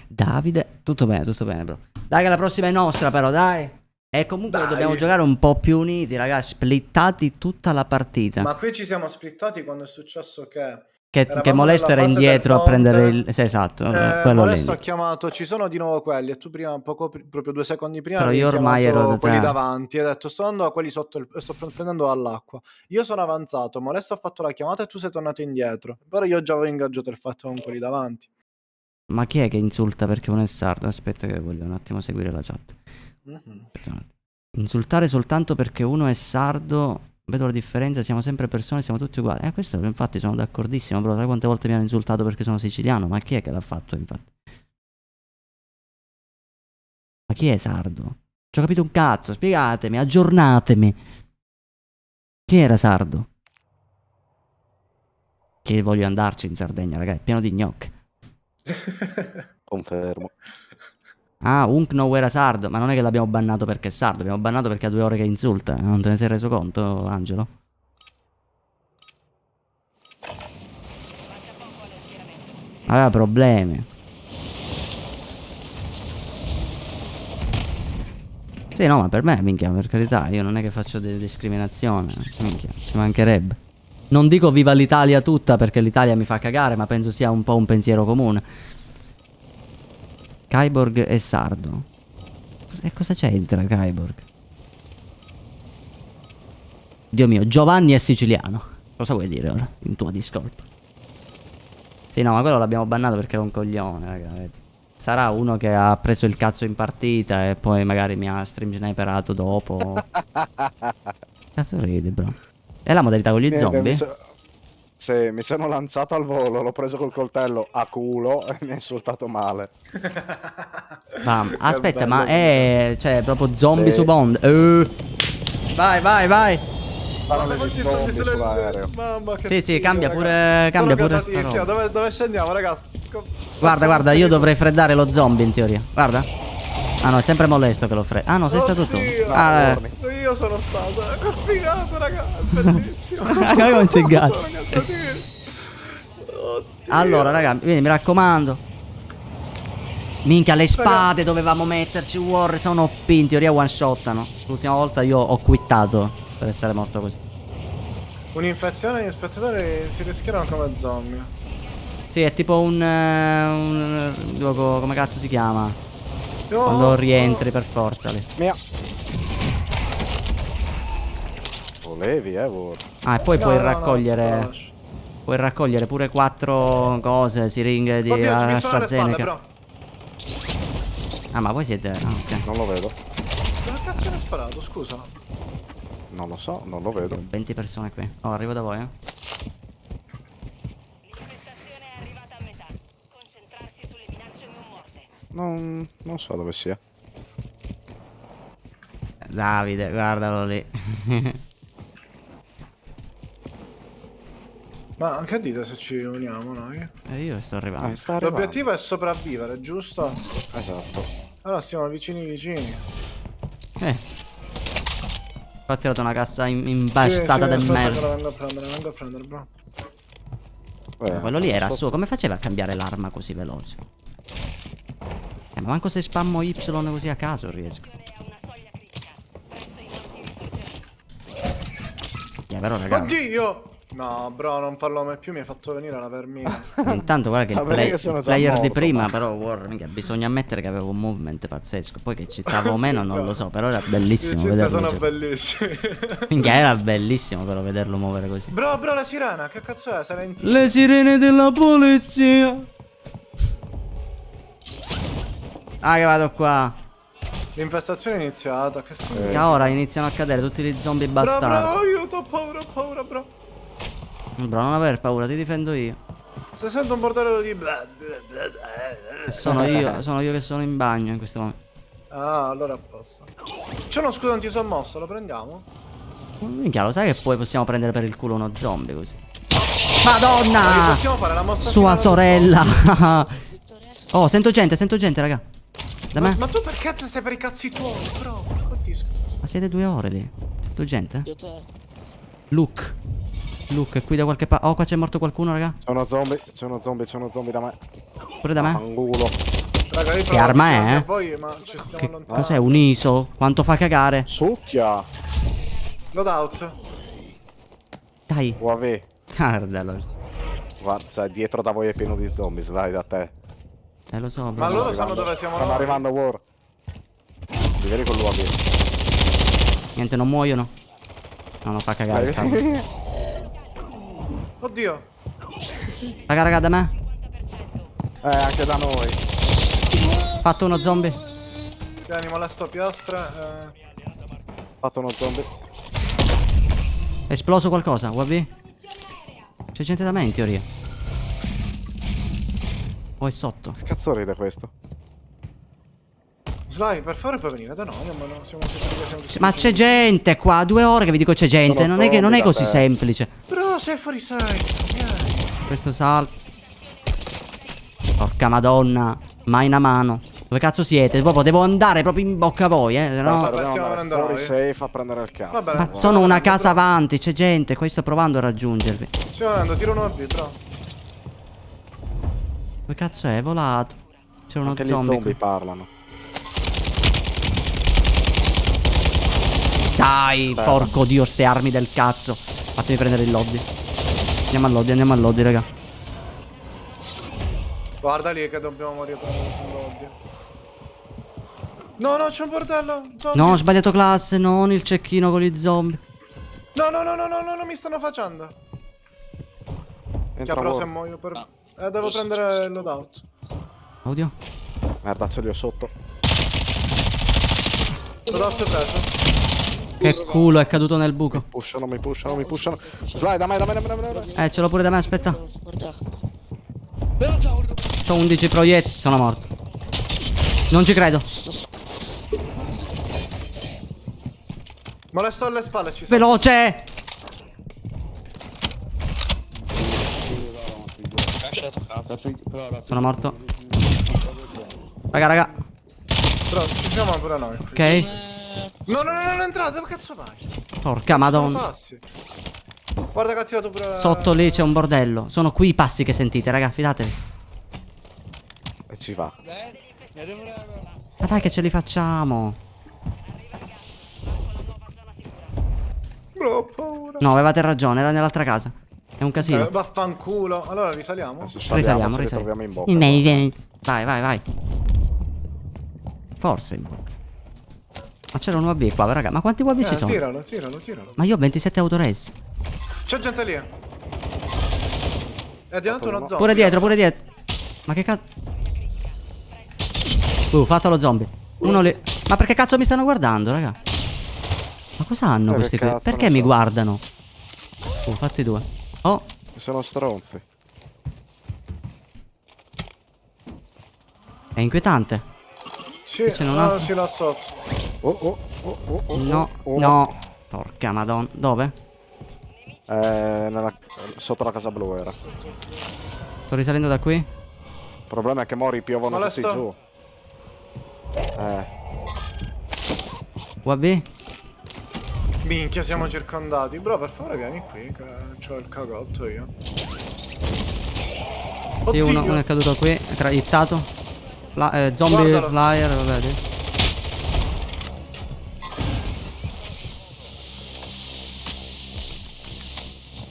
Davide, tutto bene, bro. Dai che la prossima è nostra però, dai. E comunque Dai. dobbiamo giocare un po' più uniti, ragazzi, splittati tutta la partita. Ma qui ci siamo splittati quando è successo che Che eravamo Molesto nella era base indietro del a prendere ponte. il... Sì, esatto, quello lì. Molesto ha chiamato, ci sono di nuovo quelli, e tu prima, proprio 2 secondi prima, Però avevi io ormai chiamato ero da quelli te. davanti, e hai detto sto andando a quelli sotto, sto prendendo all'acqua. Io sono avanzato, Molesto ha fatto la chiamata e tu sei tornato indietro. Però io già avevo ingaggiato il fatto con quelli davanti. Ma chi è che insulta perché uno è sardo? Aspetta che voglio un attimo seguire la chat. Mhm. Aspetta un attimo. Insultare soltanto perché uno è sardo... Vedo la differenza, siamo sempre persone, siamo tutti uguali. Questo infatti sono d'accordissimo, però sai quante volte mi hanno insultato perché sono siciliano? Ma chi è che l'ha fatto, infatti? Ma chi è sardo? Ci ho capito un cazzo, spiegatemi, aggiornatemi. Chi era sardo? Che voglio andarci in Sardegna, ragazzi, pieno di gnocche. Confermo. Ah, Unknow era sardo, ma non è che l'abbiamo bannato perché è sardo, l'abbiamo bannato perché ha 2 ore che insulta. Non te ne sei reso conto, Angelo? Aveva problemi. Sì, no, ma per me, minchia, per carità, io non è che faccio discriminazione, minchia, ci mancherebbe. Non dico viva l'Italia tutta perché l'Italia mi fa cagare, ma penso sia un po' un pensiero comune. Kyborg è sardo. E cosa c'entra Kyborg? Dio mio, Giovanni è siciliano. Cosa vuoi dire ora, in tua discolpa? Sì, no, ma quello l'abbiamo bannato perché era un coglione, raga, vedi. Sarà uno che ha preso il cazzo in partita e poi magari mi ha stream sniperato dopo. Cazzo ridi, bro. È la modalità con gli zombie? Sì, mi sono lanciato al volo, l'ho preso col coltello a culo e mi ha insultato male. Aspetta, ma è... cioè, proprio zombie Sì. su Bond. Vai, vai, vai. Stanno degli zombie sull'aereo. Mamma che Sì, figo, cambia raga. pure... cambia Sono pure sta gasatissimo. roba. Dove scendiamo, ragazzi? Guarda, guarda, io dovrei freddare lo zombie in teoria. Guarda. Ah no, è sempre Molesto che lo fredda. Ah no, sei stato tu. Oddio. Ah, Io sono stato. Che figato, raga. È bellissimo. Raga, come sei gazzo. Sono gasatissimo. Oddio. allora, raga, quindi mi raccomando. Minchia, le spade dovevamo metterci. War sono OP, in teoria one shottano. L'ultima volta io ho quittato per essere morto così. Un'infezione, gli spettatori si rischiano come zombie. Sì, è tipo un gioco, come cazzo si chiama? Oh, Quando rientri per forza lì. Mia. Volevi, War. Ah, e poi no, puoi no, raccogliere. no, Puoi raccogliere pure 4 cose, siringhe di Oddio, mi sono alle spalle, AstraZeneca. bro. Ah, ma voi siete. Ah, ok. Non lo vedo. Dove cazzo mi ha sparato, scusa? Non lo so, non lo vedo. 20 persone qui. Oh, arrivo da voi, L'infestazione è arrivata a metà. Concentrarsi sulle minacce non morte. Non so dove sia. Davide, guardalo lì. Ma che dite se ci uniamo noi? E io sto arrivando. Sta arrivando. L'obiettivo è sopravvivere, giusto? Esatto. Allora stiamo vicini. Ho tirato una cassa impastata del aspetta che merda. la vengo a prendere, bro. Quello lì era suo. Come faceva a cambiare l'arma così veloce? Ma manco se spammo Y così a caso riesco. Ha una soglia critica. Presto i morti risorgeranno. Però raga, Oddio! No, bro, non farlo mai più, mi hai fatto venire la vermina. intanto guarda che il Vabbè, che sono già player di morto, prima, ma- però War, minchia, bisogna ammettere che avevo un movement pazzesco. Poi che citavo o meno non lo so, però era bellissimo I vederlo sono giocare. bellissimi. Minchia, era bellissimo però vederlo muovere così. Bro, la sirena, che cazzo è? Silent Hill? Le sirene della polizia. Ah, che vado qua. L'infestazione è iniziata, che sì. E ora iniziano a cadere tutti gli zombie Bro, bastardi. aiuto, ho paura, bro. Bro, non aver paura, ti difendo io. Se sento un bordello di... E sono io che sono in bagno in questo momento. Ah, allora a posto. C'è uno scudo antisommosso, lo prendiamo? Minchia, lo sai che poi possiamo prendere per il culo uno zombie così. Ma Madonna! possiamo fare la mossa Sua finale sorella! Oh, sento gente, raga. Da me? Ma tu perché te sei per i cazzi tuoi, bro? Capisco. Ma siete 2 ore lì? Sento gente? Luke, è qui da qualche parte. Oh, qua c'è morto qualcuno, raga. C'è uno zombie da me. Pure da me. Fangulo. Raga, io Che provo arma a è, avvicinarmi eh? a voi, ma ci stiamo Che lontano. cos'è? Un ISO? Quanto fa cagare? Succhia! Loadout. Dai. UAV. Guardalo. Guarda, cioè, dietro da voi è pieno di zombies, dai, da te. Lo so, Ma bro. loro sanno dove siamo Stanno noi. arrivando War. Li vedi con l'UAV. Niente, non muoiono. No, non fa cagare sta roba. Oddio. Raga, da me. Anche da noi. Fatto uno zombie. Tieni, molesto piastre. Fatto uno zombie. È esploso qualcosa, UAV? C'è gente da me in teoria. O è sotto? Che cazzo ride questo? Sly, per favore puoi venire da noi. Siamo sicuri che siamo tutti Ma c'è gente qua, 2 ore che vi dico c'è gente. Sono Non è zombie da così te. semplice. Bro, sei fuori site. Vieni. Questo salto. Porca madonna. Mai una mano. Dove cazzo siete? Proprio devo andare proprio in bocca a voi, se no. Vabbè, Dobbiamo stiamo andare venendo fuori noi. safe a prendere il cazzo. Vabbè. Ma sono una casa avanti, c'è gente. Qua sto provando a raggiungervi. Stiamo andando, tiro uno B, bro. Dove cazzo è? È volato. C'è uno Anche gli zombie. zombie Qui. parlano. Dai, porco dio, ste armi del cazzo. Fatemi prendere il lobby. Andiamo al lobby, raga. Guarda lì che dobbiamo morire per l'odio. No, c'è un bordello. Zombie. No, ho sbagliato classe, non il cecchino con gli zombie. No, mi stanno facendo. Che Entra però se War. muoio per... devo prendere il loadout. Oddio. Merda, ce li ho sotto. Loadout preso. Che culo, è caduto nel buco. Mi pushano. Slide, da me. Ce l'ho pure da me, aspetta. C'ho 11 proiettili, sono morto. Non ci credo. Molesto alle spalle, ci sono. Veloce! Sono morto. Raga. Bro, ci siamo pure noi. Ok. No, non entrate, dove cazzo vai? Porca Sono madonna. passi. Guarda che ha tirato pure... Sotto lì c'è un bordello. Sono qui i passi che sentite, raga, fidatevi. E ci va. Ma dai che ce li facciamo. Bro, ho paura. No, avevate ragione, era nell'altra casa. È un casino. Vaffanculo. Allora risaliamo? Adesso Risaliamo. ci ritroviamo in bocca. Vai. Forse in bocca. Ma c'era un UAV qua, raga. Ma quanti UAV ci sono? Tiralo. Ma io ho 27 autores. C'è gente lì. È diventato uno zombie. Pure dietro. Ma che cazzo? Fatto lo zombie. Uno lì. Ma perché cazzo mi stanno guardando, raga? Ma cosa hanno Che questi qui? cazzo Perché ne mi so. guardano? Fatti 2. Oh, Sono stronzi. è inquietante. Sì, c'è un altro. sì, là sotto. No. Porca madonna. Dove? Sotto la casa blu era. Sto risalendo da qui. Il problema è che mori piovono tutti Molesto. giù. UAV? Minchia, siamo circondati. Bro, per favore vieni qui, che c'ho il cagotto io. Sì, Oddio. uno è caduto qui. È hittato. Zombie Guardalo. flyer, vabbè.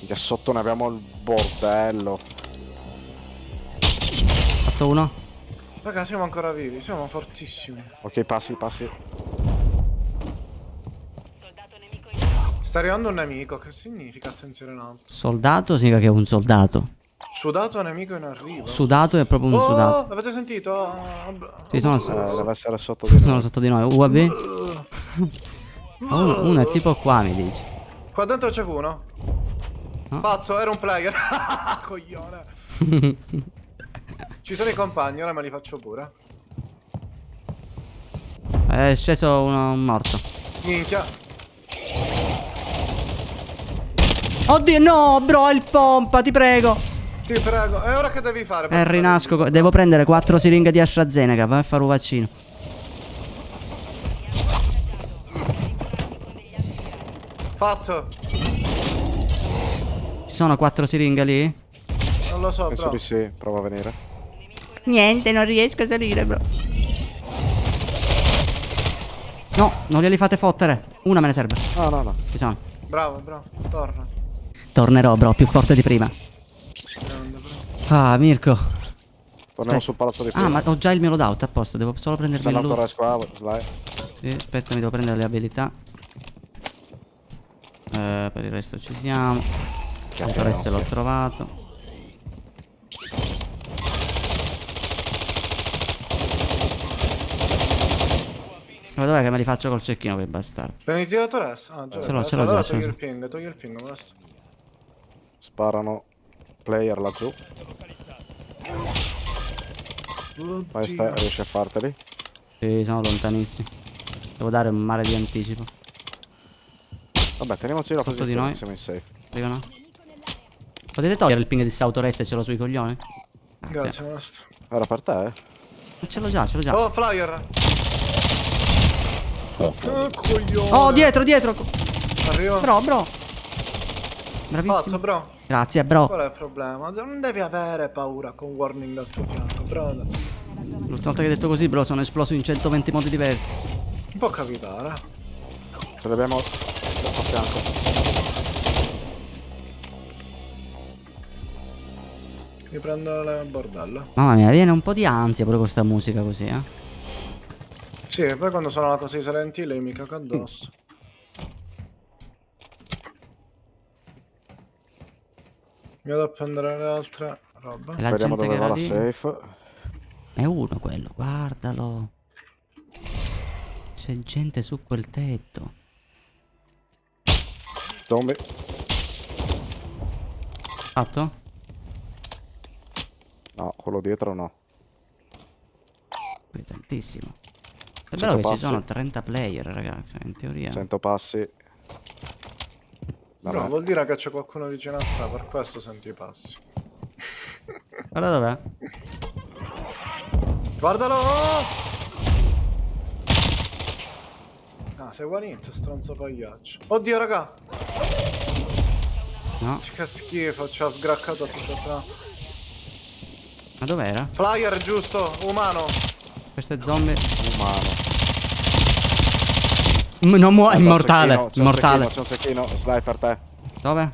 Che sotto ne abbiamo il bordello. Fatto uno. Raga, siamo ancora vivi, siamo fortissimi. Ok, passi. Soldato nemico in Sta arrivando un nemico, che significa attenzione in alto? Soldato significa che è un soldato. Sudato nemico in arrivo. Sudato è proprio un sudato. Avete sentito? Sì, sono Deve essere sotto di sono noi. sotto di noi. UAV? Uno è tipo qua, mi dici. Qua dentro c'è uno. No. Pazzo, era un player. Coglione. Ci sono i compagni, ora me li faccio pure. È sceso un morto. Minchia. Oddio, no, bro, il pompa, ti prego. Ti prego. E ora che devi fare? per Rinasco. fare? Devo prendere 4 siringhe di AstraZeneca. Vai a fare un vaccino. Fatto. Ci sono 4 siringhe lì? Non lo so, Penso bro. di sì, prova a venire. Niente, non riesco a salire, bro. No, non glieli fate fottere. Una me ne serve. No. Ci sono. Bravo, torna. Tornerò, bro, più forte di prima. Grande, bravo. Ah, Mirko. Torniamo Aspetta. sul palazzo di prima. Ah, ma ho già il mio loadout a posto. Devo solo prendermi C'è il un loot. Torres qua, Sly. Sì, aspetta, mi devo prendere le abilità. Per il resto ci siamo. Il Torres l'ho trovato. Ma dov'è che me li faccio col cecchino quei bastardi? Prendi la Torres? Ah, già. Ce l'ho, ce l'ho allora già, ce l'ho togli il ping, basta. Sparano player laggiù. Vai, riesci a farteli? Sì, sono lontanissimi. Devo dare un mare di anticipo. Vabbè, teniamoci la Sotto di posizione, noi. siamo in safe. Arrivano? Potete togliere il ping di Sautoresse? Ce l'ho sui coglioni? Grazie, maestro. Era per te, Ma ce l'ho già, ce l'ho già. Oh, flyer! Coglione! Oh, dietro! Arrivo. Bro. Fatto, Bravissimo. bro. Grazie, bro. Qual è il problema? Non devi avere paura con warning al tuo fianco, brother. L'ultima volta che hai detto così, bro, sono esploso in 120 modi diversi. Può capitare. Ce l'abbiamo a fianco. Mi prendo le bordelle. Mamma mia, viene un po' di ansia pure con sta musica così, eh. Sì, e poi quando sono una cosa di Silent Hill mi cago addosso. Mi vado a prendere le altre robe. E la Vediamo gente dove che va era la lì. safe. È uno quello, guardalo. C'è gente su quel tetto. Zombie. Fatto? No, quello dietro no. Qui è tantissimo. È 100 bello che ci passi. sono 30 player, ragazzi, cioè, in teoria. 100 passi. No, Vabbè. vuol dire che c'è qualcuno vicino a te, per questo senti i passi. Guarda dov'è? Guardalo! Ah, sei one hit, stronzo pagliaccio. Oddio, raga! No. Che schifo, ci ha sgraccato tutto e tre. Ma dov'era? Flyer, giusto, umano. Questo è zombie. Umano. Non muore, C'è un immortale. cecchino, Immortale. C'è un secchino, Sly per te. Dove?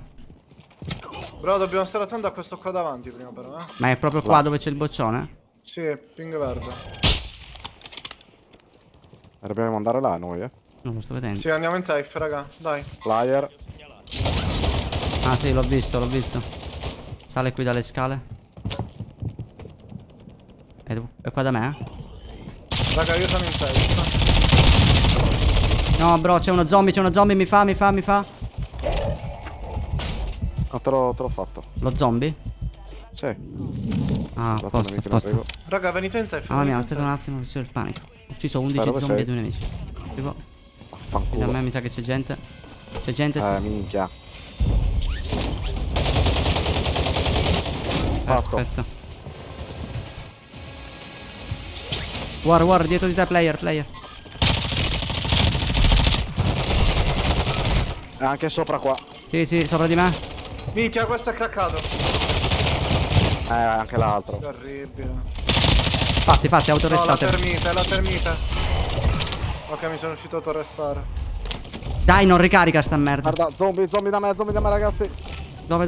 Bro, dobbiamo stare attenti a questo qua davanti prima però, eh. Ma è proprio qua dove c'è il boccione? Sì, ping verde. Dobbiamo andare là noi, eh. Non lo sto vedendo. Sì, andiamo in safe, raga, dai. Flyer. Ah sì, l'ho visto, l'ho visto. Sale qui dalle scale. È qua da me? Raga, io sono in safe. No, bro, c'è uno zombie, mi fa. No, te l'ho fatto. Lo zombie? Sì. Ah, a Guardate, posto, a mica posto. arrivo. Raga, venite in safe. Mamma mia, venite in aspetta un safe. attimo, c'è il panico. Ho ucciso 11 dove zombie sei? e 2 nemici. Arrivo. Quindi a Fanculo. me mi sa che c'è gente. C'è gente, sì, sì. Minchia. Fatto. Perfetto. Guarda, dietro di te, player. E anche sopra qua. Sì, sopra di me. Minchia, questo è craccato. Anche l'altro. Terribile. Fatti, No, la autoressate. termite. Ok, mi sono uscito a torressare. Dai, non ricarica sta merda. Guarda, zombie da me ragazzi. Dove?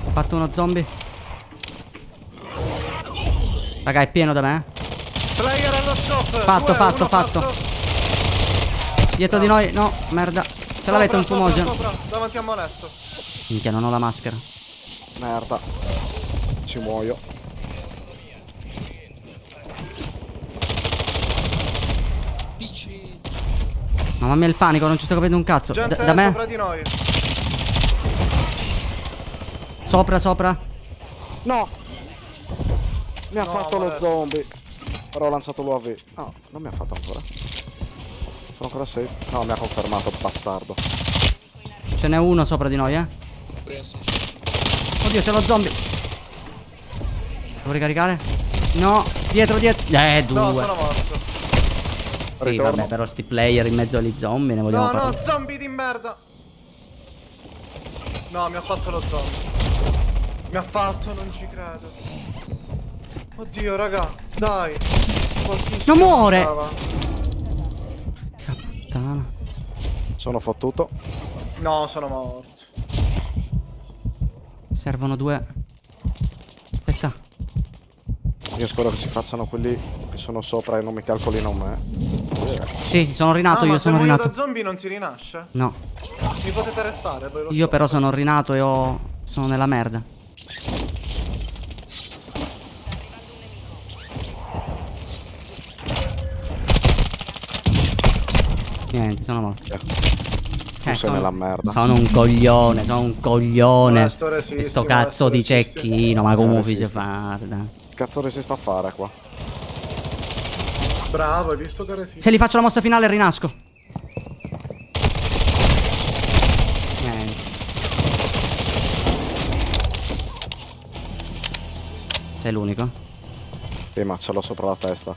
Ho fatto uno zombie. Raga, è pieno da me. Player allo stop. Fatto. Dietro di noi, no, merda. Ce l'avete un fumogeno? Sopra, davanti a Molesto. Minchia, non ho la maschera. Merda. Ci muoio. Mamma mia, il panico, non ci sto capendo un cazzo. Gente Da me? sopra di noi. Sopra. No! Mi ha No, fatto lo vabbè. zombie. Però ho lanciato l'UAV. No, non mi ha fatto ancora. Sono ancora safe. No, mi ha confermato, bastardo. Ce n'è uno sopra di noi, eh. Oddio, c'è lo zombie. Devo ricaricare? No, dietro. No, Due. sono morto. Sì, Ritorno. vabbè, però sti player in mezzo agli zombie ne vogliamo No, parlare. zombie di merda. No, mi ha fatto lo zombie. Mi ha fatto, non ci credo. Oddio, raga, dai. Non muore! Brava. Che puttana. Sono fottuto. No, sono morto. Servono 2. Aspetta. Io spero che si facciano quelli che sono sopra e non mi calcolino me. Sì, sono rinato, io ma sono se muoio rinato. da zombie non si rinasce? No, Mi potete restare, poi lo io so. però sono rinato e sono nella merda. Niente, sono morto. Tu sei nella merda. Sono un coglione, sono un coglione. Molesto resisti, E sto cazzo di molesto resisti. cecchino, ma come Resisti. fece fare? Dai. Che cazzo resiste a fare qua? Bravo, hai visto che resiste? Se gli faccio la mossa finale rinasco. Niente. Sei l'unico? Sì, ma ce l'ho sopra la testa.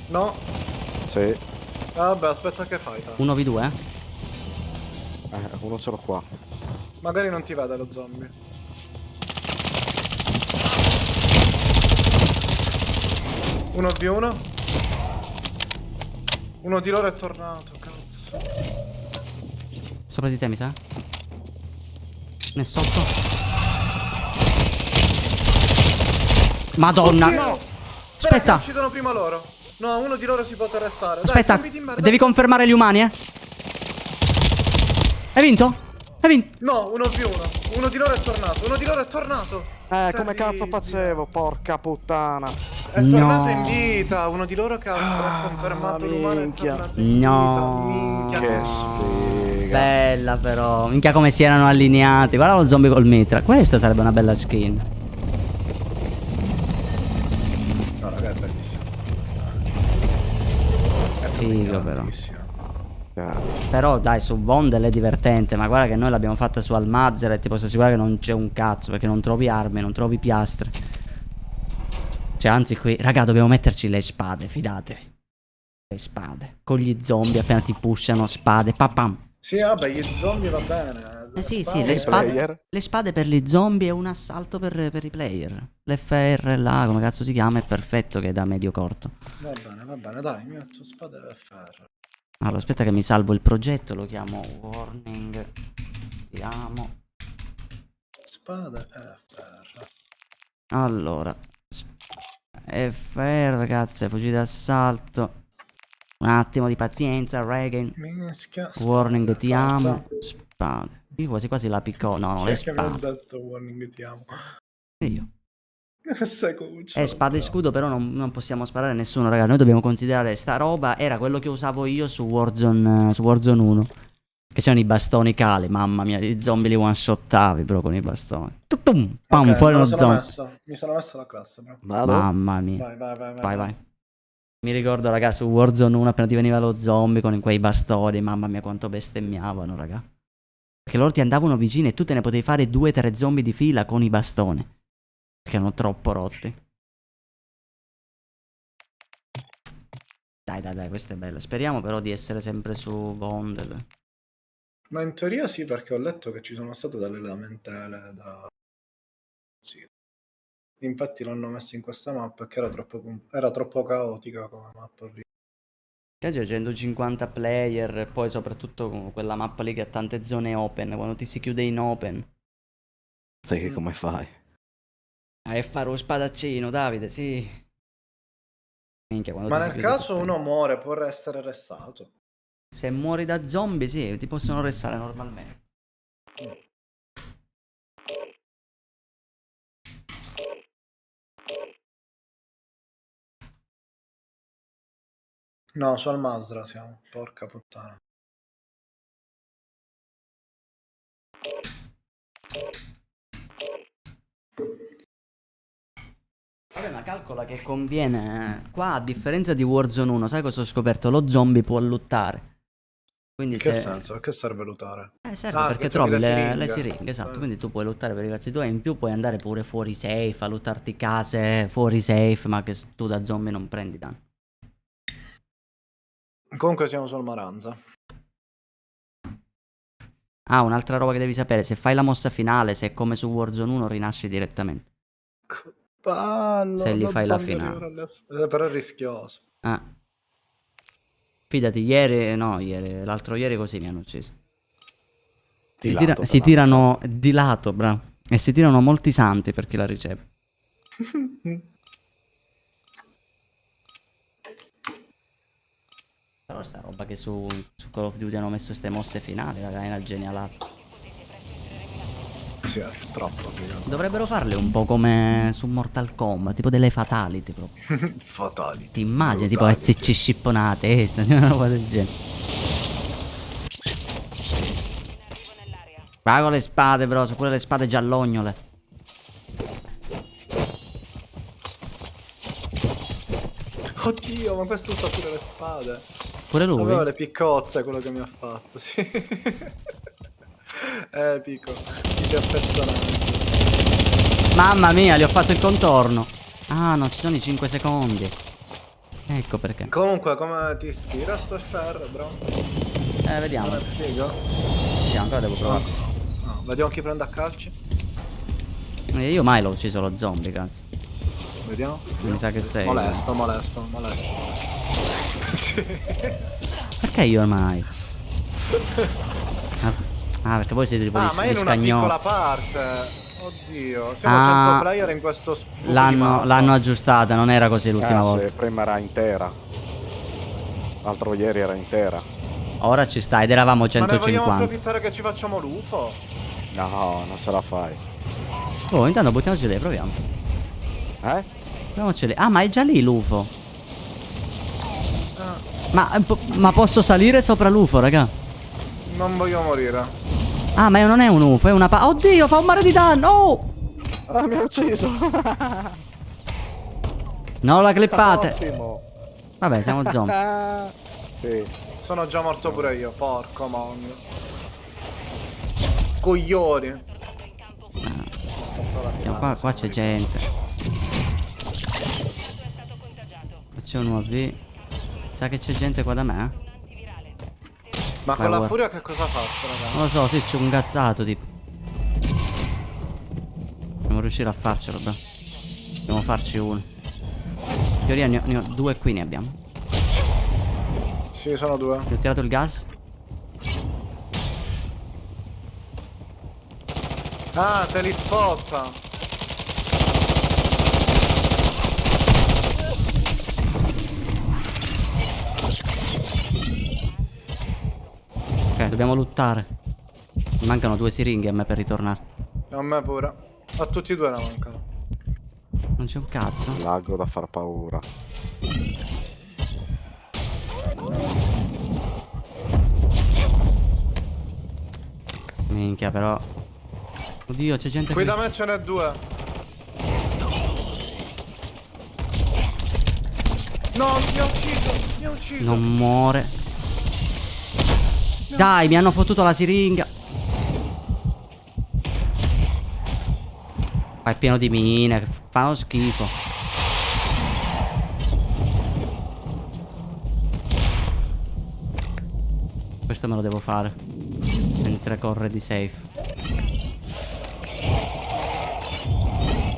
No. Sì. Vabbè, aspetta che fai, tanto. 1v2, Uno ce l'ho qua. Magari non ti vede lo zombie. Uno v1. Uno di loro è tornato, cazzo. Sopra di te mi sa? Ne sotto. Madonna. Oddio! Spera Aspetta. che uccidono prima loro. No, uno di loro si può restare. Aspetta, Dai, zombie di merda. devi confermare gli umani, Hai vinto? Hai vinto? No, uno v1. Uno di loro è tornato. Uno di loro è tornato. Come cazzo facevo? Porca puttana. È tornato No. in vita. Uno di loro che ha confermato l'umano è minchia. tornato in vita. No. Minchia. Che sfiga. Bella però. Minchia come si erano allineati. Guarda lo zombie col mitra. Questa sarebbe una bella skin. No, raga, è bellissimo. Figo però. Bellissimo. Però dai, su Vondel è divertente. Ma guarda che noi l'abbiamo fatta su Almazzer e ti posso assicurare che non c'è un cazzo. Perché non trovi armi, non trovi piastre. Cioè anzi qui, raga, dobbiamo metterci le spade, fidatevi. Le spade. Con gli zombie appena ti pushano, spade, papam. Sì, vabbè, gli zombie va bene. Sì, Spade- le spade, player. le spade per gli zombie e un assalto per i player. L'FR là, come cazzo si chiama, è perfetto che è da medio corto. Va bene, dai, mi metto spade e ferro. Allora, aspetta che mi salvo il progetto, lo chiamo Warning. Ti amo. Spade e ferro. Allora. FR, cazzo, fucile d'assalto. Un attimo di pazienza, Reagan. Mischia. Warning, spade, ti amo. forza. Spade. Io quasi quasi la picco. No, no, le Perché mi ha spade. detto warning ti amo. Io. Che sei cuccio? Spada e scudo però non possiamo sparare a nessuno, raga. Noi dobbiamo considerare sta roba. Era quello che usavo io su Warzone 1. Che c'erano i bastoni cali. Mamma mia, i zombie li one shottavi però con i bastoni. Tutum, pam, Ok, fuori me lo uno sono zombie. messo. Mi sono messo la classe, bro. Mamma mia. Vai. Mi ricordo, raga, su Warzone 1 appena ti veniva lo zombie con quei bastoni. Mamma mia, quanto bestemmiavano, raga. Perché loro ti andavano vicini e tu te ne potevi fare 2-3 zombie di fila con i bastoni. Perché erano troppo rotti. Dai, questa è bella. Speriamo però di essere sempre su Vondel. Ma in teoria sì, perché ho letto che ci sono state delle lamentele da... Sì. Infatti l'hanno messa in questa mappa perché era troppo caotica come mappa prima. C'è 150 player e poi soprattutto con quella mappa lì che ha tante zone open. Quando ti si chiude in open. Sai che come fai? E fare lo spadaccino, Davide, sì. Minchia, quando Ma ti si nel chiude caso tutto. uno muore, può essere restato. Se muori da zombie, sì, ti possono restare normalmente. No, su Al-Mazra siamo, porca puttana. Vabbè, ma calcola che conviene. Qua, a differenza di Warzone 1, sai cosa ho scoperto? Lo zombie può lottare. Quindi In che se... senso? A che serve lottare? serve Ah, perché perché trovi trovi le le siringhe. siringhe, esatto. Quindi tu puoi lottare per i cazzi tuoi. In più puoi andare pure fuori safe, a lottarti case fuori safe, ma che tu da zombie non prendi danno. Comunque siamo sul Maranza. Ah, un'altra roba che devi sapere, se fai la mossa finale, se è come su Warzone 1 rinasci direttamente. Ballo, Se li lo fai la zombie finale. arriva alle spalle, però è rischioso. Ah. Fidati, l'altro ieri così mi hanno ucciso. Di lato, Si però. tirano di lato, bra. E si tirano molti santi per chi la riceve. Però sta roba che su Call of Duty hanno messo queste mosse finali, raga, è una genialata. Sì, è troppo figato. Dovrebbero farle un po' come su Mortal Kombat, tipo delle fatality proprio. Fatali. Ti immagini, tipo SC scipponate, una roba del genere. Vai con le spade, bro, sono pure le spade giallognole. Oddio, ma questo usa pure le spade. Pure lui? Aveva le piccozze quello che mi ha fatto, sì. Epico. Che personaggio. Mamma mia, gli ho fatto il contorno. Ah, no, ci sono i 5 secondi. Ecco perché. Comunque, come ti ispira sto FR, bro? Vediamo. Non è figo? Vediamo, ancora devo provare. No, vediamo chi prende a calci. Io mai l'ho ucciso lo zombie, cazzo. Vediamo. Mi sa che sei. Molesto. Sì. Perché io mai? Ah, perché voi siete tipo ma gli in una piccola scagnozzi. parte. Oddio, siamo 100 player in questo L'hanno aggiustata, non era così l'ultima volta. Sì, prima era intera. L'altro ieri era intera. Ora ci sta ed eravamo Ma ne vogliamo 150. approfittare che ci facciamo l'UFO? No, non ce la fai. Oh, intanto buttiamoci lì, proviamo. Eh? Proviamoci lì. Ah, ma è già lì l'UFO. Ah, Ma posso salire sopra l'UFO, raga? non voglio morire. Ah, ma non è un UFO, è una Oddio, fa un mare di danno! Oh! Ah, mi ha ucciso. Non la clippate. Ottimo. Vabbè, siamo zombie. Sì. Sono già morto pure io, porco mongo. Coglioni. Qua c'è gente. Qua c'è un UAV. Sa che c'è gente qua da me? Ma Vai, con la guarda. furia che cosa faccio, raga? Non lo so, sì, c'è un gazzato tipo. Dobbiamo riuscire a farcelo, bro. Dobbiamo farci uno. In teoria ne ho 2 qui, ne abbiamo. Sì, sono 2. Gli ho tirato il gas. Ah, te li spotta. Ok, dobbiamo lottare. Mi mancano 2 siringhe a me per ritornare. A me pure. A tutti e due ne mancano. Non c'è un cazzo. Lago da far paura. Minchia, però. Oddio, c'è gente Qui qui. da me ce n'è 2. No, mi ha ucciso. Non muore. Dai, mi hanno fottuto la siringa. Qua è pieno di mine, che fanno schifo. Questo me lo devo fare mentre corre di safe.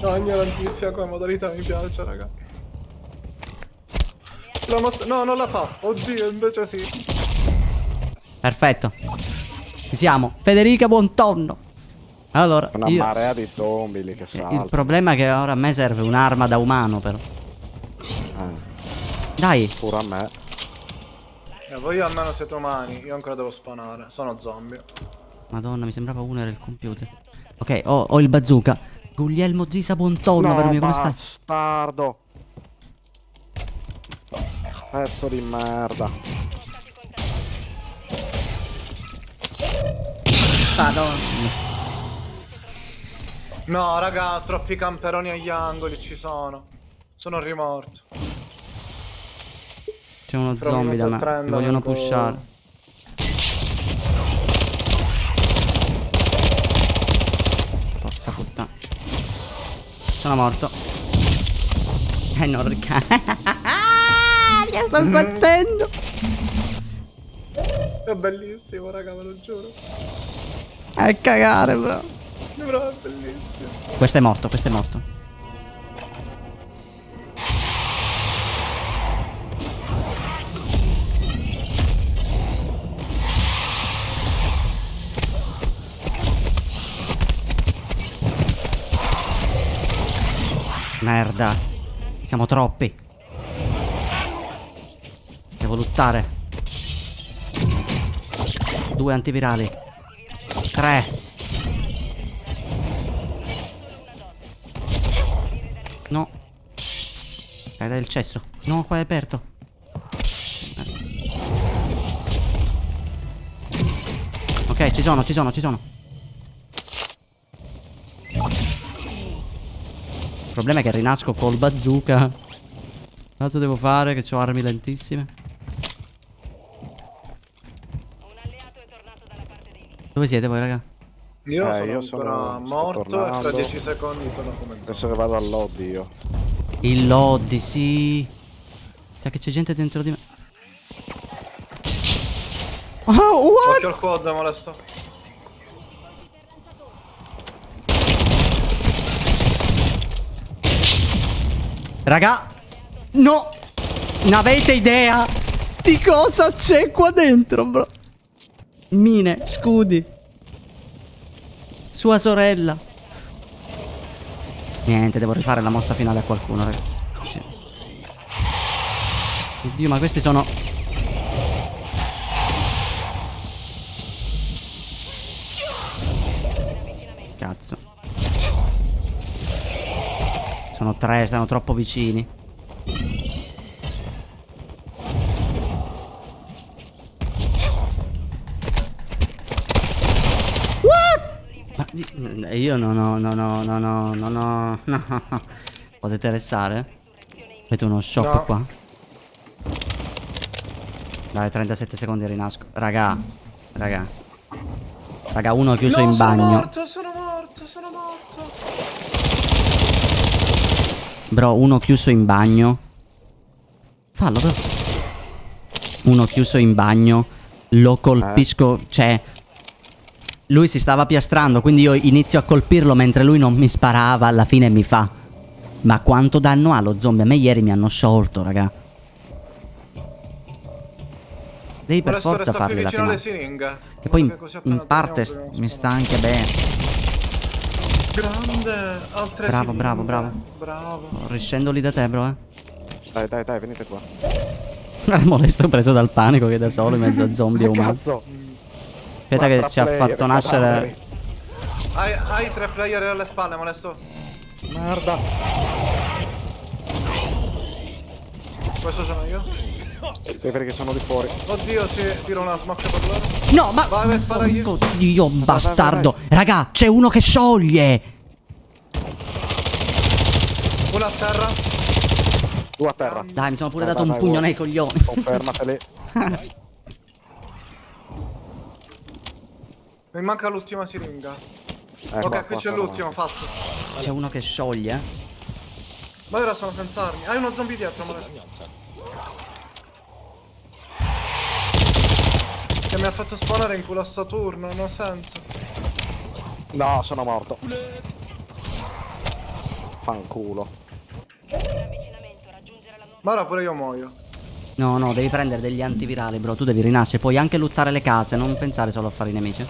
No, ignorantissima come modalità, mi piace, raga. No, non la fa. Oddio, invece sì. Perfetto. Ci siamo. Federica Buontonno. Allora, Una marea di zombie lì che il saltano. problema è che ora a me serve un'arma da umano, però. Dai. Pure a me. Voi almeno siete umani, io ancora devo spawnare. Sono zombie. Madonna, mi sembrava uno era il computer. Ok, ho il bazooka. Guglielmo Zisa Buontonno, No, per me, come stai? bastardo. Pezzo di merda. Madonna. No, raga, troppi camperoni agli angoli ci sono. Sono rimorto. C'è uno Però zombie da minuto me. 30 Mi vogliono manco- pushare. Porca puttana. Sono morto. Non rica. Che sto impazzendo. È bellissimo, raga, ve lo giuro. È cagare, bro. Bro, è bellissimo. Questo è morto, questo è morto. Merda. Siamo troppi. Devo lottare. 2 antivirali. 3. No. Era il cesso. No, qua è aperto. Ok, ci sono. Il problema è che rinasco col bazooka. Cosa devo fare? Che ho armi lentissime. Un alleato è tornato dalla parte dei vivi. Dove siete voi, raga? Io sto sono ancora morto e fra tornando. 10 secondi torno come Penso che vado al lobby io. Il lobby, sì. Sa che c'è gente dentro di me. Oh, what? Occhio al quad, molesto. Raga, no. Non avete idea di cosa c'è qua dentro, bro. Mine, scudi. Sua sorella. Niente, devo rifare la mossa finale a qualcuno, raga. Sì. Oddio, ma questi sono... Cazzo. Sono 3, stanno troppo vicini. What? Ma io no. Potete restare? Avete uno shop No. qua? Dai, 37 secondi e rinasco. Raga, uno è chiuso in bagno. Sono morto. Bro, uno chiuso in bagno. Fallo, bro. Uno chiuso in bagno. Lo colpisco. Cioè, lui si stava piastrando, quindi io inizio a colpirlo mentre lui non mi sparava. Alla fine mi fa: ma quanto danno ha lo zombie? A me ieri mi hanno sciolto, raga. Devi per Molesto, forza resta farli più la vicino alle finale. siringhe. Che poi Perché così appena in parte torniamo mi proviamo sta anche bene. Grande, altre Bravo, siringhe. bravo, bravo. Bravo. Riscendo lì da te, bro, eh. Dai, venite qua. Molesto preso dal panico che da solo in mezzo a zombie umani. Cazzo. Aspetta che Quattro ci ha player, fatto nascere. Hai 3 player alle spalle, molesto. Merda. Questo sono io. Sì, perché sono di fuori. Oddio, si tiro una smoke per loro. No, ma... Vai, sparagli. Oddio, bastardo. Raga, c'è uno che scioglie. Una a terra. 2 a terra. Dai, mi sono pure Vai, dato vai, un pugno vai, nei coglioni. Confermatele. Mi manca l'ultima siringa. Qua, Ok, qui qua, c'è qua, l'ultimo, qua. fatto. C'è uno che scioglie. Ma ora sono senza armi. Hai uno zombie dietro, molesto. Che mi ha fatto spawnare in culo a Saturno, non ha senso. No, sono morto. Fanculo. Avvicinamento, raggiungere la nuova... Ma ora pure io muoio. No, no, devi prendere degli antivirali, bro. Tu devi rinascere. Puoi anche lottare le case. Non pensare solo a fare i nemici.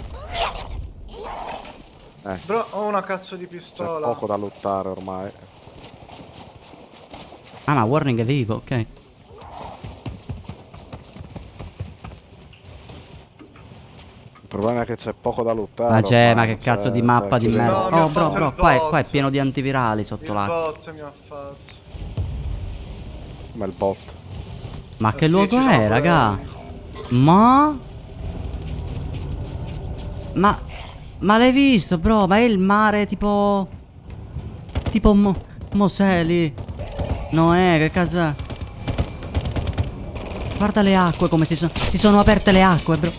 Bro, ho una cazzo di C'è pistola. poco da lottare ormai. Ah, ma Warning è vivo, ok. Il problema è che c'è poco da lottare. Ma c'è, ormai, ma che cazzo di mappa di chiudi- merda. No, mi ha Oh, bro, fatto il qua è bot. pieno di antivirali sotto Il l'acqua. bot mi ha fatto. Come il bot. Ma che Sì, luogo ci sono è, pure- raga? Ma l'hai visto, bro? Ma è il mare tipo... Tipo Mosè. No, che cazzo è? Guarda le acque come si sono aperte le acque, bro.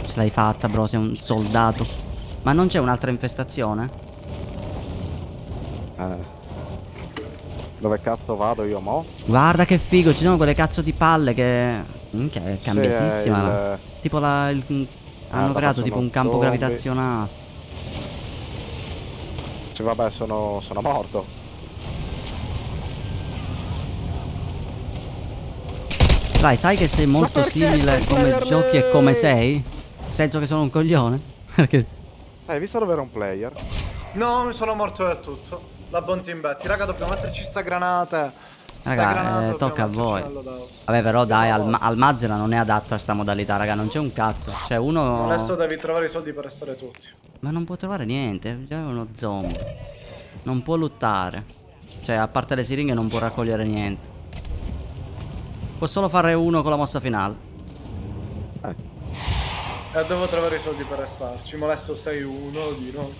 Ce l'hai fatta, bro, sei un soldato. Ma non c'è un'altra infestazione? Dove cazzo vado io mo? Guarda che figo, ci sono quelle cazzo di palle che Minchia, è Sì, cambiatissima. il- Tipo hanno la creato tipo sono un campo zombie. gravitazionale. Sì, vabbè, sono morto. Dai, sai che sei molto perché simile sei come player giochi e come lei? sei? Nel senso che sono un coglione? Perché... Hai visto dove era un player? No, mi sono morto del tutto. La Bonzimbetti. Raga, dobbiamo metterci sta granate. Sta Raga, granata dobbiamo tocca a metterci voi. nel loadout. Vabbè, però dai, Cosa vuoi? al Mazera non è adatta sta modalità, raga, non c'è un cazzo. Cioè, Adesso uno... devi trovare i soldi per restare tutti. Ma non può trovare niente, è già uno zombie. Non può lottare. Cioè, a parte le siringhe non può raccogliere niente. Può solo fare uno con la mossa finale. E devo trovare i soldi per restarci. Molesto 6-1 di no.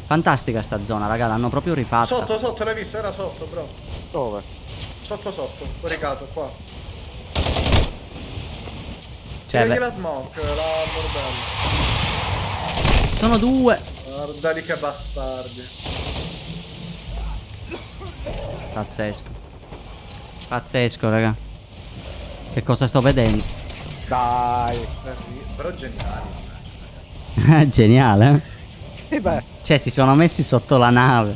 Fantastica sta zona, raga, l'hanno proprio rifatta. Sotto, l'hai visto? Era sotto, bro. Dove? Sotto, coricato, qua. Cioè, Vedi beh, la smoke, la bordello. sono due. Guarda lì che bastardi. Pazzesco. Pazzesco, raga. Che cosa sto vedendo? Dai. Però geniali. Geniale, eh? E beh, Cioè, si sono messi sotto la nave.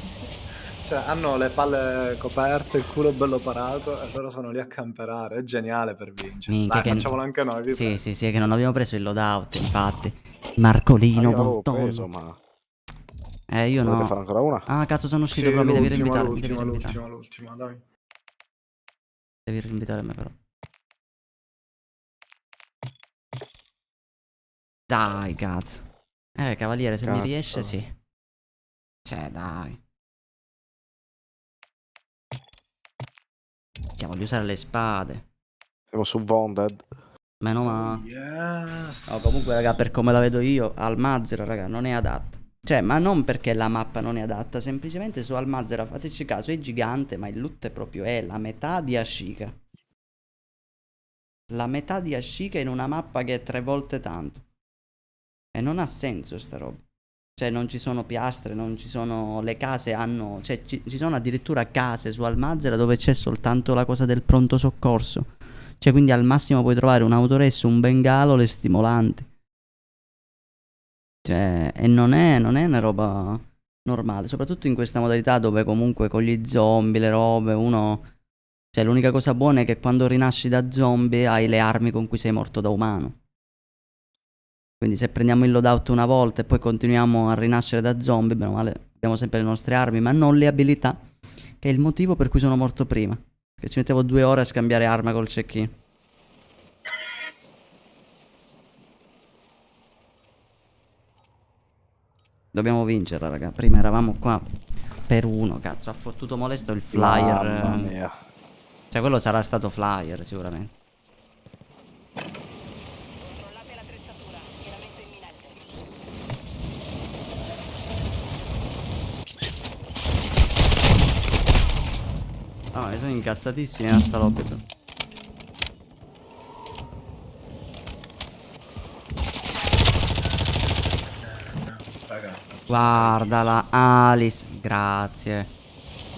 Cioè, hanno le palle coperte, il culo bello parato e loro sono lì a camperare. È geniale per vincere. Minchia, Dai, che... facciamolo anche noi, vi Sì, prego. sì, sì, è che non abbiamo preso il loadout, infatti. Marcolino, io avevo Bolton. preso, ma Io dovete no. fare ancora una? Ah, cazzo, sono uscito, Sì, però mi devi l'ultima, reinvitare. Mi devi reinvitare. l'ultima, dai. Devi reinvitare me, però. Dai, cazzo. Cavaliere, se mi Cazzo. riesce, sì. Cioè, dai. Cioè, voglio usare le spade. Siamo su Wounded. Meno male. Yes. No, comunque, raga, per come la vedo io, Almazera, raga, non è adatta. Cioè, ma non perché la mappa non è adatta, semplicemente su Almazera, fateci caso, è gigante, ma il loot è proprio la metà di Ashika. La metà di Ashika in una mappa che è 3 volte tanto. E non ha senso sta roba. Cioè, non ci sono piastre, non ci sono... Le case hanno... Cioè, ci sono addirittura case su Almazera dove c'è soltanto la cosa del pronto soccorso. Cioè, quindi al massimo puoi trovare un autoresso, un bengalo, le stimolanti. Cioè, e non è una roba normale, soprattutto in questa modalità dove comunque con gli zombie, le robe, uno... Cioè, l'unica cosa buona è che quando rinasci da zombie hai le armi con cui sei morto da umano. Quindi se prendiamo il loadout una volta e poi continuiamo a rinascere da zombie, bene o male, abbiamo sempre le nostre armi, ma non le abilità, che è il motivo per cui sono morto prima. Che ci mettevo 2 ore a scambiare arma col check-in. Dobbiamo vincerla, raga. Prima eravamo qua per 1, cazzo. Ha fottuto molesto il flyer. Mamma mia. Cioè, quello sarà stato flyer, sicuramente. Controllate l'attrezzatura. Schieramento imminente. No, sono incazzatissimi a sta lobby. Però. Raga. Guarda la Alice. Grazie.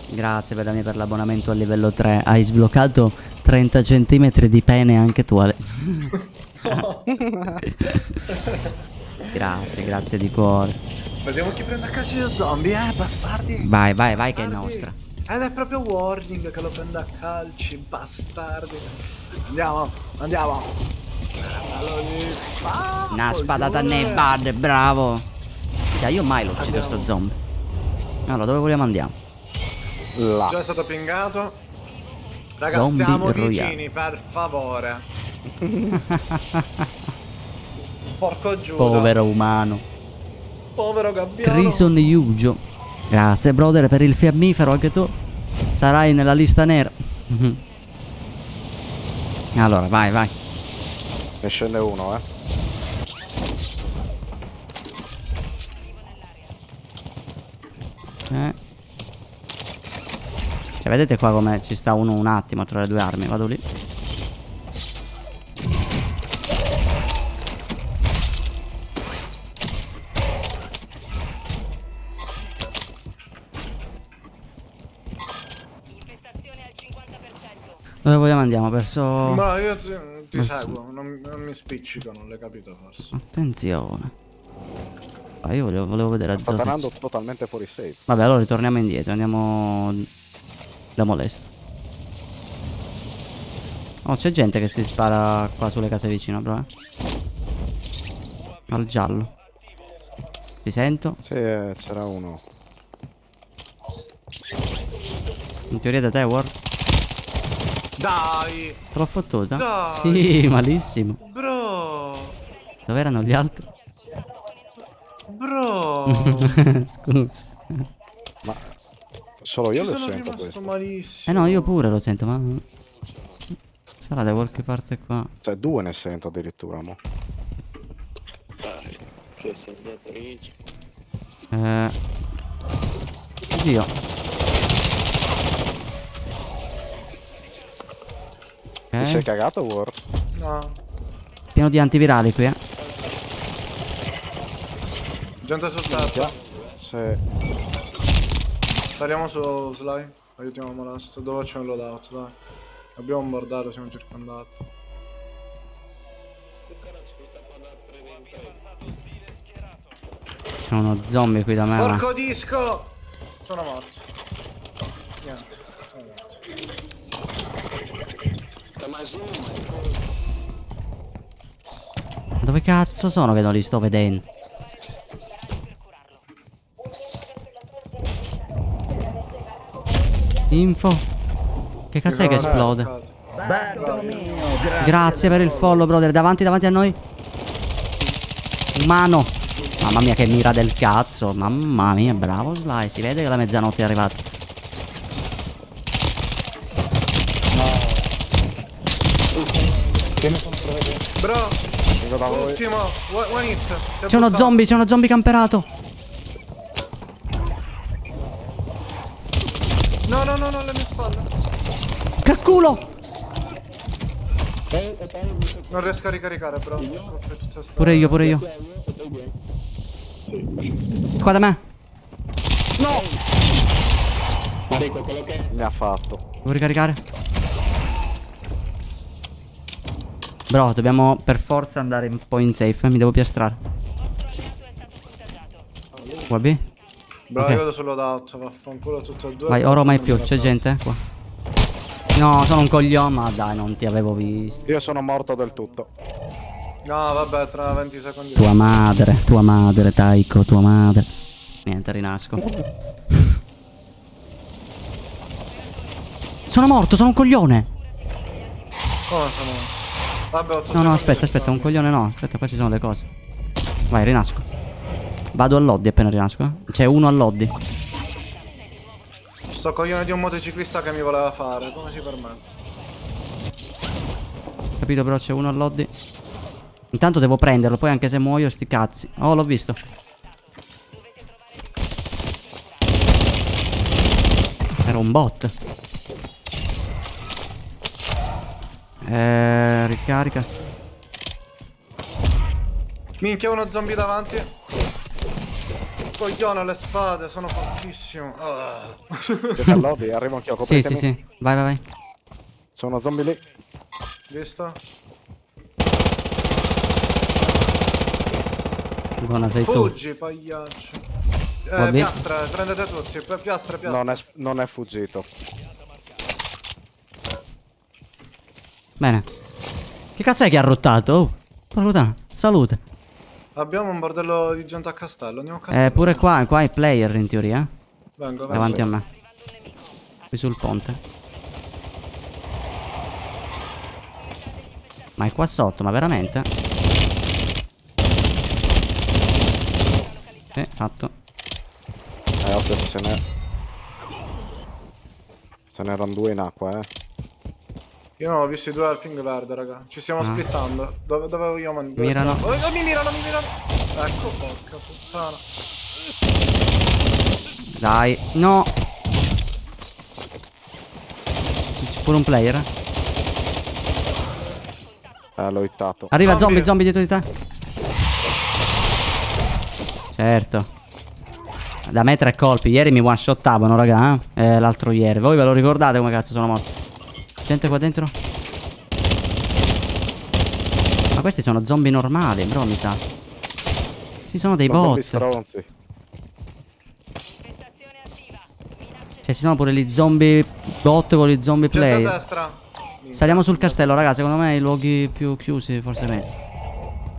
Grazie per l'abbonamento a livello 3. Hai sbloccato 30 centimetri di pene anche tu, Ale. Grazie di cuore. Vediamo chi prende a calci lo zombie, bastardi. Vai che è nostra. Ed è proprio Warning che lo prende a calci, bastardi. Andiamo. Allora, Una spadata nei bad, bravo. Io mai lo uccido sto zombie. Allora, dove vogliamo andiamo? Là. Già è stato pingato. Raga, Zombie stiamo Royale. vicini, per favore. Porco giù. Povero umano. Povero gabbiano. Trison Yugio. Grazie, brother, per il fiammifero. Anche tu sarai nella lista nera. Allora, vai. Ne scende uno, Cioè, vedete qua come ci sta uno un attimo tra le due armi. Vado lì. Infestazione al 50%. Dove vogliamo andiamo? Verso... Ma io ti Verso- seguo, non mi spiccico, non l'hai capito forse. Attenzione. Ah, io volevo vedere a Sta Zosi. tornando totalmente fuori safe. Vabbè, allora ritorniamo indietro, andiamo da molesto. Oh, c'è gente che si spara qua sulle case vicino, bro. Al giallo. Ti sento? Sì, c'era uno. In teoria da te, War. Dai! Te l'ho fottuta? Dai. Sì, malissimo. Bro! Dove erano gli altri? Bro! Scusa. Ma solo io Ci lo sono sento rimasto questo. malissimo. No, io pure lo sento, ma... Sarà da qualche parte qua. Cioè, due ne sento addirittura, mo. Dai, che segnatrice. Oddio. Ti sei Ok. cagato, War? No. Pieno di antivirali qui, Gente sul tetto. Se... Saliamo su Sly. Aiutiamo Molesto. Dove c'è un loadout, dai. Abbiamo bombardato, siamo circondati. Ci sono uno zombie qui da me. ma- Porco disco! Sono morto. Niente, sono morto. Dove cazzo sono che non li sto vedendo? Info. Che cazzo è che esplode? Grazie per il follow, brother. Davanti a noi. Umano. Mamma mia, che mira del cazzo. Mamma mia, bravo Sly. Si vede che la mezzanotte è arrivata. Bro, Vengo da voi. ultimo, one hit. Si è C'è uno buttato. zombie, c'è uno zombie camperato. No, no, no, no, alle mie spalle. Che culo! Non riesco a ricaricare, bro. Colpe tutta sta- Pure io. Qua da me. Mi ha fatto. Devo ricaricare. Bro, dobbiamo per forza andare un po' in safe. Mi devo piastrare. Guardi. Bro, Ok. io vado sul loadout, vaffanculo tutto e due. Vai, ora mai più. Non C'è me la gente qua. No, sono un coglione. Ma dai, non ti avevo visto. Io sono morto del tutto. passo. No, vabbè, tra 20 secondi. Tua madre, Taiko, tua madre. Niente, rinasco. Sono morto, sono un coglione. Come sono? Vabbè, 8 No, no, secondi aspetta, un risparmio. coglione no. Aspetta, qua ci sono le cose. Vai, rinasco. Vado al lobby appena rinasco, C'è uno al lobby. Sto coglione di un motociclista che mi voleva fare, come si permette? Capito, però c'è uno al lobby. Intanto devo prenderlo, poi anche se muoio sti cazzi. Oh, l'ho visto. Era un bot. Ricarica. Minchia, uno zombie davanti. Coglione alle spade, sono fortissimo. Ah. Siete al lobby, arrivo anch'io, Sì, sì, copritemi. sì. Vai. C'è uno zombie lì. Visto? Buona, sei tu. Fuggi, pagliaccio. Va bene. Piastre, prendete tutti. Piastre. Non è fuggito. Bene. Che cazzo è che ha rottato? Oh, porca puttana. Salute. Abbiamo un bordello di gente a castello. Andiamo a castello. Pure qua è player in teoria. Vengo. Davanti a me. Qui sul ponte. Ma è qua sotto, ma veramente? Sì, fatto. Occhio, se n'erano due in acqua, Io non ho visto i due al ping verde, raga. Ci stiamo Ah. splittando. Dove vogliamo andare? Mirano. Mi mirano. Ecco, porca puttana. Dai, no. C'è pure un player. L'ho hittato. Arriva Zombie. zombie dietro di te. Certo. Da me 3 colpi. Ieri mi one shottavano, raga. L'altro ieri. Voi ve lo ricordate come cazzo sono morto? Gente qua dentro. Ma questi sono zombie normali, bro, mi sa. Sì, sono dei Sono bot. zombie stronzi. Infestazione attiva. Minacce Cioè, ci sono pure gli zombie bot con gli zombie Gente a player. destra. Saliamo sul castello, raga. Secondo me i luoghi più chiusi, forse meglio.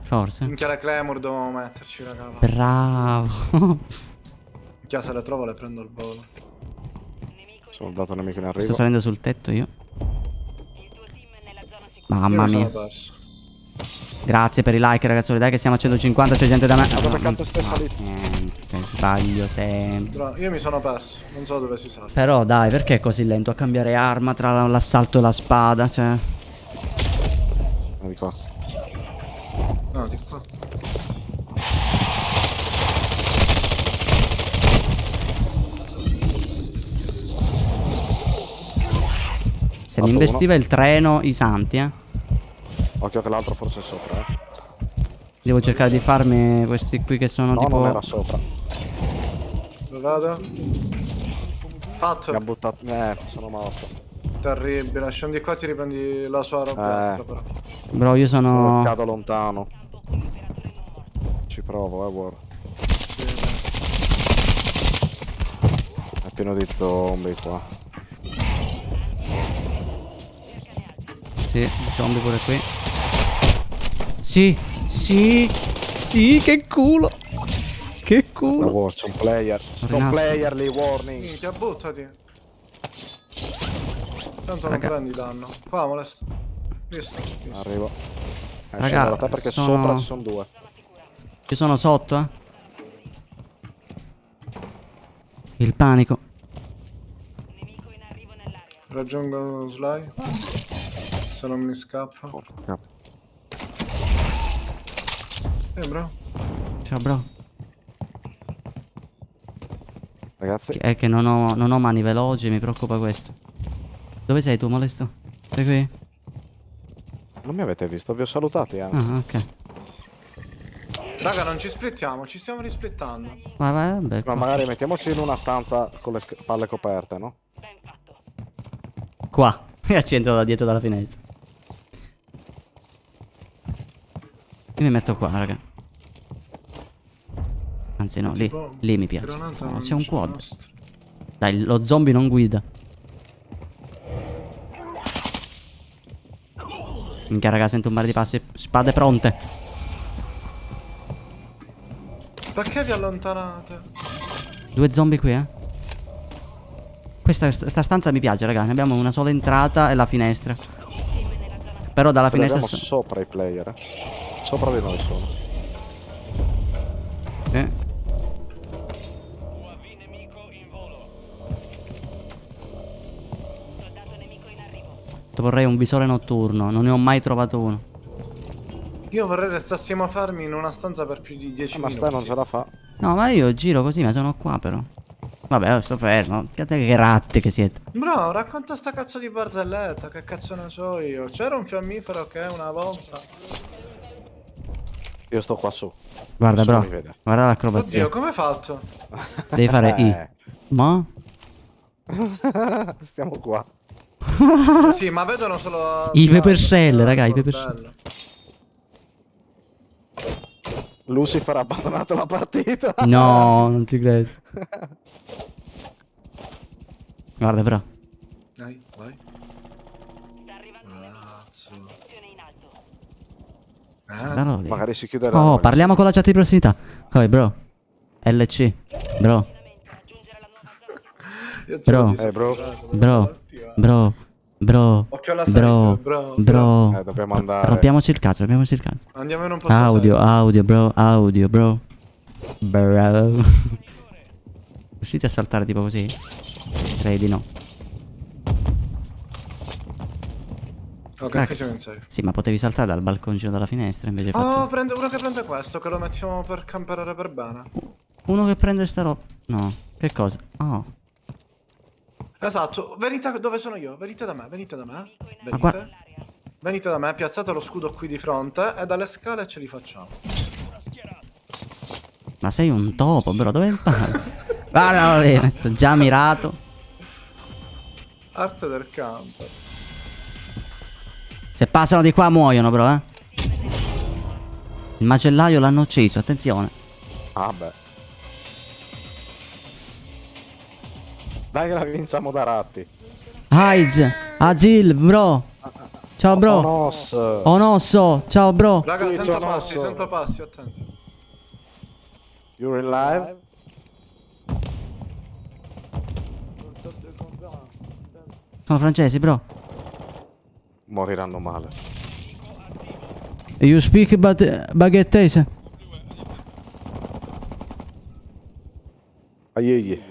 Forse. Minchia la Claymore dovevamo metterci, raga. Bravo. Minchia, se le trovo le prendo al volo. Soldato nemico in Sto arrivo. salendo sul tetto io. il tuo team è nella zona sicura. Mamma Io mi sono mia. perso. Grazie per i like, ragazzoli. Dai, che siamo a 150. C'è gente da me. Ma dove cazzo stai salito? Niente, sbaglio sempre. Bro, io mi sono perso. Non so dove si sale. Però dai, perché è così lento a cambiare arma tra l'assalto e la spada? Cioè. Di qua. No, di qua. Se mi investiva il treno, i santi, Occhio che l'altro forse è sopra, eh. Devo cercare di farmi questi qui che sono No, tipo. non era sopra. Dove vado? Fatto. Mi ha buttato. Sono morto. Terribile. Scendi qua, ti riprendi la sua roba destra, però. Bro, io sono. Cado lontano. Ci provo, guarda. È pieno di zombie qua. Sì, zombie pure qui. Sì, sì, sì, che culo. Che Da culo. war, c'è un player. C'è un Rinasco. player lì, warning. Minchia, buttati. Tanto Raga. non prendi danno. Qua, molesto. Visto? Arrivo. Raga, Scendo da te perché sono- sopra ci sono due. Io sono sotto, Il panico. Nemico in arrivo nell'area. Raggiungo Sly. Se non mi scappa. Porca. Bro. Ciao, bro. Ragazzi, È che non ho mani veloci, mi preoccupa questo. Dove sei tu, molesto? Sei qui? non mi avete visto, vi ho salutati anche. Ah, ok. Raga, non ci splittiamo, ci stiamo risplittando. Vai, vai, vabbè. Ma Qua. magari mettiamoci in una stanza con le palle coperte, no? Ben fatto. Qua. E accendo da dietro dalla finestra. Io mi metto qua, raga. Anzi no, lì. Tipo, Lì mi piace. granata No, non c'è un c'è quad. nostro. Dai, lo zombie non guida. Minchia, raga, sento un mare di passi. Spade pronte. Perché vi allontanate? 2 zombie qui, Questa stanza mi piace, raga. Ne abbiamo una sola entrata e la finestra. Però dalla Però finestra. abbiamo sopra i player, Sopra di noi sono. Sì. UAV nemico in volo. Soldato nemico in arrivo. Vorrei un visore notturno. Non ne ho mai trovato uno. Io vorrei restassimo fermi in una stanza per più di 10 Ma minuti. stai non ce la fa. No, ma io giro così, ma sono qua però. Vabbè, sto fermo. Che ratti che siete. Bro, racconta sta cazzo di barzelletta, che cazzo ne so io. C'era un fiammifero che una volta... Io sto qua su. Guarda, Nessuno bro. mi vede. Guarda l'acrobazia. Oddio, come hai fatto? Devi fare I. Ma? Stiamo qua. Sì, ma vedono solo... I paper shell, raga, i paper bordello. Lucifer ha abbandonato la partita. No, non ci credo. Guarda, bro. Dai, vai. Sta arrivando un nemico. Cazzo. Posizione in alto. Guardalo lì. Magari si chiuderà. Oh, parliamo con la chat di prossimità. Poi, bro. LC. Bro. Raggiungere la nuova zona. Io ce Bro. l'ho Bro. disattivato, Bro. attiva. Bro. Bro. Occhio alla Bro. safe, bro. Bro. Dobbiamo andare. Rompiamoci il cazzo, rompiamoci il cazzo. Andiamo in un posto Audio, safe. audio, bro. Audio, bro. Bro. Riuscite a saltare tipo così? Direi di no. Ok, Raga. qui siamo in safe. Sì, ma potevi saltare dal balconcino dalla finestra, invece hai Oh, fatto... prende uno che prende questo, che lo mettiamo per camperare per bene. Uno che prende sta roba... No, che cosa? Oh. Esatto, venite dove sono io, venite da me, venite da me. Ma qua- Venite. Venite da me, piazzate lo scudo qui di fronte e dalle scale ce li facciamo. Ma sei un topo, bro, dove vai? Guarda lì, già mirato. Arte del camper. Se passano di qua muoiono, bro, eh. Il macellaio l'hanno ucciso, attenzione. Ah beh. Dai che la vinciamo da ratti. Heiz, Azil, bro. Ciao, bro. Onos. Onosso, ciao, bro. Raga, Qui sento c'è passi, Onosso. sento passi, attenti. You're in live? Sono francesi, bro. Moriranno male. You speak baguettese? Aiei.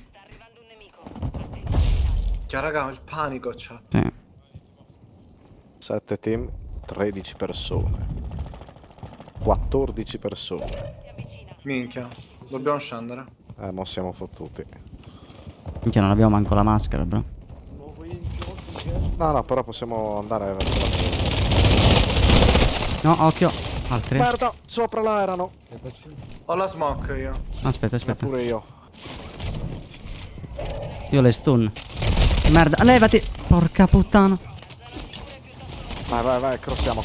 Sta arrivando un nemico. Attenzione. Cioè, raga, il panico c'ha. Sì. 7 team, 13 persone. 14 persone. Si avvicina. Minchia, dobbiamo scendere. Mo siamo fottuti. Minchia, non abbiamo manco la maschera, bro. No, però possiamo andare verso la sopra. No, occhio. Altri. Merda, sopra là erano. Ho la smoke io. Aspetta, aspetta. Pure io. Io le stun. Merda, levati. Porca puttana. Vai, crossiamo.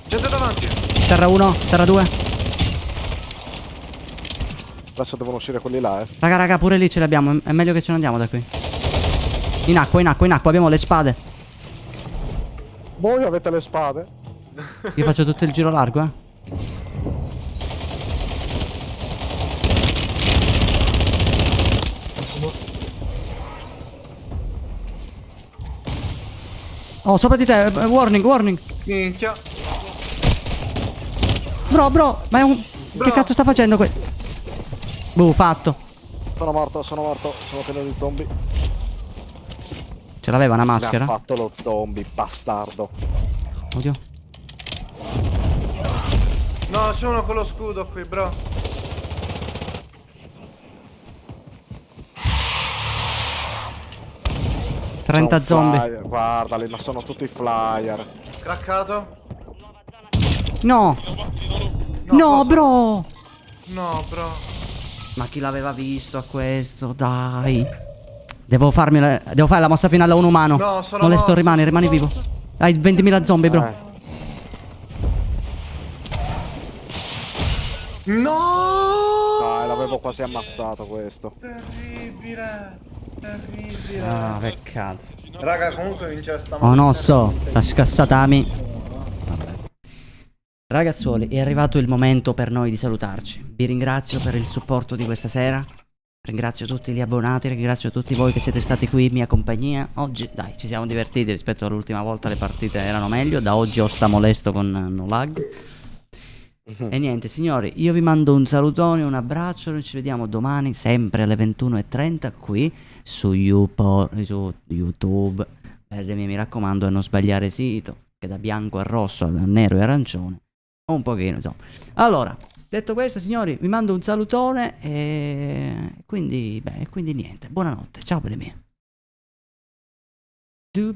Gente davanti. Terra 1, terra 2. Adesso devono uscire quelli là, eh. Raga, pure lì ce li abbiamo. È meglio che ce ne andiamo da qui. In acqua, abbiamo le spade. Voi avete le spade? Io faccio tutto il giro largo, eh. Oh, sopra di te, warning. Minchia. Bro, ma è un... Che cazzo sta facendo questo? Fatto. Sono morto, sono pieno di zombie. Ce l'aveva una Mi ha maschera? fatto lo zombie, bastardo. Oddio. No, c'è uno con lo scudo qui, bro. C'è 30 un zombie. flyer, guardali, ma sono tutti flyer. Craccato. No, cosa? bro. No, bro. Ma chi l'aveva visto a questo? Dai. Devo fare la mossa finale a un umano. No, sono Non le sto, morto, rimani sono vivo. morto. Hai 20.000 zombie, bro. No! Dai, l'avevo quasi ammazzato questo. Terribile. Ah, peccato. Raga, comunque vince sta Oh no, la scassatami. Vabbè. Ragazzuoli, è arrivato il momento per noi di salutarci. Vi ringrazio per il supporto di questa sera. Ringrazio tutti gli abbonati, ringrazio tutti voi che siete stati qui in mia compagnia. Oggi, dai, ci siamo divertiti rispetto all'ultima volta, le partite erano meglio. Da oggi ho sta molesto con no lag. E niente, signori, io vi mando un salutone, un abbraccio. Noi ci vediamo domani, sempre alle 21:30 qui su YouTube. Mi raccomando, a non sbagliare sito, che da bianco a rosso, da nero e arancione, un pochino, insomma. Allora, detto questo, signori, vi mando un salutone e quindi niente, buonanotte, ciao belli miei.